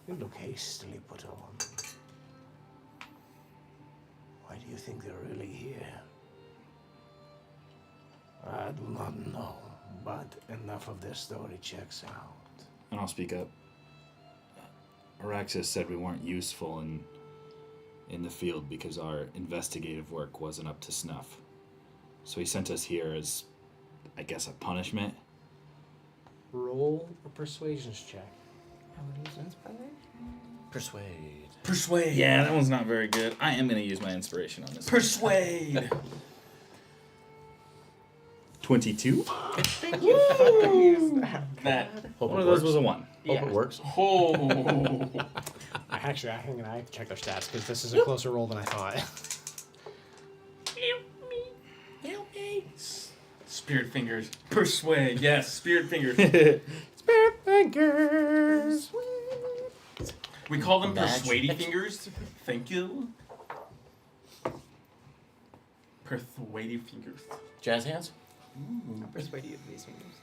It look hastily put on. Why do you think they're really here? I do not know, but enough of their story checks out. And I'll speak up. Araxis said we weren't useful in the field because our investigative work wasn't up to snuff. So he sent us here as, I guess, a punishment. Roll a persuasions check. I would use inspiration. Persuade. Persuade. Yeah, that one's not very good. I am going to use my inspiration on this. Persuade. 22? That. Hope One it of those works. was a 1. Hope it works. Oh. I have to check their stats because this is a closer roll than I thought. Spirit fingers. Persuade. Yes, spirit fingers. Spirit fingers. We call them Magic. persuady fingers. Thank you. Persuady fingers. Jazz hands? I'll persuade you with these fingers.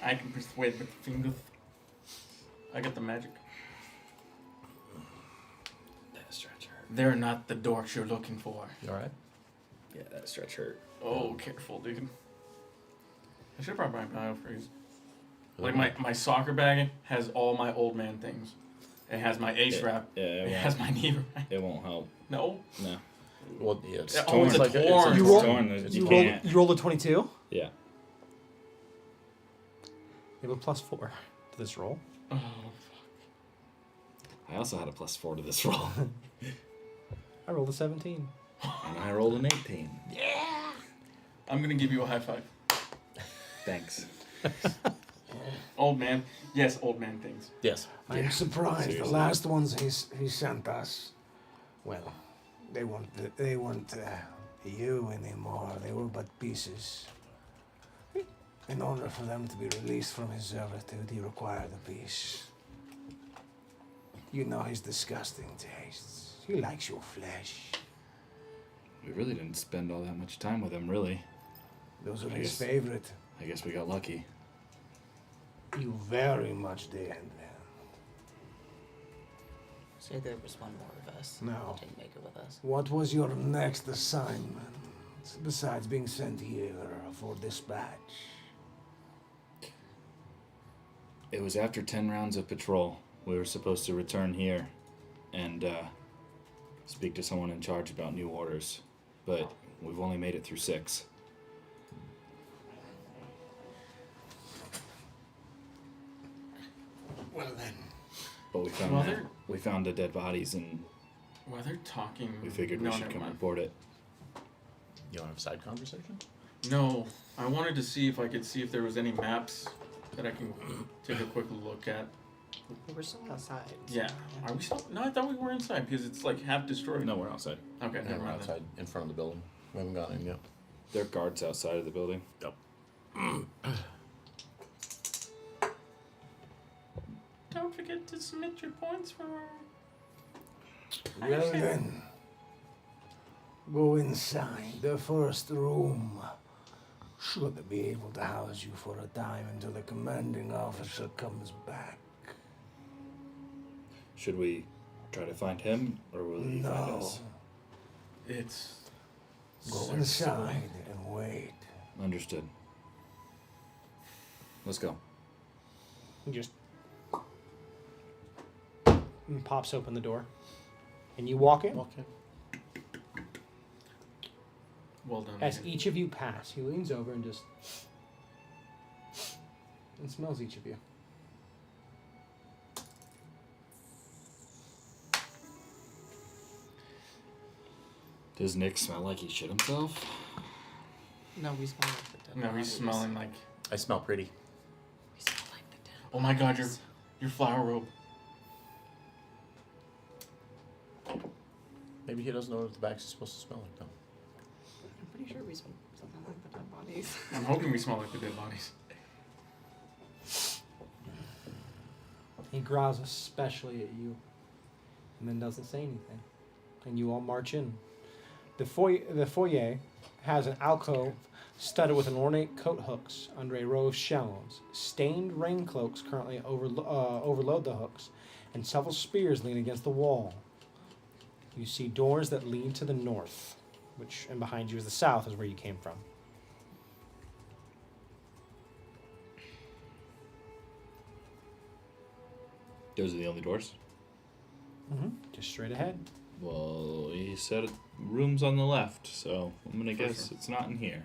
I can persuade with fingers. I got the magic. That stretch hurt. They're not the dorks you're looking for. You alright? Yeah, that stretch hurt. Oh, careful, dude. I should probably buy biofreeze. Like my soccer bag has all my old man things. It has my ace wrap. Yeah, It has my knee wrap. it won't help. No. No. Well, yeah, it's Yeah, torn. it's a Like torn. You It's roll- torn. It's You You can't. rolled a 22. Yeah. You have a +4 to this roll. Oh, I also had a +4 to this roll. I rolled a 17. And I rolled an 18. I'm gonna give you a high five. Thanks. Old man. Yes, old man things. Yes. I'm Yeah, surprised. seriously. The last ones he sent us, well, they weren't you anymore. They were but pieces. In order for them to be released from his servitude, he required a piece. You know his disgusting tastes. He likes your flesh. We really didn't spend all that much time with him, really. Those are I his guess- favorite. I guess we got lucky. You very much did. Say there was one more of us. No. That didn't make it with us. What was your next assignment, besides being sent here for dispatch? It was after 10 rounds of patrol. We were supposed to return here and speak to someone in charge about new orders. But we've only made it through 6. Well then. But we found Well, that. they're- We found the dead bodies and While they're talking, we figured we should never come mind. report it. You want to have a side conversation? No, I wanted to see if I could see if there was any maps that I can take a quick look at. We were still outside. Yeah. Are we still? No, I thought we were inside because it's like half destroyed. No, we're outside. Okay, Yeah, never we're mind. outside in front of the building. We haven't gone in yet. There are guards outside of the building. Yep. Don't forget to submit your points for. Well then, go inside the first room. Should be able to house you for a time until the commanding officer comes back. Should we try to find him, or will he find us? It's. Go inside and wait. Understood. Let's go. He just pops open the door, and you walk in. Okay. Well done. As man. each of you pass, he leans over and just and smells each of you. Does Nick smell like he shit himself? No, we smell like the dead No, he's bodies. smelling like. I smell pretty. We smell like the dead. Oh my God, your flower robe. Maybe he doesn't know what the bags are supposed to smell like, though. I'm pretty sure we smell something like the dead bodies. I'm hoping we smell like the dead bodies. He growls especially at you, and then doesn't say anything. And you all march in. The foyer has an alcove studded with an ornate coat hooks under a row of shelves. Stained rain cloaks currently overload the hooks, and several spears lean against the wall. You see doors that lead to the north, and behind you is the south, is where you came from. Those are the only doors? Mm-hmm. Just straight ahead. Well, he said room's on the left, so I'm gonna For guess sure. it's not in here.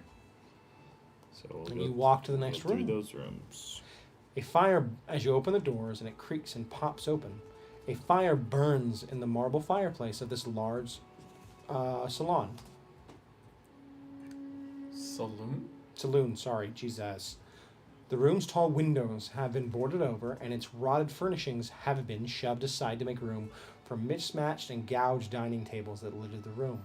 So we'll And go, you walk to the go next through room. those rooms. A fire, as you open the doors and it creaks and pops open, a fire burns in the marble fireplace of this large salon. Saloon? Sorry, Jesus. The room's tall windows have been boarded over, and its rotted furnishings have been shoved aside to make room for mismatched and gouged dining tables that littered the room.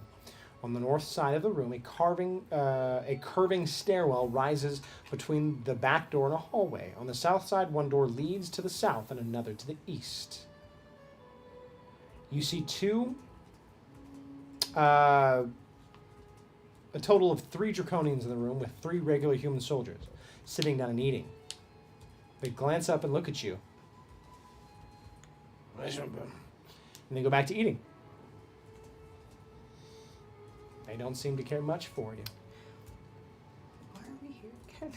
On the north side of the room, a curving stairwell rises between the back door and a hallway. On the south side, one door leads to the south and another to the east. You see a total of 3 draconians in the room with 3 regular human soldiers sitting down and eating. They glance up and look at you, and they go back to eating. They don't seem to care much for you. Why are we here again?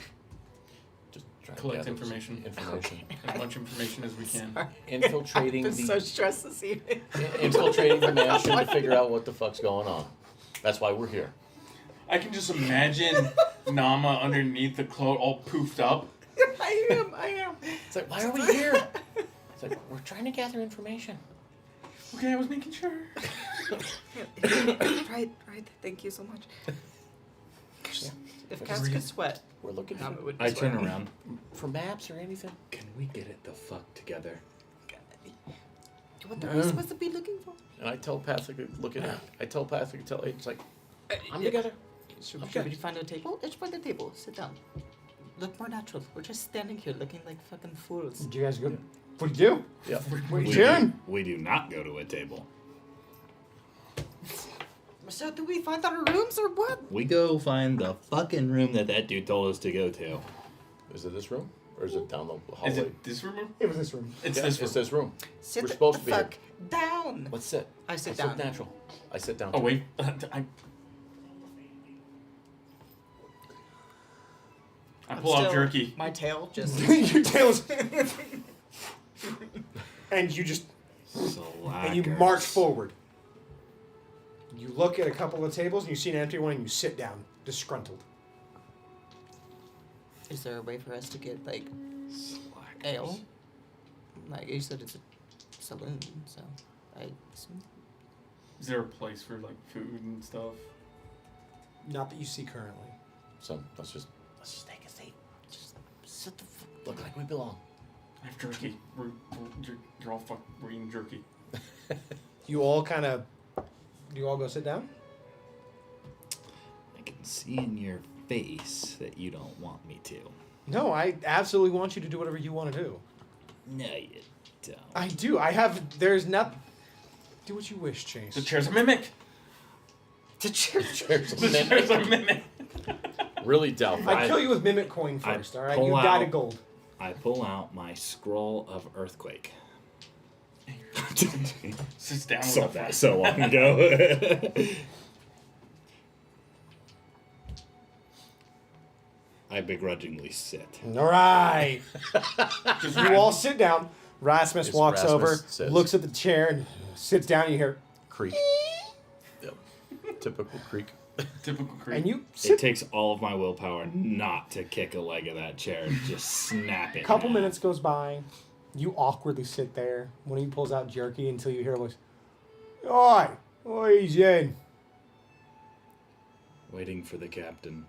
Just trying to Collect gather information. Information. As much information as we can. Sorry. Infiltrating I've been so stressed this evening. infiltrating the mansion to figure out what the fuck's going on. That's why we're here. I can just imagine Nama underneath the cloak all poofed up. I am. It's like, why are we here? It's like, we're trying to gather information. Okay, I was making sure. Right. Thank you so much. If cats could sweat, We're looking Nama for, would be I turn sweating. around. for maps or anything. Can we get it the fuck together? What are we supposed to be looking for? And I telepathically tell Aiden, it's like, I'm together. Should Okay. we find a table? Let's find a table. Sit down. Look more natural. We're just standing here looking like fucking fools. Did you guys go? What do you do? Yeah. What are you We doing? do, we do not go to a table. So do we find our rooms or what? We go find the fucking room that dude told us to go to. Is it this room? Or is it down the hallway? Is it this room? It was this room. It's Yeah, this room. It's this room. Sit We're the supposed to be here. fuck down. Let's sit. I sit Let's down. sit natural. I sit down. Oh too. wait, I pull out Still, jerky. My tail just. Your tail's. And you just. And you march forward. You look at a couple of tables and you see an empty one and you sit down, disgruntled. Is there a way for us to get like ale? Like you said, it's a saloon, so I assume. Is there a place for like food and stuff? Not that you see currently. So let's just take a seat. Just sit the look like we belong. I have jerky. You're all we're eating jerky. You all kind of. Do you all go sit down? I can see in your face that you don't want me to. No, I absolutely want you to do whatever you want to do. No, don't. I do. I have. There's not. Do what you wish, Chase. The chair's a mimic. The chair's The chair's a mimic. really doubtful. I'd kill you with mimic coin I first. All right, pull you died out- of gold. I pull out my scroll of earthquake. Sits down Saw with that so long ago. I begrudgingly sit. All right. Just You all sit down. Rasmus Yes, walks Rasmus over, sits. looks at the chair, and sits down. And you hear, Creak. Yep. Typical creak. Typical creep. and you It sit. takes all of my willpower not to kick a leg of that chair and just snap it. A couple in minutes half. goes by. You awkwardly sit there. One of you pulls out jerky until you hear a voice. All right, what are you doing? Waiting for the captain.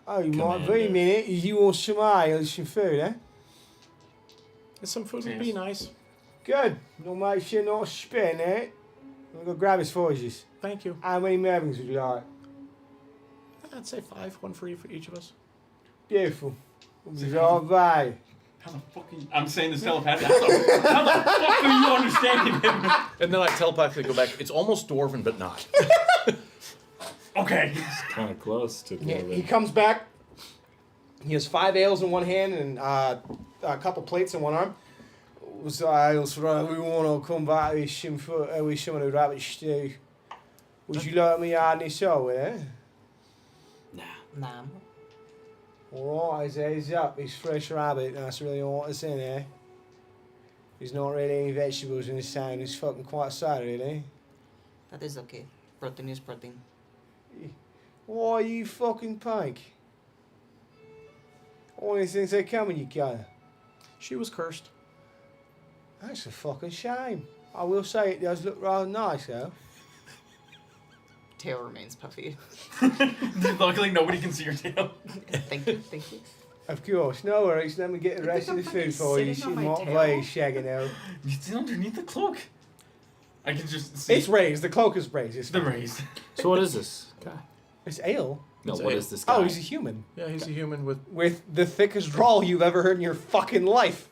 Oh, you might be a Commander. minute. You want some ale, some food, eh? Some food would be Yes. nice. Good. You'll make sure not to spin it. I'm going to grab his forges. Thank you. How many mervings would you like? I'd say 5, one for each of us. Beautiful. All right. How the fuck are you... I'm saying this telepathically. How the fuck are you understanding him? And then I telepathically go back. It's almost dwarven, but not. Okay. Kind of close to Yeah, Dwarven. he comes back. He has 5 ales in one hand and a couple plates in one arm. So ales, right? We want to come back with some of the rabbit stew. Would you like me adding this on with it? Nah. Nah. Alright, his head's up. It's fresh rabbit. That's really all that's in there. There's not really any vegetables in this town. It's fucking quite sad, really. That is okay. Protein is protein. Why are you fucking pink? Only things they come when you go. She was cursed. That's a fucking shame. I will say it does look rather nice, though. Tail remains puffy. Luckily, nobody can see your tail. Thank you, thank you. Of course, no worries. Let me get the rest of the food for you. Sitting You on my might tail? be shagging out. It's underneath the cloak. I can just see It's raised. The cloak is raised. It's, the raised. So what is this guy? it's ale. No, It's what ale. is this guy? Oh, he's a human. Yeah, he's a human with... With the thickest drawl you've ever heard in your fucking life.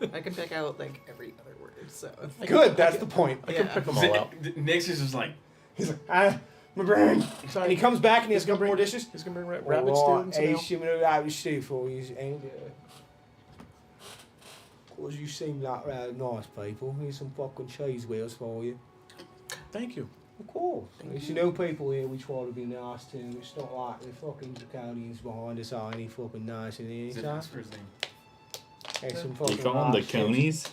I can pick out like every other word, so. Good, that's the point. I can pick them all out. Nix is just like, He's like, my brain. And he comes back and he has a couple more dishes. He's going to bring rabbit stew and some ale. Some rabbit stew for you. And, of course, you seem like rather nice people. Here's some fucking cheese wheels for you. Thank you. Of course. There's you know people here we try to be nice to. It's not like the fucking draconians behind us are any fucking nice in here. is it So, ask for his name? there's some You fucking call them the nice shit. conies?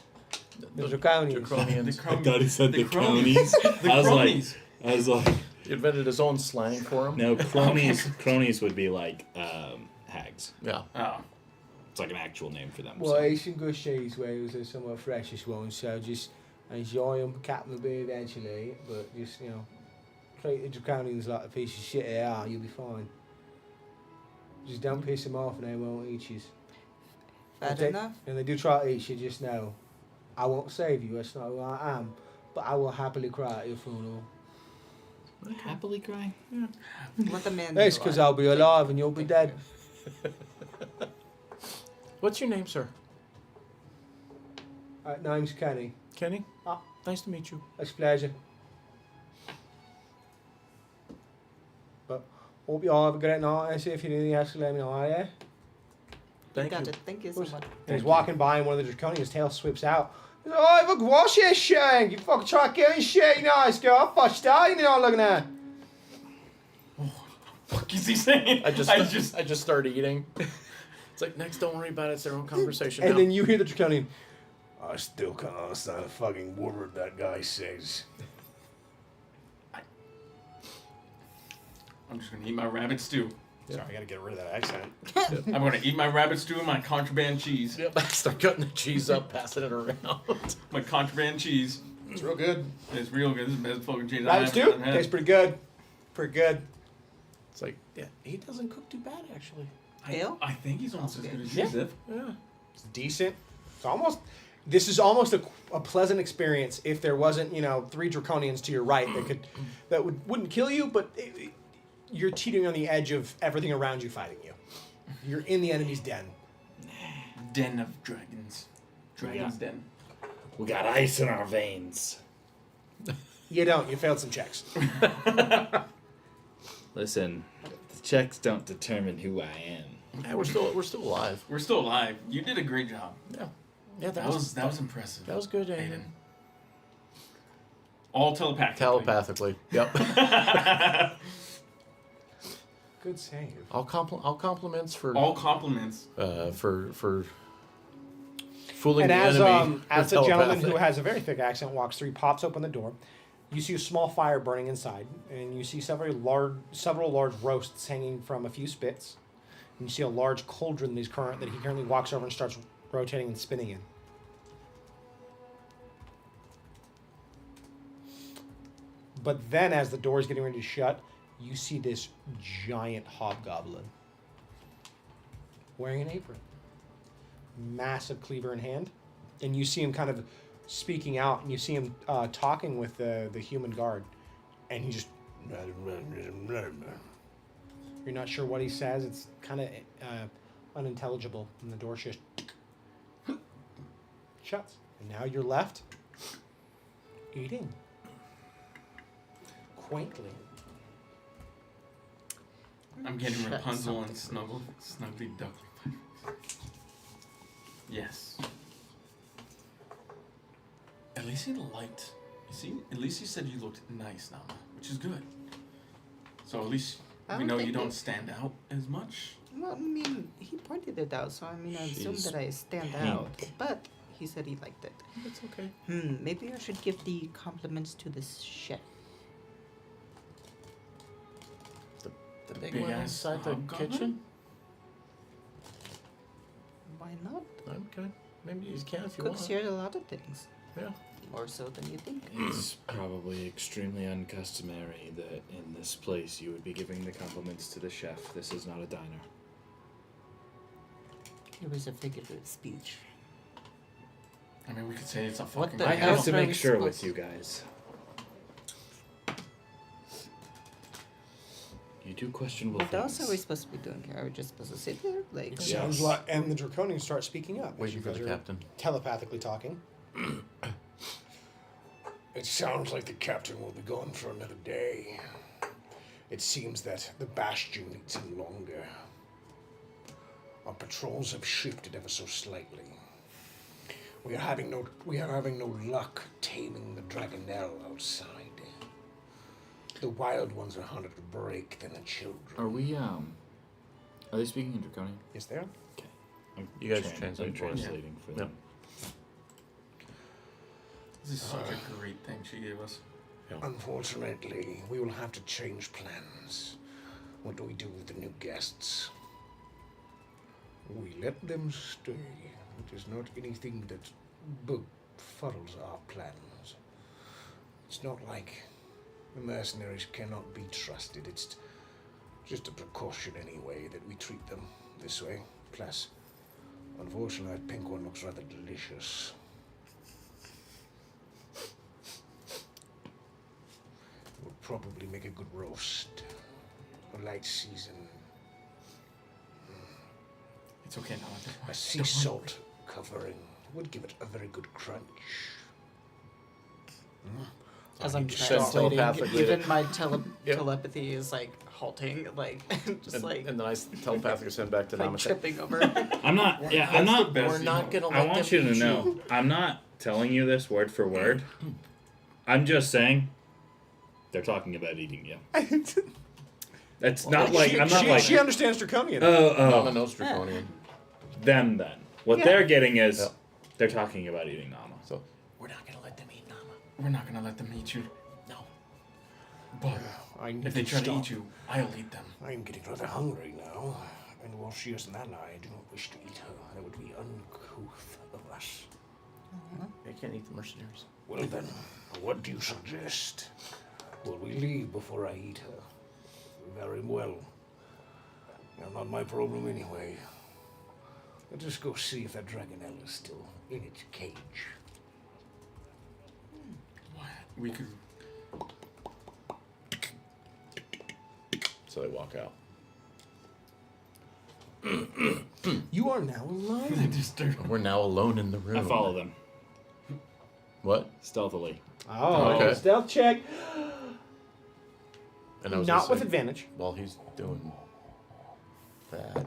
The draconians. Draconians. I thought he said the cronies. conies. The I was cronies. like, He invented his own slang for him. no, cronies. Cronies would be like hags. Yeah. Oh. It's like an actual name for them. Well, so. there's some good cheese wheels and some of the freshest ones, so just enjoy them, cap them a bit eventually, but just, treat the draconians like a piece of shit they are, you'll be fine. Just don't piss them off and they won't eat you. Bad Okay. enough? And they do try to eat you, just know. I won't save you, that's not who I am, but I will happily cry at your funeral. Happily cry? Let the man That's because I'll be alive and you'll be dead. What's your name, sir? Name's Kenny. Kenny? Ah. Nice to meet you. It's a pleasure. But hope you all have a great night, and see if you need anything else, let me know, yeah? Thank got you. it. Thank you so Who's- much. And he's walking by, and one of the draconians' tail sweeps out. He's like, oh, look, what's your shit? You fucking try to kill your shit, you nice girl. Fuck, starting it all looking at. Fuck is he saying? I just started eating. It's like, next, don't worry about it. It's their own conversation And now. then you hear the draconian. I still can't understand a fucking word that guy says. I'm just gonna eat my rabbit stew. Sorry, I gotta get rid of that accent. I'm gonna eat my rabbit stew and my contraband cheese. Yep. Start cutting the cheese up, passing it around. My contraband cheese. It's real good. It's real good. This is the best fucking cheese Rabbit I've stew? ever had. Tastes pretty good. Pretty good. It's like, yeah, he doesn't cook too bad, actually. Ale? I think he's almost as good as Yeah. you, Ziv. Yeah. It's decent. It's almost. This is almost a pleasant experience if there wasn't, 3 draconians to your right that wouldn't kill you, but you're teetering on the edge of everything around you fighting you. You're in the enemy's den. Den of dragons. Dragon's Den. We got ice in our veins. You don't. You failed some checks. Listen, the checks don't determine who I am. Yeah, we're still alive. We're still alive. You did a great job. Yeah. Yeah, That was impressive. that was good, Aiden. Aiden. All telepathically. Telepathically. Yep. Good save. all compliments for All compliments. for fooling And the as enemy. as with the gentleman who telepathic. has a very thick accent walks through, pops open the door, you see a small fire burning inside, and you see several large roasts hanging from a few spits. And you see a large cauldron that he currently walks over and starts rotating and spinning in. But then, as the door is getting ready to shut, you see this giant hobgoblin wearing an apron, massive cleaver in hand, and you see him kind of speaking out, and you see him talking with the human guard, and he just, you're not sure what he says. It's kind of unintelligible, and the door just shuts, and now you're left eating quaintly. I'm getting Shut Rapunzel and something. Snuggly Duckly. Yes. At least he liked. You see, at least he said you looked nice, Nama, which is good. So at least I we don't know think you don't it- stand out as much. Well, I mean, he pointed it out, so I mean, I assume She's that I stand pink. out. But he said he liked it. It's okay. Maybe I should give the compliments to this chef. The big Big one ass inside the hobgoblin? kitchen. Why not? Okay, maybe you can if you Cooks want. here a lot of things. Yeah. More so than you think. It's probably extremely uncustomary that in this place you would be giving the compliments to the chef. This is not a diner. It was a figurative speech. I mean, we could say it's a What fucking. the I hell? have to are we make sure supposed- with you guys. You do questionable What else things. are we supposed to be doing here? Are we just supposed to sit here? Like, It sounds like, and the Draconians start speaking up. as Waiting you for guys the are captain. telepathically talking. It sounds like the captain will be gone for another day. It seems that the bastion needs him longer. Our patrols have shifted ever so slightly. We are having no luck taming the dragonelle outside. The wild ones are harder to break than the children. Are we, are they speaking in Draconian? Yes, they are. Okay. I'm You guys I'm translate for us. translating for Yep. them. This is such a great thing she gave us. Unfortunately, we will have to change plans. What do we do with the new guests? We let them stay. It is not anything that befuddles our plans. It's not like the mercenaries cannot be trusted. It's just a precaution anyway that we treat them this way. Plus, unfortunately, that pink one looks rather delicious. Would probably make a good roast. A light season. It's okay now. A sea salt covering would give it a very good crunch. as I I'm need to send translating, telepathically even to- my Yep. telepathy is like halting, like just like And then I telepathically send back to like Namaste. tripping over. I'm not, yeah, That's I'm the not, best We're not email. gonna I let want them you to eat know, I'm not telling you this word for word. I'm just saying, they're talking about eating you. That's not like, I'm not like, she understands Draconian. Nama knows Draconian. them then. What Yeah. they're getting is, Yep. they're talking about eating Nama. So we're not gonna let them eat Nama. We're not gonna let them eat you. No. But I need if they try to stop. eat you, I'll eat them. I am getting rather hungry now, and while she is an ally, I do not wish to eat her. That would be uncouth of us. They can't eat the mercenaries. Well then, what do you suggest? Will we leave before I eat her? Very well. Now, not my problem anyway. Let's just go see if that dragonelle is still in its cage. What? We could. So they walk out. You are now alone. We're now alone in the room. I follow them What? stealthily. Oh, Okay. stealth check. And I was Not gonna with say, advantage. While he's doing that,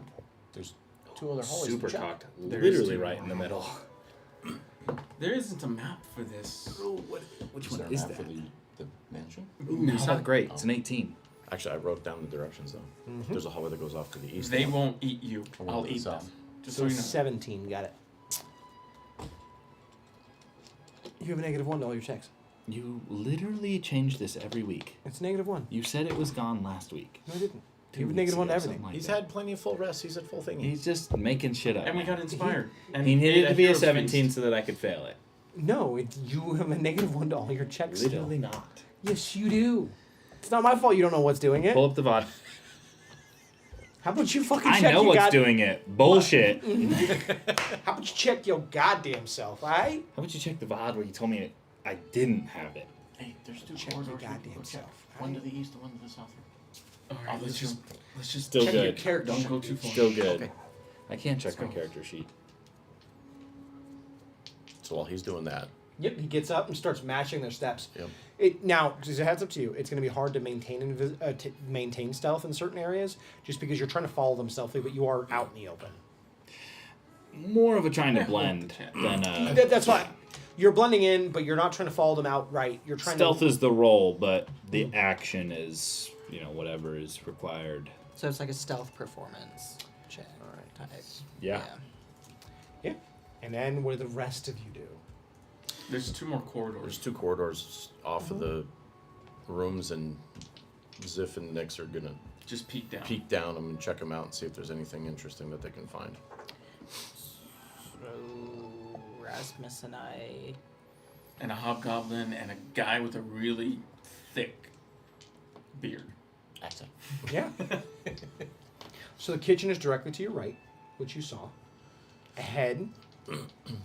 there's 2 other hallways. Super to check. cocked. There is Literally two. right in the middle. There isn't a map for this. Which Is there one a is map that? for the mansion? Ooh, it's not great. It's an 18. Actually, I wrote down the directions though. There's a hallway that goes off to the east. They won't eat you. Or one I'll to the eat them. south. Just So so you know. 17. Got it. You have a -1 to all your checks. You literally change this every week. It's -1. You said it was gone last week. No, I didn't. 2 You have a weeks -1 to ago, everything. something like He's that. had plenty of full rest. He's at full thingy. He's just making shit up. And we got inspired. And He needed ate to be a hero's 17 feast. so that I could fail it. No, you have a -1 to all your checks. still. Literally not. Yes, you do. It's not my fault you don't know what's doing it. Pull up the VOD. How about you fucking I check know your what's doing it. Bullshit. How about you check your goddamn self, alright? How about you check the VOD where you told me I didn't have it? Hey, there's 2 Check your corridors. goddamn Go check. self. One to the east and one to the south. All right, let's just Still Check your good. character don't sheet. go too far. Still good. Okay. I can't check my So- character sheet. So while he's doing that, Yep, he gets up and starts matching their steps. Yep. Now, just a heads up to you, it's going to be hard to maintain stealth in certain areas, just because you're trying to follow them stealthily, but you are out in the open. More of a trying to blend than That's fine. You're blending in, but you're not trying to follow them outright. You're trying stealth to. is the role, but the action is whatever is required. So it's like a stealth performance check type. Yeah. Yeah. And then what do the rest of you do? There's 2 more there's corridors. 2 corridors off of the rooms, and Ziff and Nix are gonna Just peek down. peek down them and check them out and see if there's anything interesting that they can find. So Rasmus and I. And a hobgoblin and a guy with a really thick beard. Accent. Yeah. So the kitchen is directly to your right, which you saw. Ahead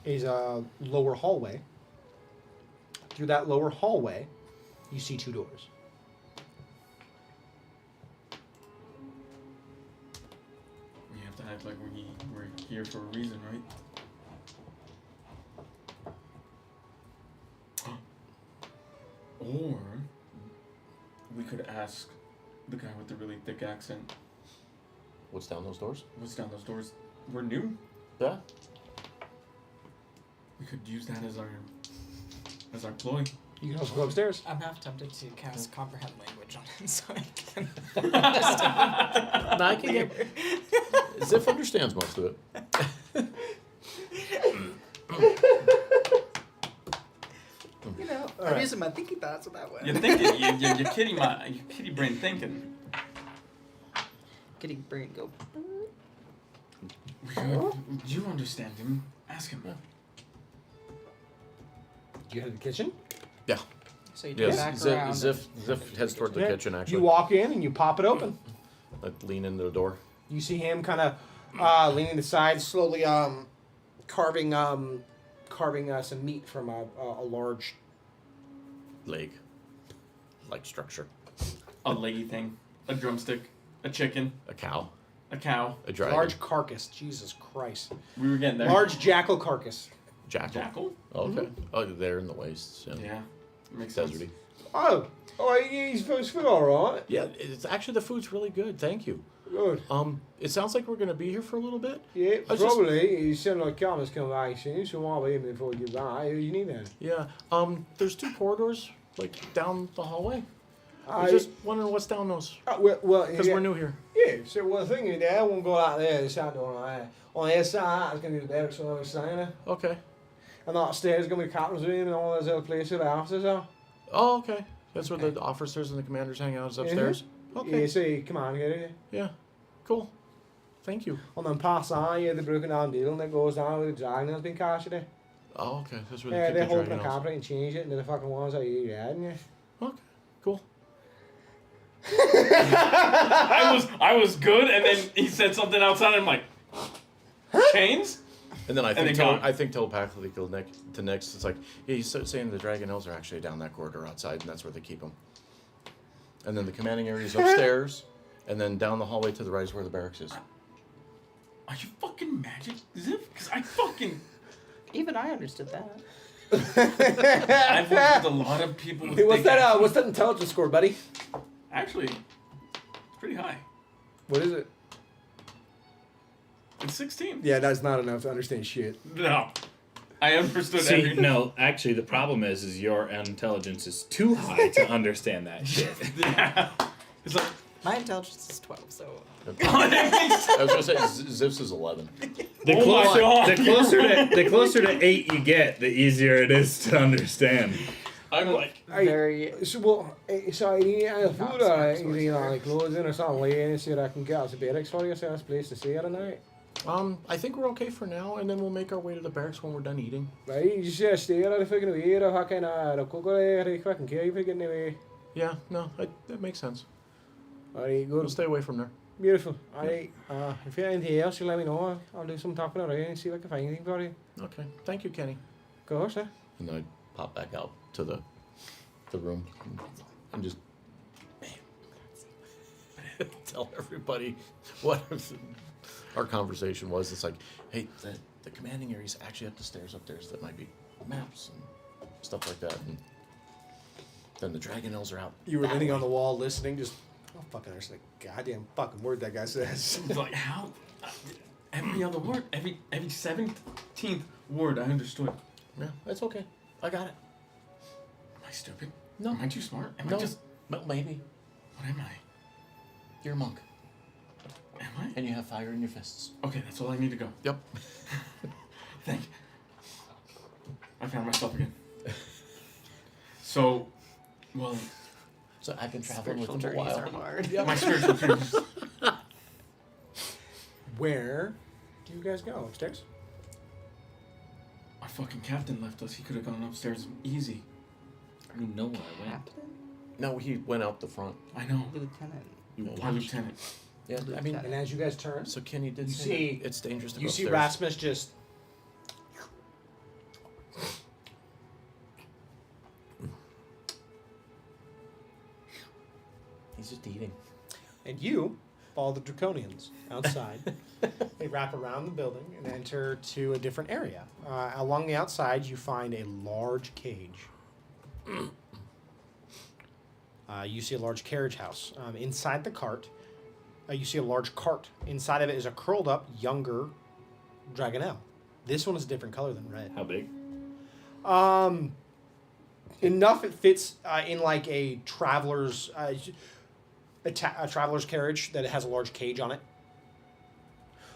is a lower hallway. Through that lower hallway, you see 2 doors. We have to act like we're here for a reason, right? Or we could ask the guy with the really thick accent, What's down those doors? what's down those doors? We're new. Yeah. We could use that as our ploy. You can also go upstairs. I'm half tempted to cast comprehend language on him so I can understand. No, I can get. Ziff understands most of it. You know, All I'm right. using my thinking thoughts in that way. You're thinking, you're kitty brain thinking. Kitty brain go. You understand him? Ask him. You head to the kitchen. Yeah. So you turn Yes. back around. Ziff heads toward the Yeah. kitchen. Actually, You walk in and you pop it open. like lean into the door. You see him kind of leaning to the side, slowly carving some meat from a large. Leg. Like structure. A leggy thing, a drumstick, a chicken, A cow. a cow. A dragon. Large carcass. Jesus Christ. We were getting there. Large jackal carcass. Jackal. jackal. Oh, okay. Oh, they're in the wastes. Yeah. Yeah, makes sense. Deserty. Oh, he's food all right. Yeah, it's actually the food's really good. Thank you. Good. It sounds like we're gonna be here for a little bit. Yeah, I was just- probably. You sound like Carmen's coming back soon, so I'll be in before you get back. You need that. Yeah. There's 2 corridors like down the hallway. I I was just wondering what's down those well, because we're new here. Yeah, so the thing is, I won't go out there. This out doing that. On the other side, it's gonna be the barracks, so I was saying it. Okay. And upstairs is gonna be the captain's room and all those other places where the officers are. Oh, okay. That's where the officers and the commanders hang out is upstairs. Okay. Yeah, so come on, get it. Yeah. Cool. Thank you. And then past that, the broken down deal that goes down with the dragon that's been cast today. Oh, okay. That's where Yeah, they they keep the open a dragon house. cabinet and change it into the fucking ones that you had, yeah. Okay. Cool. I was good, and then he said something outside. And I'm like, chains? And then I think then gone. I think telepathically to Nix, it's like, yeah, he's saying the dragon elves are actually down that corridor outside, and that's where they keep them. And then the commanding area is upstairs, and then down the hallway to the right is where the barracks is. Are you fucking magic, Zip? Because I fucking... Even I understood that. I've worked with a lot of people with Hey, what's big that? accents. What's that intelligence score, buddy? Actually, it's pretty high. What is it? It's 16. Yeah, that's not enough to understand shit. No. I understood See, every... no, actually, the problem is your intelligence is too high to understand that shit. Yeah. It's like... My intelligence is 12, so. I was gonna say Zips is 11. The Oh my God, the closer to 8 you get, the easier it is to understand. I'm like... Very. So I need food or anything like clothing or something like that, so that I can get out of barracks for you, so that's a place to stay tonight. I think we're okay for now, and then we'll make our way to the barracks when we're done eating. Right, you just stay out of the fucking way, or how can I cook it, fucking care if you get away. Yeah, no, that makes sense. Alright, We'll good. stay away from there. Beautiful. Alright, if you have anything else, you let me know. I'll do some talking around and see if I can find anything for you. Okay, thank you, Kenny. Of course, eh? And then I pop back out to the room and just tell everybody what our conversation was. It's like, hey, the commanding area is actually up the stairs upstairs. That might be maps and stuff like that. And then the dragon elves are out. You were that leaning way. on the wall listening, just fucking understand a goddamn fucking word that guy says. It's like, how? Every other word, every 17th word I understood. Yeah, that's okay. I got it. Am I stupid? No. Am I too smart? Am No, I just... well, maybe. What am I? You're a monk, Am I? and you have fire in your fists. Okay, that's all I need to go. Yep. Thank you. I found myself again. So, well, So I've been traveling with Spiritual them a journeys while. are hard. my spiritual journeys. Where do you guys go? Upstairs? Our fucking captain left us. He could have gone upstairs easy. I don't know where I went. Captain? No, he went out the front. I know. Lieutenant. You My lieutenant. Yeah, I mean, And as you guys turn, so Kenny did You say see- that it's dangerous to you go see upstairs. Rasmus just. He's just eating. And you follow the Draconians outside. They wrap around the building and enter to a different area. Along the outside, you find a large cage. You see a large carriage house. Inside the cart, you see a large cart. Inside of it is a curled up, younger Dragonelle. This one is a different color than red. How big? Enough it fits in like a traveler's a traveler's carriage that it has a large cage on it.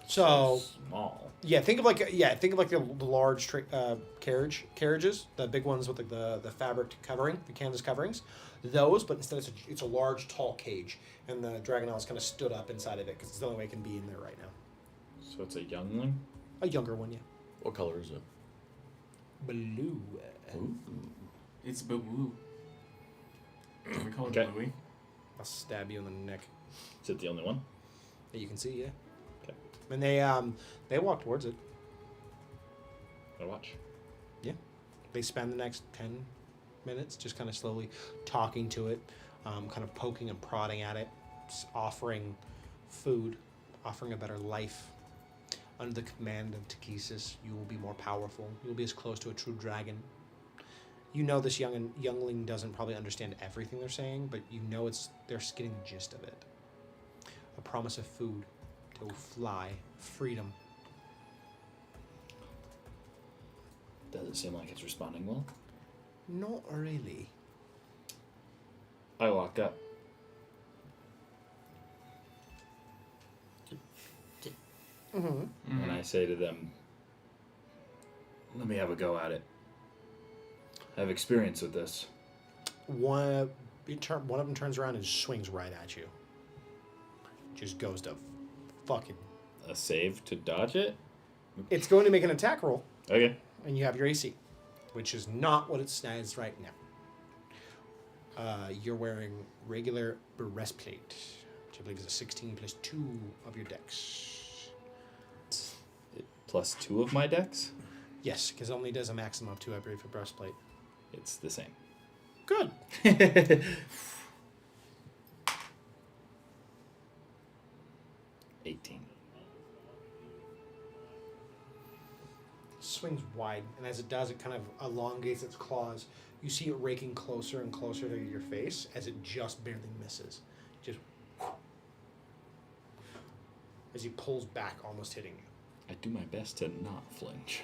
So small. yeah, think of like the large carriages, the big ones with the fabric covering, the canvas coverings, those. But instead it's a large tall cage, and the Dragonelle's kind of stood up inside of it because it's the only way it can be in there right now. So it's a youngling? A younger one, yeah. What color is it? Blue. Ooh. It's Boo. Can we call it Okay. Bluey? I'll stab you in the neck. Is it the only one? That you can see, yeah. Okay. And they walk towards it. I watch. They spend the next 10 minutes just kind of slowly talking to it, kind of poking and prodding at it, offering food, offering a better life. Under the command of Takesis, you will be more powerful. You will be as close to a true dragon. You know this youngling doesn't probably understand everything they're saying, but you know they're getting the gist of it. A promise of food, to fly, freedom. Does it seem like it's responding well? Not really. I walk up. Mm-hmm. And I say to them, let me have a go at it. I have experience with this. One of them turns around and swings right at you. Just goes to fucking. A save to dodge it? It's going to make an attack roll, Okay. and you have your AC, which is not what it says right now. You're wearing regular breastplate, which I believe is a 16 plus 2 of your dex. Plus 2 of my decks? Yes, because it only does a maximum of 2, I believe, for breastplate. It's the same. Good. 18. wide, and as it does, it kind of elongates its claws. You see it raking closer and closer to your face as it just barely misses. Just as he pulls back, almost hitting you. I do my best to not flinch.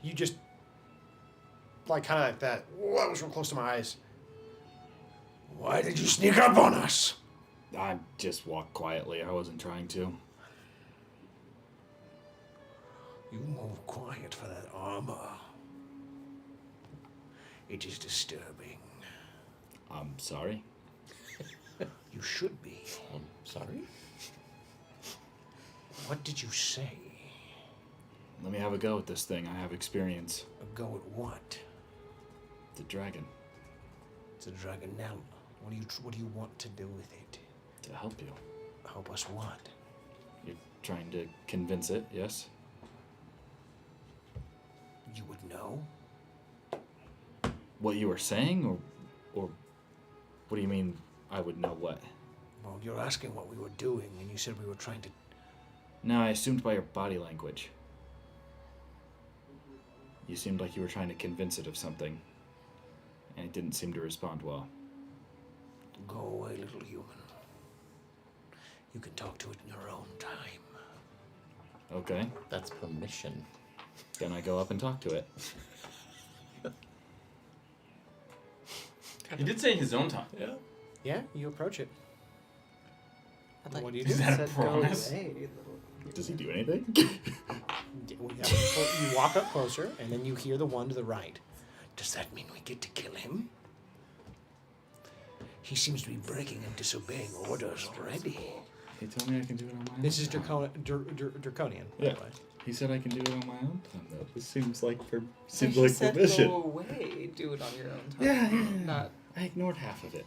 You just, like, kind of like that. Whoa, that was real close to my eyes. Why did you sneak up on us? I just walked quietly. I wasn't trying to. You move quiet for that armor. It is disturbing. I'm sorry. You should be. I'm sorry? What did you say? Let me have a go at this thing. I have experience. A go at what? The dragon. It's a dragon now. What do you want to do with it? To help you. Help us what? You're trying to convince it, yes? You would know? What you were saying, or what do you mean I would know what? Well, you're asking what we were doing, and you said we were trying to... No, I assumed by your body language. You seemed like you were trying to convince it of something, and it didn't seem to respond well. Go away, little human. You can talk to it in your own time. Okay, That's permission. then I go up and talk to it. He did say his own time. Yeah. Yeah, you approach it. I'd like What do you to do? Is that a said go promise? away, little- Does he do anything? You walk up closer, and then you hear the one to the right. Does that mean we get to kill him? He seems to be breaking and disobeying orders already. He told me I can do it on my own. This is time. draconian. by Yeah. the way. He said I can do it on my own time, though. This seems like He like said permission. go away, do it on your own time. Yeah. Not I ignored half of it.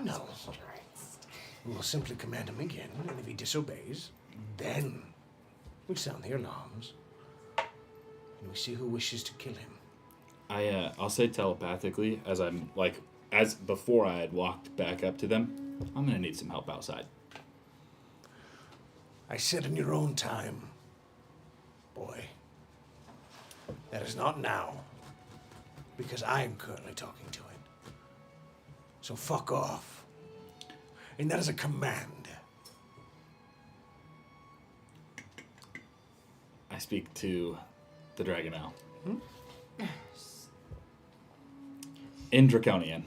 No. We will simply command him again, and if he disobeys, then we sound the alarms, and we see who wishes to kill him. I'll say telepathically as before I had walked back up to them, I'm gonna need some help outside. I said in your own time, boy. That is not now, because I am currently talking to it. So fuck off. And that is a command. I speak to the Dragon Owl. In Draconian.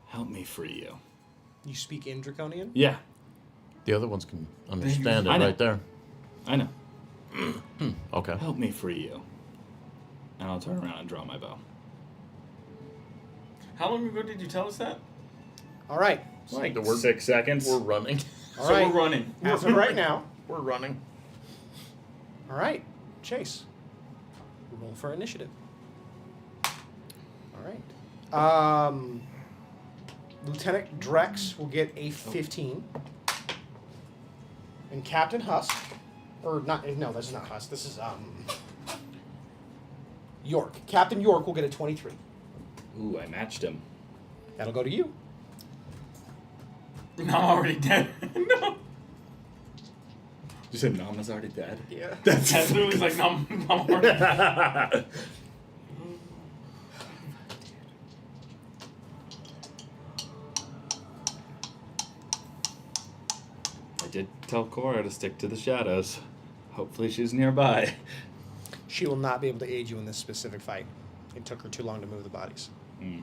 Help me free you. You speak in draconian? Yeah, The other ones can understand it I know. right there. I know. Okay. Help me free you. And I'll turn around and draw my bow. How long ago did you tell us that? All right. Like We're- 6 seconds. We're running. All So right. we're running. As of right now. We're running. All right. Chase. Roll for initiative. All right. Lieutenant Drex will get a 15. And Captain Husk, or not? No, this is not Husk. This is York. Captain York will get a 23. Ooh, I matched him. That'll go to you. No, I'm already dead. No. You said Nama's already dead? Yeah. That's literally like, no, I'm already I did tell Cora to stick to the shadows. Hopefully she's nearby. She will not be able to aid you in this specific fight. It took her too long to move the bodies. Mm.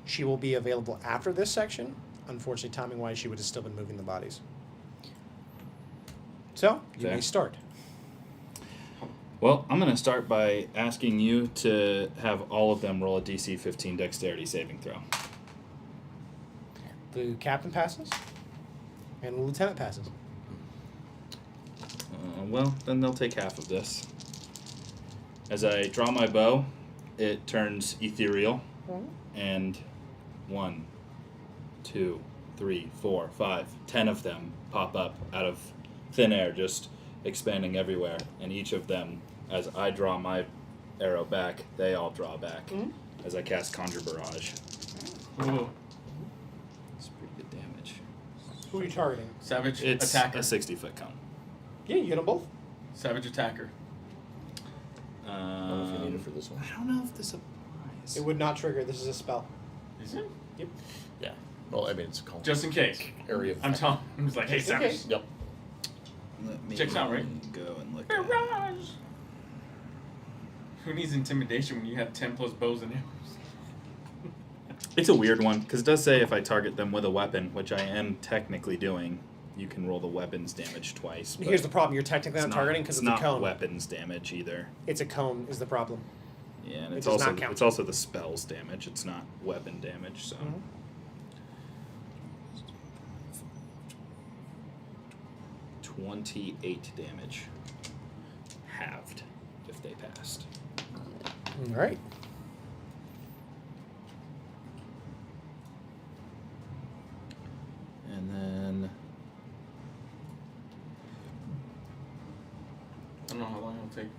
She will be available after this section. Unfortunately, timing-wise, she would have still been moving the bodies. So, you Fair. may start. Well, I'm going to start by asking you to have all of them roll a DC 15 dexterity saving throw. The captain passes, and the lieutenant passes. Well, then they'll take half of this. As I draw my bow, it turns ethereal, and 1, 2, 3, 4, 5, 10 of them pop up out of thin air, just expanding everywhere. And each of them, as I draw my arrow back, they all draw back as I cast Conjure Barrage. Ooh. Who are you targeting? Savage It's attacker. a 60-foot cone. Yeah, you hit them both. Savage attacker. I don't know if you need it for this one. I don't know if this applies. It would not trigger. This is a spell. Is it? Yep. Yeah. Well, I mean, it's called Just in case. area of I'm effect. telling him, he's like, hey, Just in Savage. case. Yep. Let me Checks out, right? go and look at Barrage! Who needs intimidation when you have 10 plus bows and arrows? It's a weird one, because it does say if I target them with a weapon, which I am technically doing, you can roll the weapons damage twice. But Here's the problem. You're technically it's not targeting because it's a not cone. weapons damage either. It's a cone is the problem. Yeah, and It it's does also not count. it's also the spells damage. It's not weapon damage. So. Mhm. 28 damage, halved if they passed. All right. And then I don't know how long it'll take.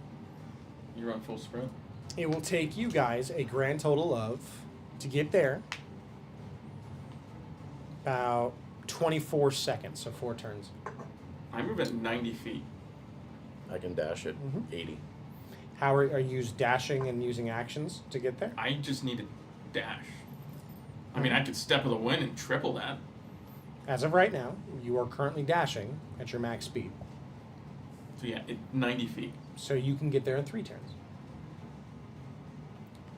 You run full sprint? It will take you guys a grand total of, to get there, about 24 seconds, so 4 turns. I move at 90 feet. I can dash it Mhm. 80. How are you dashing and using actions to get there? I just need a dash. I mean, I could step of the wind and triple that. As of right now, you are currently dashing at your max speed. So yeah, 90 feet. So you can get there in 3 turns.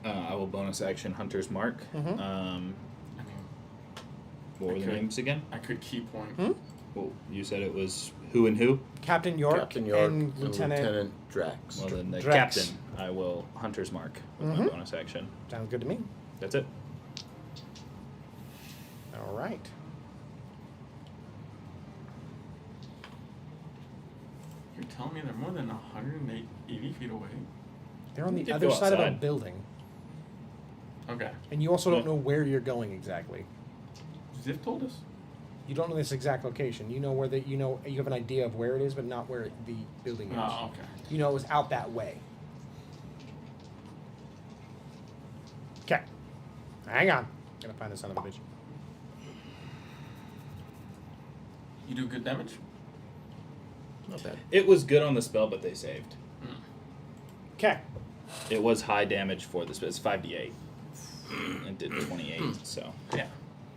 I will bonus action Hunter's Mark. Mhm. I mean, What were the Okay. names again? I could key point. Hmm? Well, you said it was who and who? Captain York, Captain York and Lieutenant. Drax. Well, then the Drex. captain. I will Hunter's Mark with my Mhm. bonus action. Sounds good to me. That's it. All right. You're telling me they're more than 180 feet away? They're on the Did other go side of a outside. building. Okay. And you also don't Yeah. know where you're going exactly. Ziff told us. You don't know this exact location. You know where you have an idea of where it is, but not where the building is. Oh, okay. You know it was out that way. Okay. Hang on. Gotta find the son of a bitch. You do good damage? Not bad. It was good on the spell, but they saved. Okay. It was high damage for the spell. It's 5d8. It did 28, so. Yeah.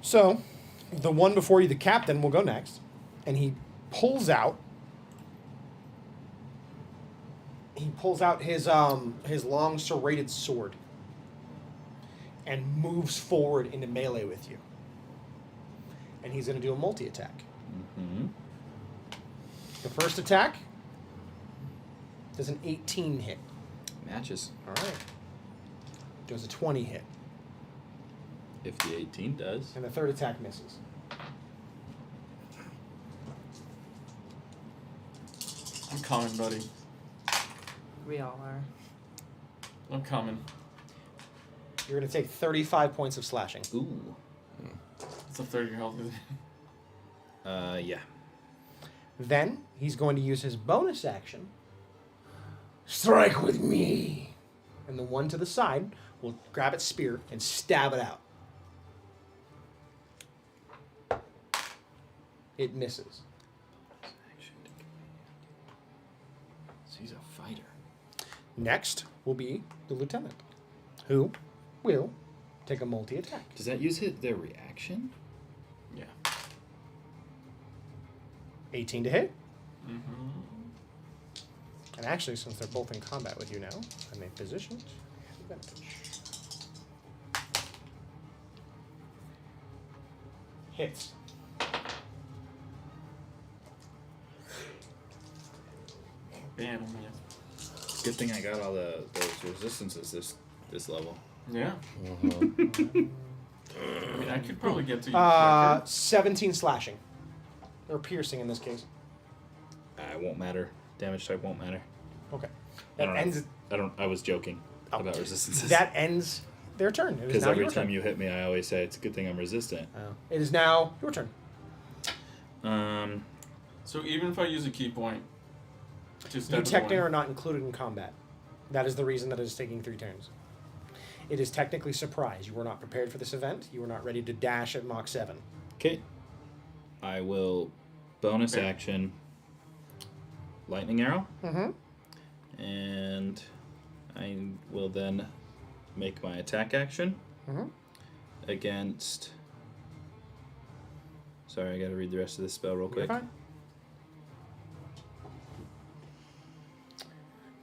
So, the one before you, the captain, will go next, and he pulls out. He pulls out his long serrated sword, and moves forward into melee with you. And he's going to do a multi-attack. Mm-hmm. The first attack does an 18 hit. Matches. All right. Does a 20 hit, If the 18 does. and the third attack misses. I'm coming, buddy. We all are. I'm coming. You're going to take 35 points of slashing. Ooh. It's a third of your health, isn't it? Yeah. Then he's going to use his bonus action. Strike with me. And the one to the side will grab its spear and stab it out. It misses. He's a fighter. Next will be the lieutenant, who will take a multi-attack. Does that use their reaction? Yeah. 18 to hit. Mm-hmm. And actually, since they're both in combat with you now, and they've positioned, advantage. Hits. Bam, yeah. Good thing I got all those resistances this level. Yeah. Mhm. I mean, I could probably get to you quicker. 17 slashing. Or piercing in this case. It won't matter. Damage type won't matter. Okay. I That don't ends. I was joking Oh. about resistances. That ends their turn. It is Because now every your time turn. you hit me, I always say it's a good thing I'm resistant. It is now your turn. So even if I use a key point, to You step of the technically wind, are not included in combat. That is the reason that it is taking 3 turns. It is technically surprise. You were not prepared for this event. You were not ready to dash at Mach 7. Okay. I will bonus action lightning arrow. Mm-hmm. And I will then make my attack action against... Sorry, I gotta read the rest of this spell real quick.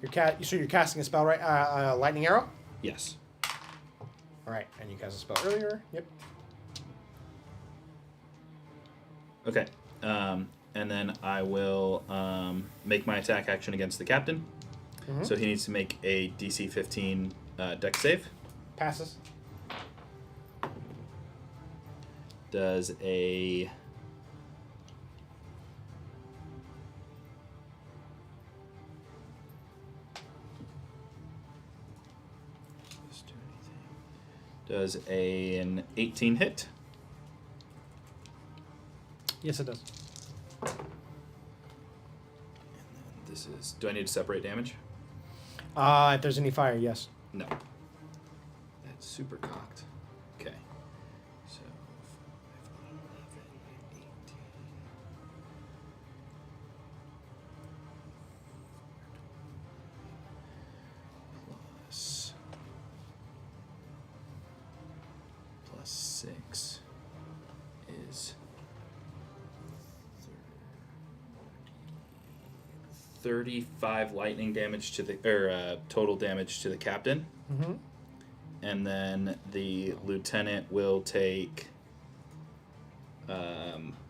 You're fine. So you're casting a spell, right? Lightning arrow? Yes. All right, and you cast a spell earlier. Yep. Okay. And then I will make my attack action against the captain. Mm-hmm. So he needs to make a DC 15 dex save. Passes. Does a... Does an 18 hit? Yes, it does. And then this is... Do I need to separate damage? If there's any fire, yes. No. That's super cocked. Okay. So 5, 11, 18. Plus 6 is 35 lightning damage to the total damage to the captain. Mm-hmm. And then the lieutenant will take 18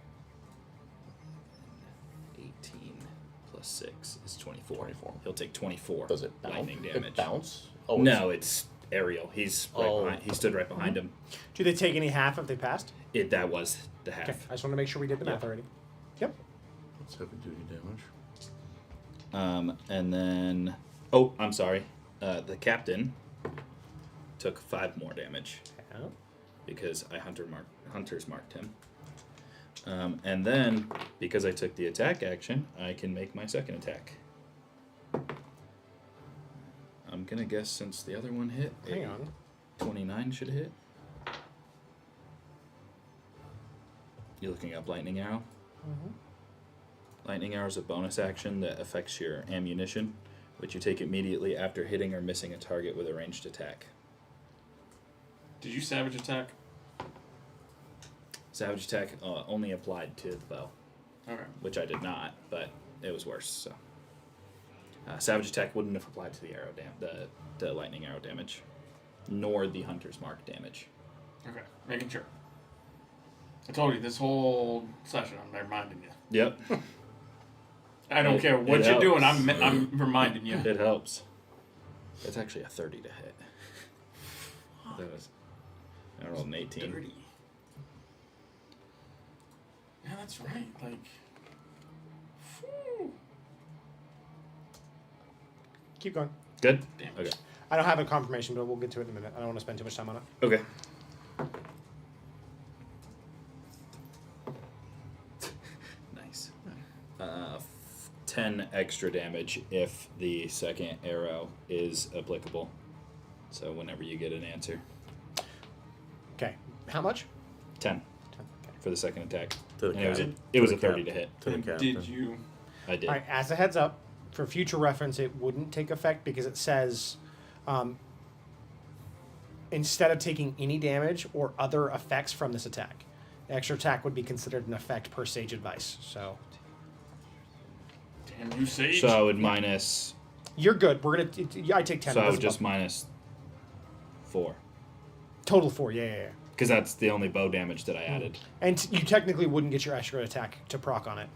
plus 6 is 24. 24. He'll take 24 Does it bounce? lightning damage. It bounce? Oh, No, it's aerial. He's right Oh. behind. He stood right behind him. Do they take any half if they passed? That was the half. Okay, I just want to make sure we did the math already. Yep. That's heavy duty damage. And then, oh, I'm sorry. The captain took 5 more damage Yeah. because I hunters marked him. And then, because I took the attack action, I can make my second attack. I'm gonna guess since the other one hit, Hang on. 29 should hit. You looking up lightning arrow? Mm-hmm. Lightning arrow is a bonus action that affects your ammunition, which you take immediately after hitting or missing a target with a ranged attack. Did you savage attack? Savage attack only applied to the bow, Okay. which I did not, but it was worse. So, savage attack wouldn't have applied to the arrow the lightning arrow damage, nor the hunter's mark damage. Okay. Making sure. I told you this whole session I'm reminding you. Yep, I don't care what it you're doing. helps. I'm reminding you. it helps. It's actually a 30 to hit. That was. I rolled an 18. 30. Yeah, that's right. Like. Whew. Keep going. Good. Damn. Okay. I don't have a confirmation, but we'll get to it in a minute. I don't want to spend too much time on it. Okay. Nice. 10 extra damage if the second arrow is applicable. So whenever you get an answer. Okay. How much? 10 10. Okay. for the second attack. To the And captain. it was To a the 30 to hit. To the captain. Did you? I did. All right. As a heads up, for future reference, it wouldn't take effect because it says instead of taking any damage or other effects from this attack, the extra attack would be considered an effect per sage advice. So Damn you, Sage. So I would minus. you're good. We're gonna. I take 10. So I That's would just above. minus 4. Total 4. Yeah. Because that's the only bow damage that I added. And you technically wouldn't get your extra attack to proc on it.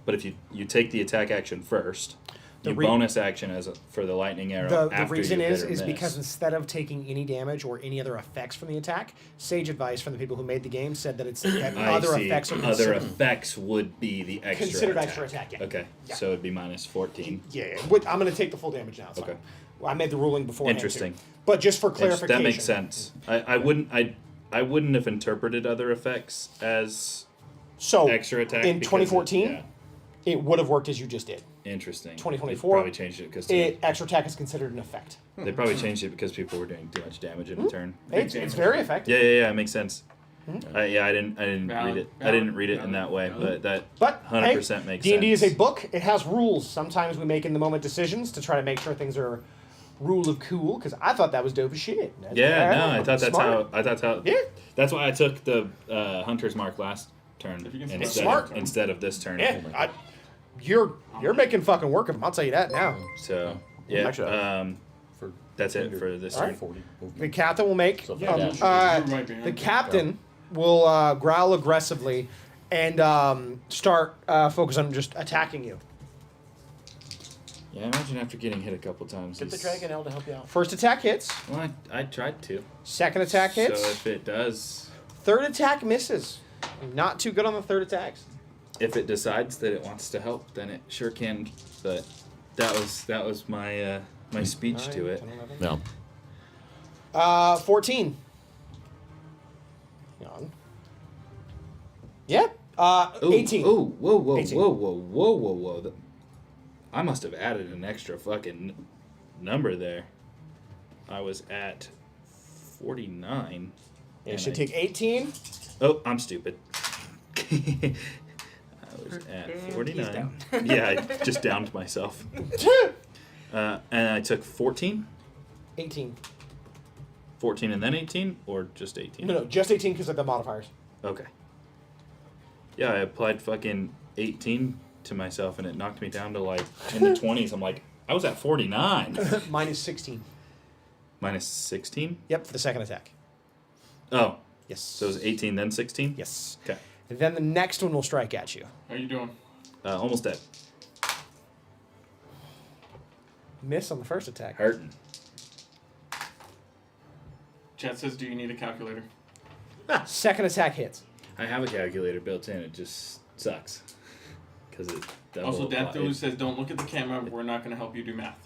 But if you take the attack action first, The you re- bonus action for the lightning arrow. The after reason you hit is or miss. because instead of taking any damage or any other effects from the attack, sage advice from the people who made the game said that it's that I other see. effects are Other considered, effects would be the extra considered attack. extra attack. Yeah. Okay, Yeah. so it'd be minus 14. Yeah. I'm going to take the full damage now. It's Okay. fine. Well, I made the ruling before. Interesting. But just for clarification, That makes sense. I wouldn't have interpreted other effects as So extra attack in because 2014, yeah, it would have worked as you just did. interesting. 2024, They probably changed it because Extra attack is considered an effect. they probably changed it because people were doing too much damage in a turn. It's very effective. Yeah, it makes sense. Yeah, I didn't read it. I didn't read it in that way, but that But 100% makes D&D sense. is a book. It has rules. Sometimes we make in the moment decisions to try to make sure things are rule of cool. Because I thought that was dope as shit. That's I thought that's smart. how. Yeah. That's why I took the Hunter's Mark last turn If you can instead of this turn. Yeah, you're making fucking work of them. I'll tell you that now. So yeah, Actually, for that's it for this All turn. right. 40 The movement. captain will make. So Yeah, dash. you might be in. The captain will growl aggressively and start focus on just attacking you. Yeah, imagine after getting hit a couple times. Get the he's- Dragonel to help you out. First attack hits. Well, I tried to. Second attack hits. So if it does, Third attack misses. Not too good on the third attacks. if it decides that it wants to help, then it sure can. But that was my my speech to it. 14. Hang on. Yep. 18. Oh, whoa, 18. whoa. I must have added an extra fucking number there. I was at 49. You and should I- take 18. Oh, I'm stupid. I was at 49. Yeah, I just downed myself. And I took 14. 18. 14 and then 18, or just 18? No, just 18 because of the modifiers. Okay. Yeah, I applied fucking 18 to myself, and it knocked me down to like in the 20s. I'm like, I was at 49. Minus 16. Minus 16? Yep, for the second attack. Oh, Yes. so it was 18 then 16? Yes. Okay. And then the next one will strike at you. How you doing? Almost dead. Miss on the first attack. Hurting. Chat says, do you need a calculator? Second attack hits. I have a calculator built in. It just sucks. Because it double Also, Dan applied. Thulu says, don't look at the camera. We're not going to help you do math.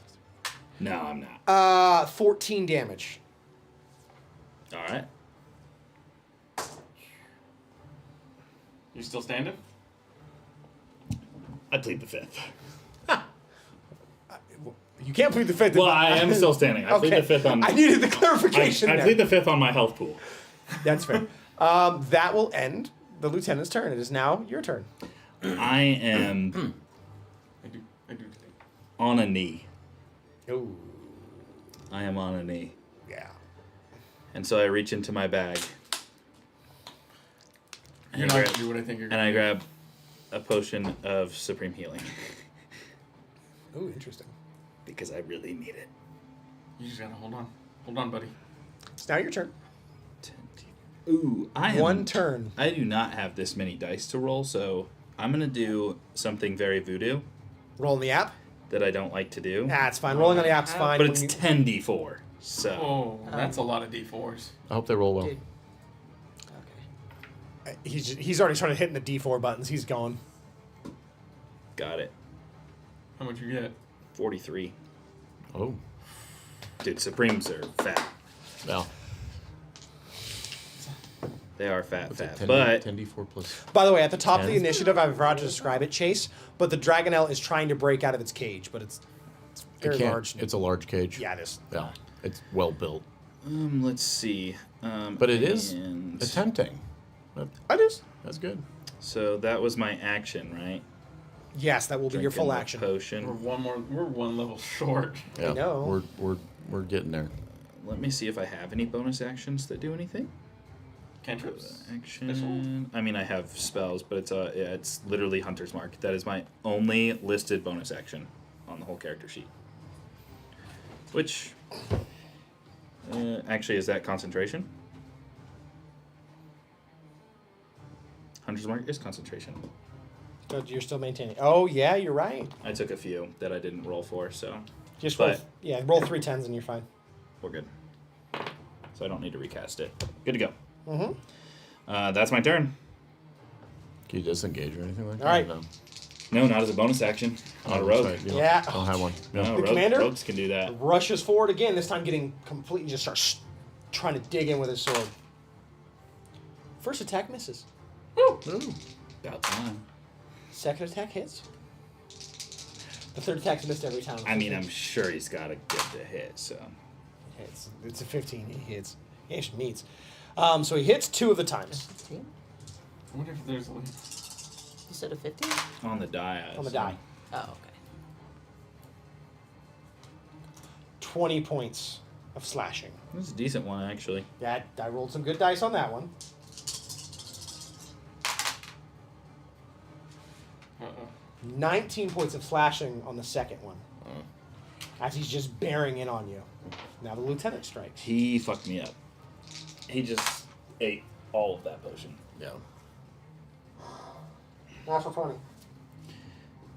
No, I'm not. 14 damage. All right. You still standing? I plead the fifth. You can't plead the fifth. Well, I am still standing. I plead the fifth on. I needed the clarification. I there. plead the fifth on my health pool. That's fair. That will end the lieutenant's turn. It is now your turn. I am I do today. on a knee. Oh, I am on a knee. yeah. And so I reach into my bag. And You're I not grab- going to do what I think you're and going I to do. grab a potion of supreme healing. Oh, interesting. Because I really need it. You just got to hold on. Hold on, buddy. It's now your turn. Ooh, One turn. I do not have this many dice to roll, so I'm going to do something very voodoo Roll in the app. that I don't like to do. That's fine. Rolling on the app's fine. But when it's you- 10d4. So Oh, that's a lot of D4s. I hope they roll well. Dude. Okay. he's already started hitting the D4 buttons. He's gone. got it. How much you get? 43. Oh, Dude, Supremes are fat. well. They are fat, What's it, fat. 10, But 10d4 plus. By the way, at the top of the 10. initiative, I forgot to describe it, Chase. But the Dragonel is trying to break out of its cage, but it's very It can't. large. It's a large cage. Yeah, it is. Yeah. It's well built. let's see. But it is and- tempting. It is. That's good. So that was my action, right? Yes, that will be your Drinking full the action. potion. We're one level short. Yeah. know. We're getting there. Let me see if I have any bonus actions that do anything. Cantrips. Action. I mean, I have spells, but it's literally Hunter's Mark. That is my only listed bonus action on the whole character sheet. Which, actually, is that concentration? Hunter's Mark is concentration. So you're still maintaining. Oh, yeah, you're right. I took a few that I didn't roll for, so Just roll. But- Roll 3 10s and you're fine. we're good. So I don't need to recast it. Good to go. Mm-hmm. That's my turn. Can you disengage or anything like that? All right. No. No, not as a bonus action. Not a Oh, rogue. that's right. You Yeah. don't have one. No, No. commander? rogues can do that. Rushes forward again. This time getting completely just starts trying to dig in with his sword. First attack misses. About time. Second attack hits. The third attack's missed every time. I mean, I'm sure he's got a good to hit, so. It's a 15. He hits. He actually meets. So he hits 2 of the times 15? I wonder if there's. You said a 15? On the die. I on the assume. die. Oh, okay. 20 points of slashing. This is a decent one, actually. Yeah, I rolled some good dice on that one. 19 points of slashing on the second one. As he's just bearing in on you. Now the lieutenant strikes. He fucked me up. He just ate all of that potion. Yeah. Natural 20.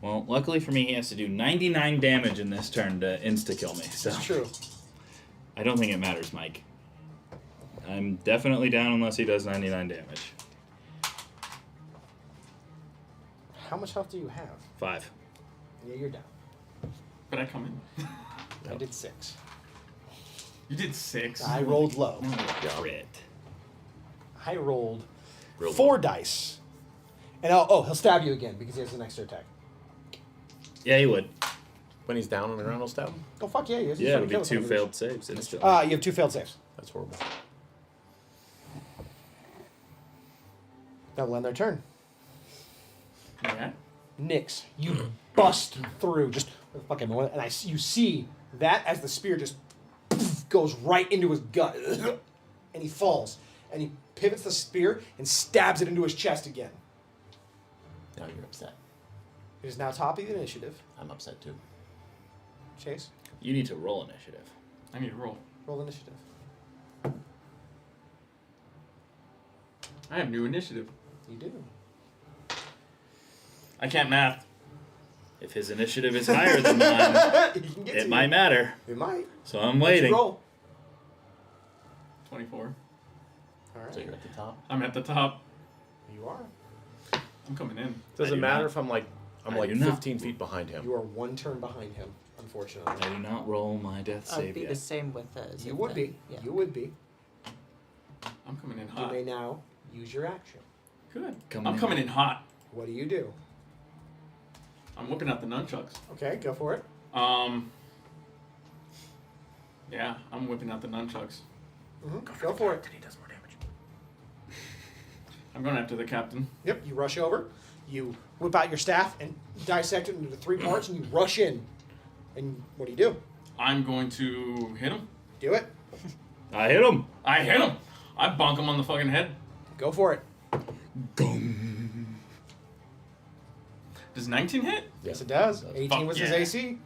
Well, luckily for me, he has to do 99 damage in this turn to insta-kill me. So That's true. I don't think it matters, Mike. I'm definitely down unless he does 99 damage. How much health do you have? 5. Yeah, you're down. But I come in. I did 6. You did 6. I rolled low. Crit. I rolled Real 4 dice. And he'll stab you again because he has an extra attack. Yeah, he would. When he's down on the ground, he'll stab him? Oh, fuck yeah, he is. He's Yeah, trying it to would be kill 2 us. failed saves instantly. You have 2 failed saves. That's horrible. That'll end their turn. Yeah. Nix, you bust through just with fucking more, and you see that as the spear just goes right into his gut, and he falls, and he pivots the spear and stabs it into his chest again. Now you're upset. It is now top of the initiative. I'm upset too. Chase, You need to roll initiative. I need to roll. roll initiative. I have new initiative. You do. I can't math. If his initiative is higher than mine, You can get it to might you. matter. It might. So I'm Let's waiting. roll. 24. All right. So you're at the top. I'm at the top. You are. I'm coming in. Does I it do matter not. if I'm like I do not. 15 feet behind him? You are 1 turn behind him, unfortunately. I do not roll my death I'd save be yet. the same with us. You would be. Yeah. You would be. I'm coming in You hot. may now use your action. Good. Coming I'm in coming hot. in hot. What do you do? I'm whipping out the nunchucks. Okay, go for it. Yeah, I'm whipping out the nunchucks. Go for it. He does more damage. I'm going after the captain. Yep, you rush over, you whip out your staff and dissect it into 3 parts, and you rush in. And what do you do? I'm going to hit him. Do it. I hit him. I hit him. I bonk him on the fucking head. Go for it. Does 19 hit? Yes, it does. 18 Fuck was yeah. his AC.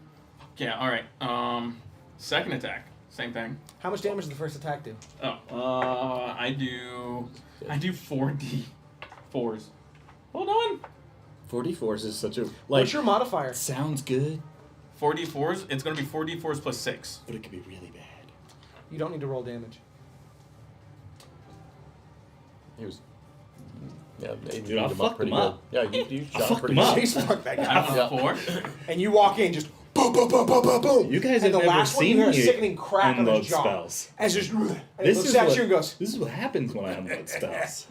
Yeah, alright. Second attack. Same thing. How much damage did the first attack do? Oh, I do 4d4s. Hold on. 44s is such a What's your modifier? sounds good, 4d4s. It's going to be 4d4s plus 6. but it could be really bad. You don't need to roll damage. He was. Yeah, they Dude, I'll beat fuck pretty him good. up. Yeah, you I'll shot fuck pretty him up. good. Chase fuck that I guy. don't know, 4. And you walk in just boom, boom, boom, boom, boom, boom. You guys and have the never last one, seen you hear a me sickening crack on unload his jaw. spells. As just, and it This looks is at what you and goes, this is what happens when I unload spells.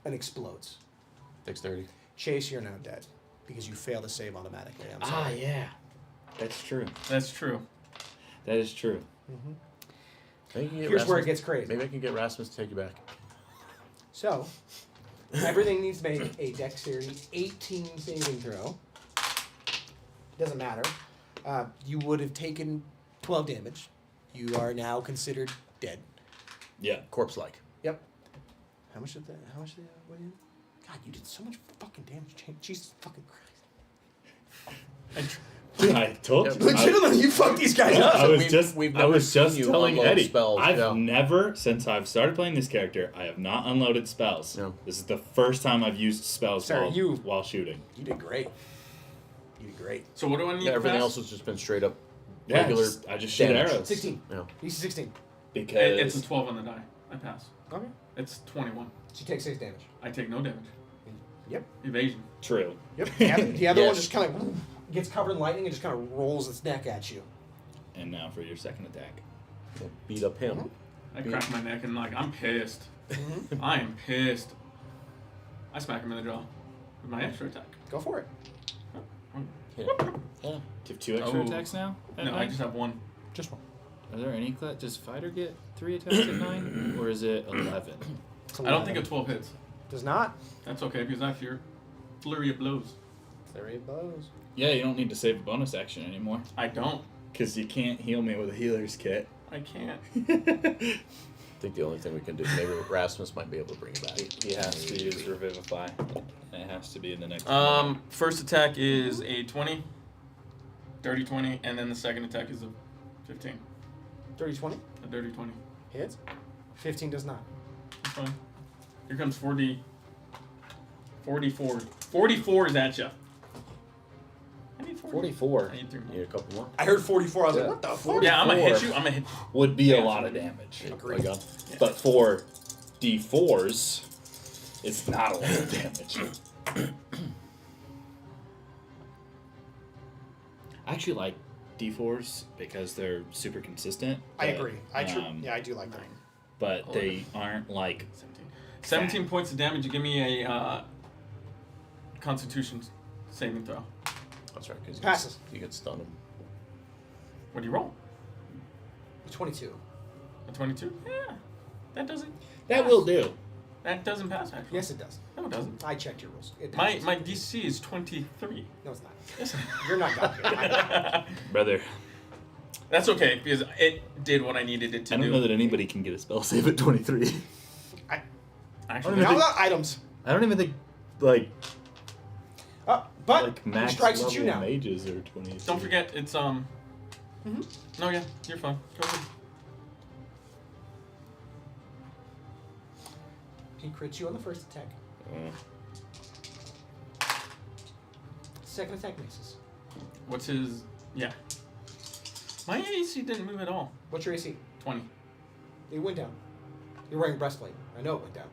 and explodes. Dexterity. Chase, you're now dead because you fail to save automatically. I'm sorry. Ah, yeah, that's true. That's true. That is true. Maybe you can get Here's where it Rasmus- gets crazy. Maybe I can get Rasmus to take you back. So, everything needs to make a dexterity 18 saving throw. Doesn't matter. You would have taken 12 damage. You are now considered dead. Yeah. Corpse-like. Yep. How much did that? How much did that? What did you? God, you did so much fucking damage. Jesus fucking Christ. I told you. Legitimately, you fucked these guys up. I was We've- just, we've I never was seen just you telling unload Eddie. spells, I've yeah. never, since I've started playing this character, I have not unloaded spells. No. This is the first time I've used spells Sorry, while shooting. You did great. You did great. So what do I need Yeah, to everything pass? else has just been straight up Yeah, regular. I just shoot damage. arrows. 16. Yeah. DC 16. Because It's a 12 on the die. I pass. Okay. It's 21. She takes 6 damage. I take no damage. Yep. Evasion. true. Yep. The other one Yes. just kind of gets covered in lightning and just kind of rolls its neck at you. And now for your second attack. Yeah, beat up him. I crack my neck and like I'm pissed. I am pissed. I smack him in the jaw with my extra attack. Go for it. Yeah. Do you have 2 extra Oh. attacks now? No, I just have one. Just one. Are there any does fighter get 3 attacks at 9? Or is it 11? It's I don't 11. think a 12 hits. Does not. That's okay because I fear flurry of blows. Flurry of blows. Yeah, you don't need to save a bonus action anymore. I don't. Because you can't heal me with a healer's kit. I can't. I think the only thing we can do, maybe Rasmus might be able to bring it back. He has to use Revivify. And it has to be in the next First attack is a 20, dirty 20, and then the second attack is a 15, Dirty 20 a dirty 20. hits. 15 does not. That's fine. Here comes 44. 44 is at you. I need 40. 44 I need 3 more. Need a couple more? I heard 44. I was Yeah. like, what the fuck? Yeah, I'm gonna hit you. I'm gonna hit. would be a Yeah, lot so- of damage. Agreed. Gun? But for D4s, it's not a lot of damage. I actually like D4s because they're super consistent. I but, agree. Yeah, I do like that. But they aren't like 17 points of damage. You give me a Constitution saving throw. That's right, because Passes. you can stun him. What do you roll? 22. A 22? Yeah, that doesn't. that pass. will do. That doesn't pass actually. Yes, it does. No, it doesn't. I checked your rules. It My passes. my DC is 23. No, it's not. Yes. You're not done here. I- Brother, That's okay because it did what I needed it to I don't do. know that anybody can get a spell save at 23. Actually, Now about items. I don't even think like But like who max strikes level at you now? mages are 20. don't forget it's No, yeah, you're fine. Go ahead. He crits you on the first attack. Second attack misses. What's his? Yeah. My AC didn't move at all. What's your AC? 20. It went down. You're wearing breastplate. I know it went down.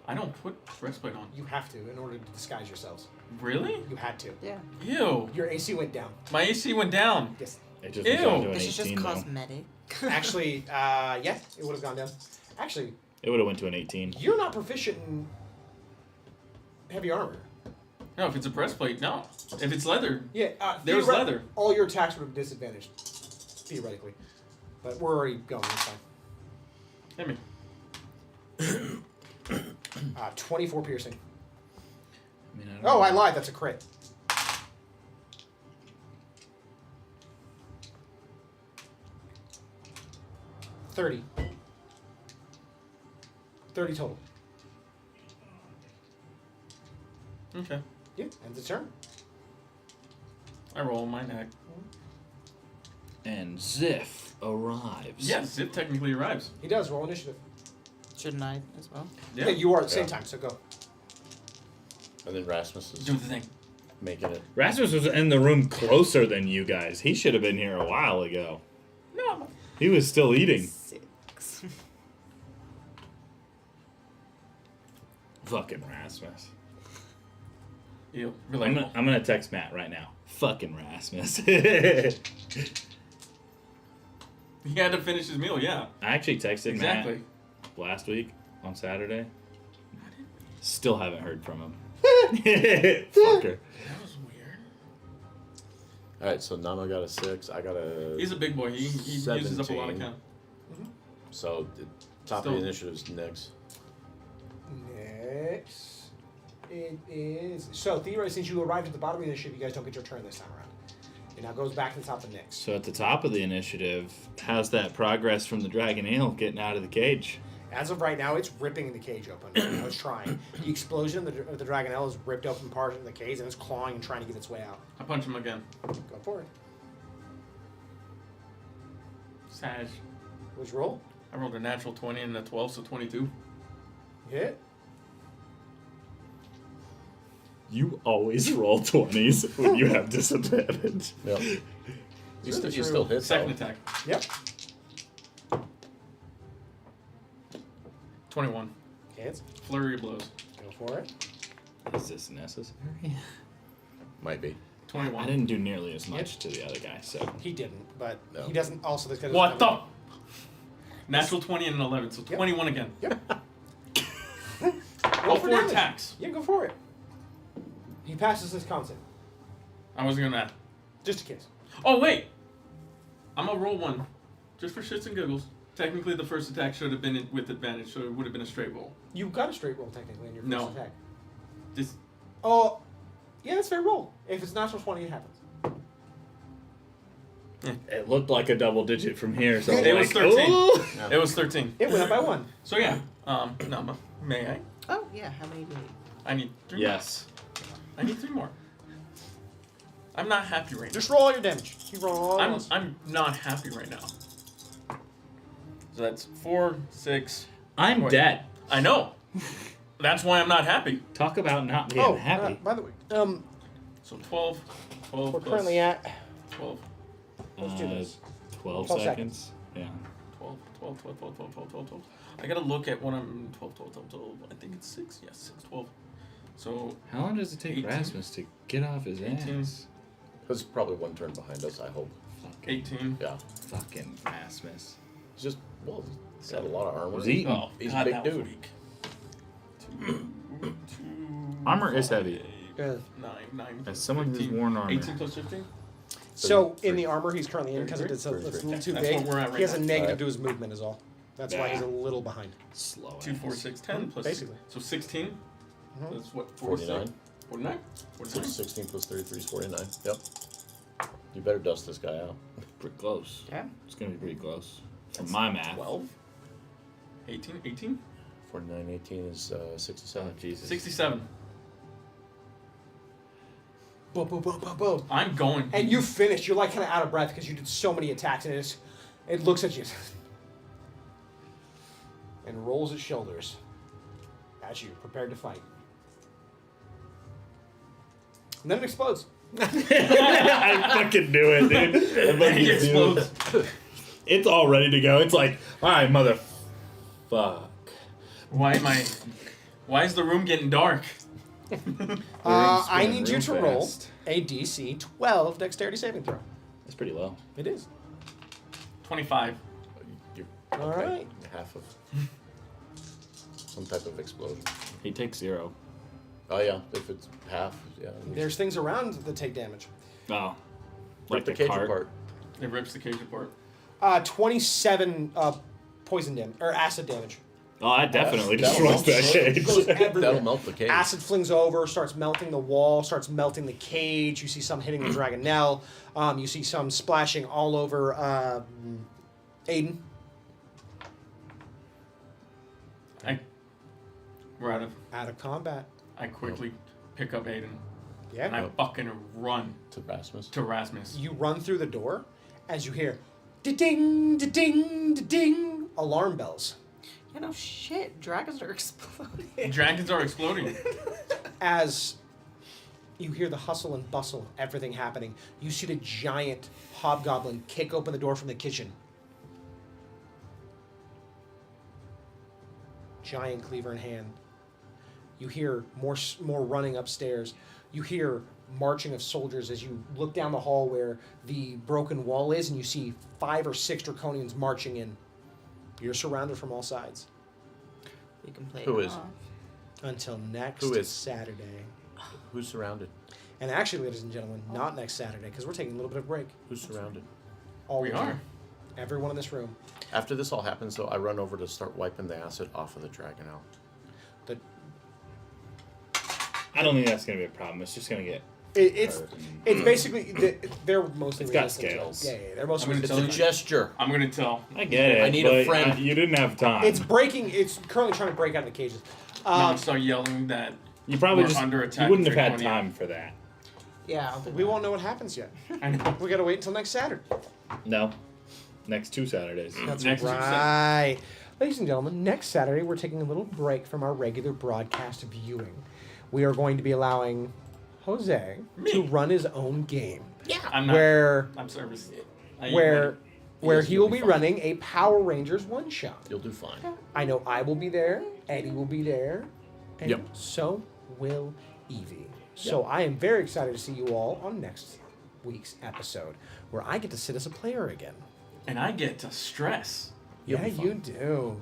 I don't put breastplate on. You have to in order to disguise yourselves. Really? You had to. Yeah. Ew. Your AC went down. My AC went down. Yes. It just Ew. went down to an This is just 18 though. cosmetic. Actually, yeah, it would have gone down. Actually, It would have went to an 18. you're not proficient in heavy armor. No, if it's a breastplate, no. If it's leather, Yeah, There's theoret- leather. All your attacks would have disadvantaged, theoretically. But we're already going. It's fine. hit me. 24 piercing. I mean, I don't Oh, know. I lied. That's a crit. $30 total. Okay. Yeah, ends the turn. I roll my neck. And Ziff arrives. Yeah, Zip technically arrives. He does roll initiative. Shouldn't I as well? Yeah, you are at the same Yeah. time, so go. And then Rasmus is Do the thing. making it. Rasmus was in the room closer than you guys. He should have been here a while ago. No. He was still eating. 6. Fucking Rasmus. Ew. I'm Relatable. gonna text Matt right now. Fucking Rasmus. He had to finish his meal, yeah. I actually texted Exactly. Matt last week on Saturday. Still haven't heard from him. Fucker. That was weird. Alright, so Nano got a 6. I got a. He's a big boy. He uses up a lot of 17. count. So, the top Still- of the initiative's next. Next, it is so theoretically, since you arrived at the bottom of the initiative, you guys don't get your turn this time around. It now goes back to the top of next. So at the top of the initiative, how's that progress from the Dragon Ale getting out of the cage? As of right now, it's ripping the cage open. I was trying. The explosion of the Dragonelle has ripped open part of the cage and it's clawing and trying to get its way out. I punch him again. Go for it. Sag. What's your roll? I rolled a natural 20 and a 12, so 22. Hit. You always roll 20s when you have disadvantage. Yep. You still hit, Second though. attack. Yep. 21. Hits. Flurry of blows. Go for it. Is this necessary? Might be. 21. I didn't do nearly as much to the other guy, so. He didn't, but No. he doesn't also. Because What the? Natural 20 and an 11, so Yep. 21 again. Yep. Roll for 4 damage. attacks. Yeah, go for it. He passes his con save. I wasn't gonna. Just in case. Oh, wait! I'm gonna roll one. Just for shits and giggles. Technically, the first attack should have been with advantage, so it would have been a straight roll. You got a straight roll technically in your first No. attack. Just Oh, yeah, that's fair roll. If it's natural 20, it happens. It looked like a double digit from here, so It I'm was like, 13. "Ooh." It was 13. It went up by 1. So yeah. No, may I? Oh yeah, how many do you need? I need 3 Yes. more. I need 3 more. I'm not happy right now. Just roll all your damage. You roll all I'm not happy right now. So that's 4, 6. I'm Wait. dead. I know. That's why I'm not happy. Talk about not being happy. by the way, So 12 we're plus currently at 12. Let's do this. 12 12 seconds. Yeah. 12. I gotta look at what I'm 12. I think it's 6. Yes, 6, 12. So How long does it take 18. Rasmus to get off his 18. ass? There's probably one turn behind us, I hope. 18. Yeah. Fucking Rasmus. He's just, well, he's got a lot of armor. Was he- Oh, He's God, a big that was dude. weak. 2, Armor is heavy. 9. As someone who's 15. worn armor. 18 plus 15? So in the armor he's currently in, because 33. it's a little too That's big, what we're at right he has a now. negative Alright. to his movement is all. That's why he's a little behind. Slow 2, 4, 6, 10 plus. Basically. So 16. Mhm. That's what? 49. 49? So 49? 16 plus 33 is 49. Yep. You better dust this guy out. Pretty close. Yeah. It's gonna be pretty close. From my math. 12? 18? 49, 18 is 67. Jesus. 67. Boom, boom, boom, boom, boom. I'm going. And you finished. You're like kind of out of breath because you did so many attacks, and it looks at you and rolls its shoulders as you prepared to fight. And then it explodes. I fucking knew it, dude. I And fucking he knew explodes. it. It's all ready to go. It's like, alright, mother. Fuck. Why is the room getting dark? I spinning need you real to roll fast. a DC 12 dexterity saving throw. That's pretty low. It is. 25. You're All right. half of some type of explosion. He takes 0. Oh, yeah. If it's half, yeah. There's things around that take damage. Oh. Rip the the cage cart. apart. It rips the cage apart. 27 poison damage or acid damage. Oh, that definitely That'll destroys that cage. Goes everywhere. That'll melt the cage. Acid flings over, starts melting the wall, starts melting the cage. You see some hitting the dragonelle. You see some splashing all over Aiden. We're Out of combat. I quickly pick up Aiden. Yeah. And I fucking run To Rasmus. to Rasmus. You run through the door as you hear da-ding, da-ding, da-ding, alarm bells. You know, shit, dragons are exploding. Dragons are exploding. As you hear the hustle and bustle of everything happening, you see the giant hobgoblin kick open the door from the kitchen. Giant cleaver in hand. You hear more running upstairs. You hear marching of soldiers as you look down the hall where the broken wall is, and you see 5 or 6 draconians marching in. You're surrounded from all sides. We can play Who it is? off. Until next Who is? Saturday. Who's surrounded? And actually, ladies and gentlemen, not next Saturday, because we're taking a little bit of break. Who's surrounded? All We of you. are. Everyone in this room. After this all happens, though, I run over to start wiping the acid off of the dragon out. The, I don't think that's gonna be a problem. It's just gonna get. it's hurt and- it's basically they're mostly It's got resistant to it. scales. Yeah, they're mostly I'm gonna It's resistant a to it. gesture. I'm gonna tell. I get it. I need a but friend. You didn't have time. It's breaking. It's currently trying to break out of the cages. I'm gonna start yelling that You probably we're just. under You attack. wouldn't have had Draconia. time for that. Yeah, I'll do We that. won't know what happens yet. I know. We gotta wait until next Saturday. No. Next 2 Saturdays. That's Next right. Ladies and gentlemen, next Saturday we're taking a little break from our regular broadcast viewing. We are going to be allowing Jose to run his own game, I'm not. where I'm service. I am where ready. where Yes, he you'll will be be fine. running a Power Rangers one shot. You'll do fine. I know I will be there, Eddie will be there, and Yep. so will Evie. So I am very excited to see you all on next week's episode, where I get to sit as a player again. And I get to stress. You'll Yeah, be fine. you do.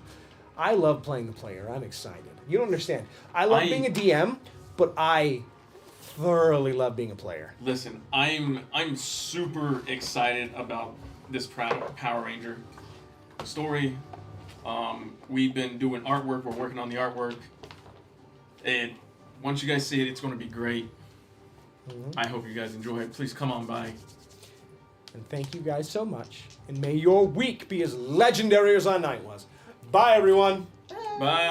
I love playing the player. I'm excited. You don't understand. I love being a DM, but I thoroughly love being a player. Listen, I'm super excited about this Power Ranger. story. We've been doing artwork. We're working on the artwork. And once you guys see it, it's going to be great. I hope you guys enjoy it. Please come on by. And thank you guys so much. And may your week be as legendary as our night was. Bye, everyone. Bye.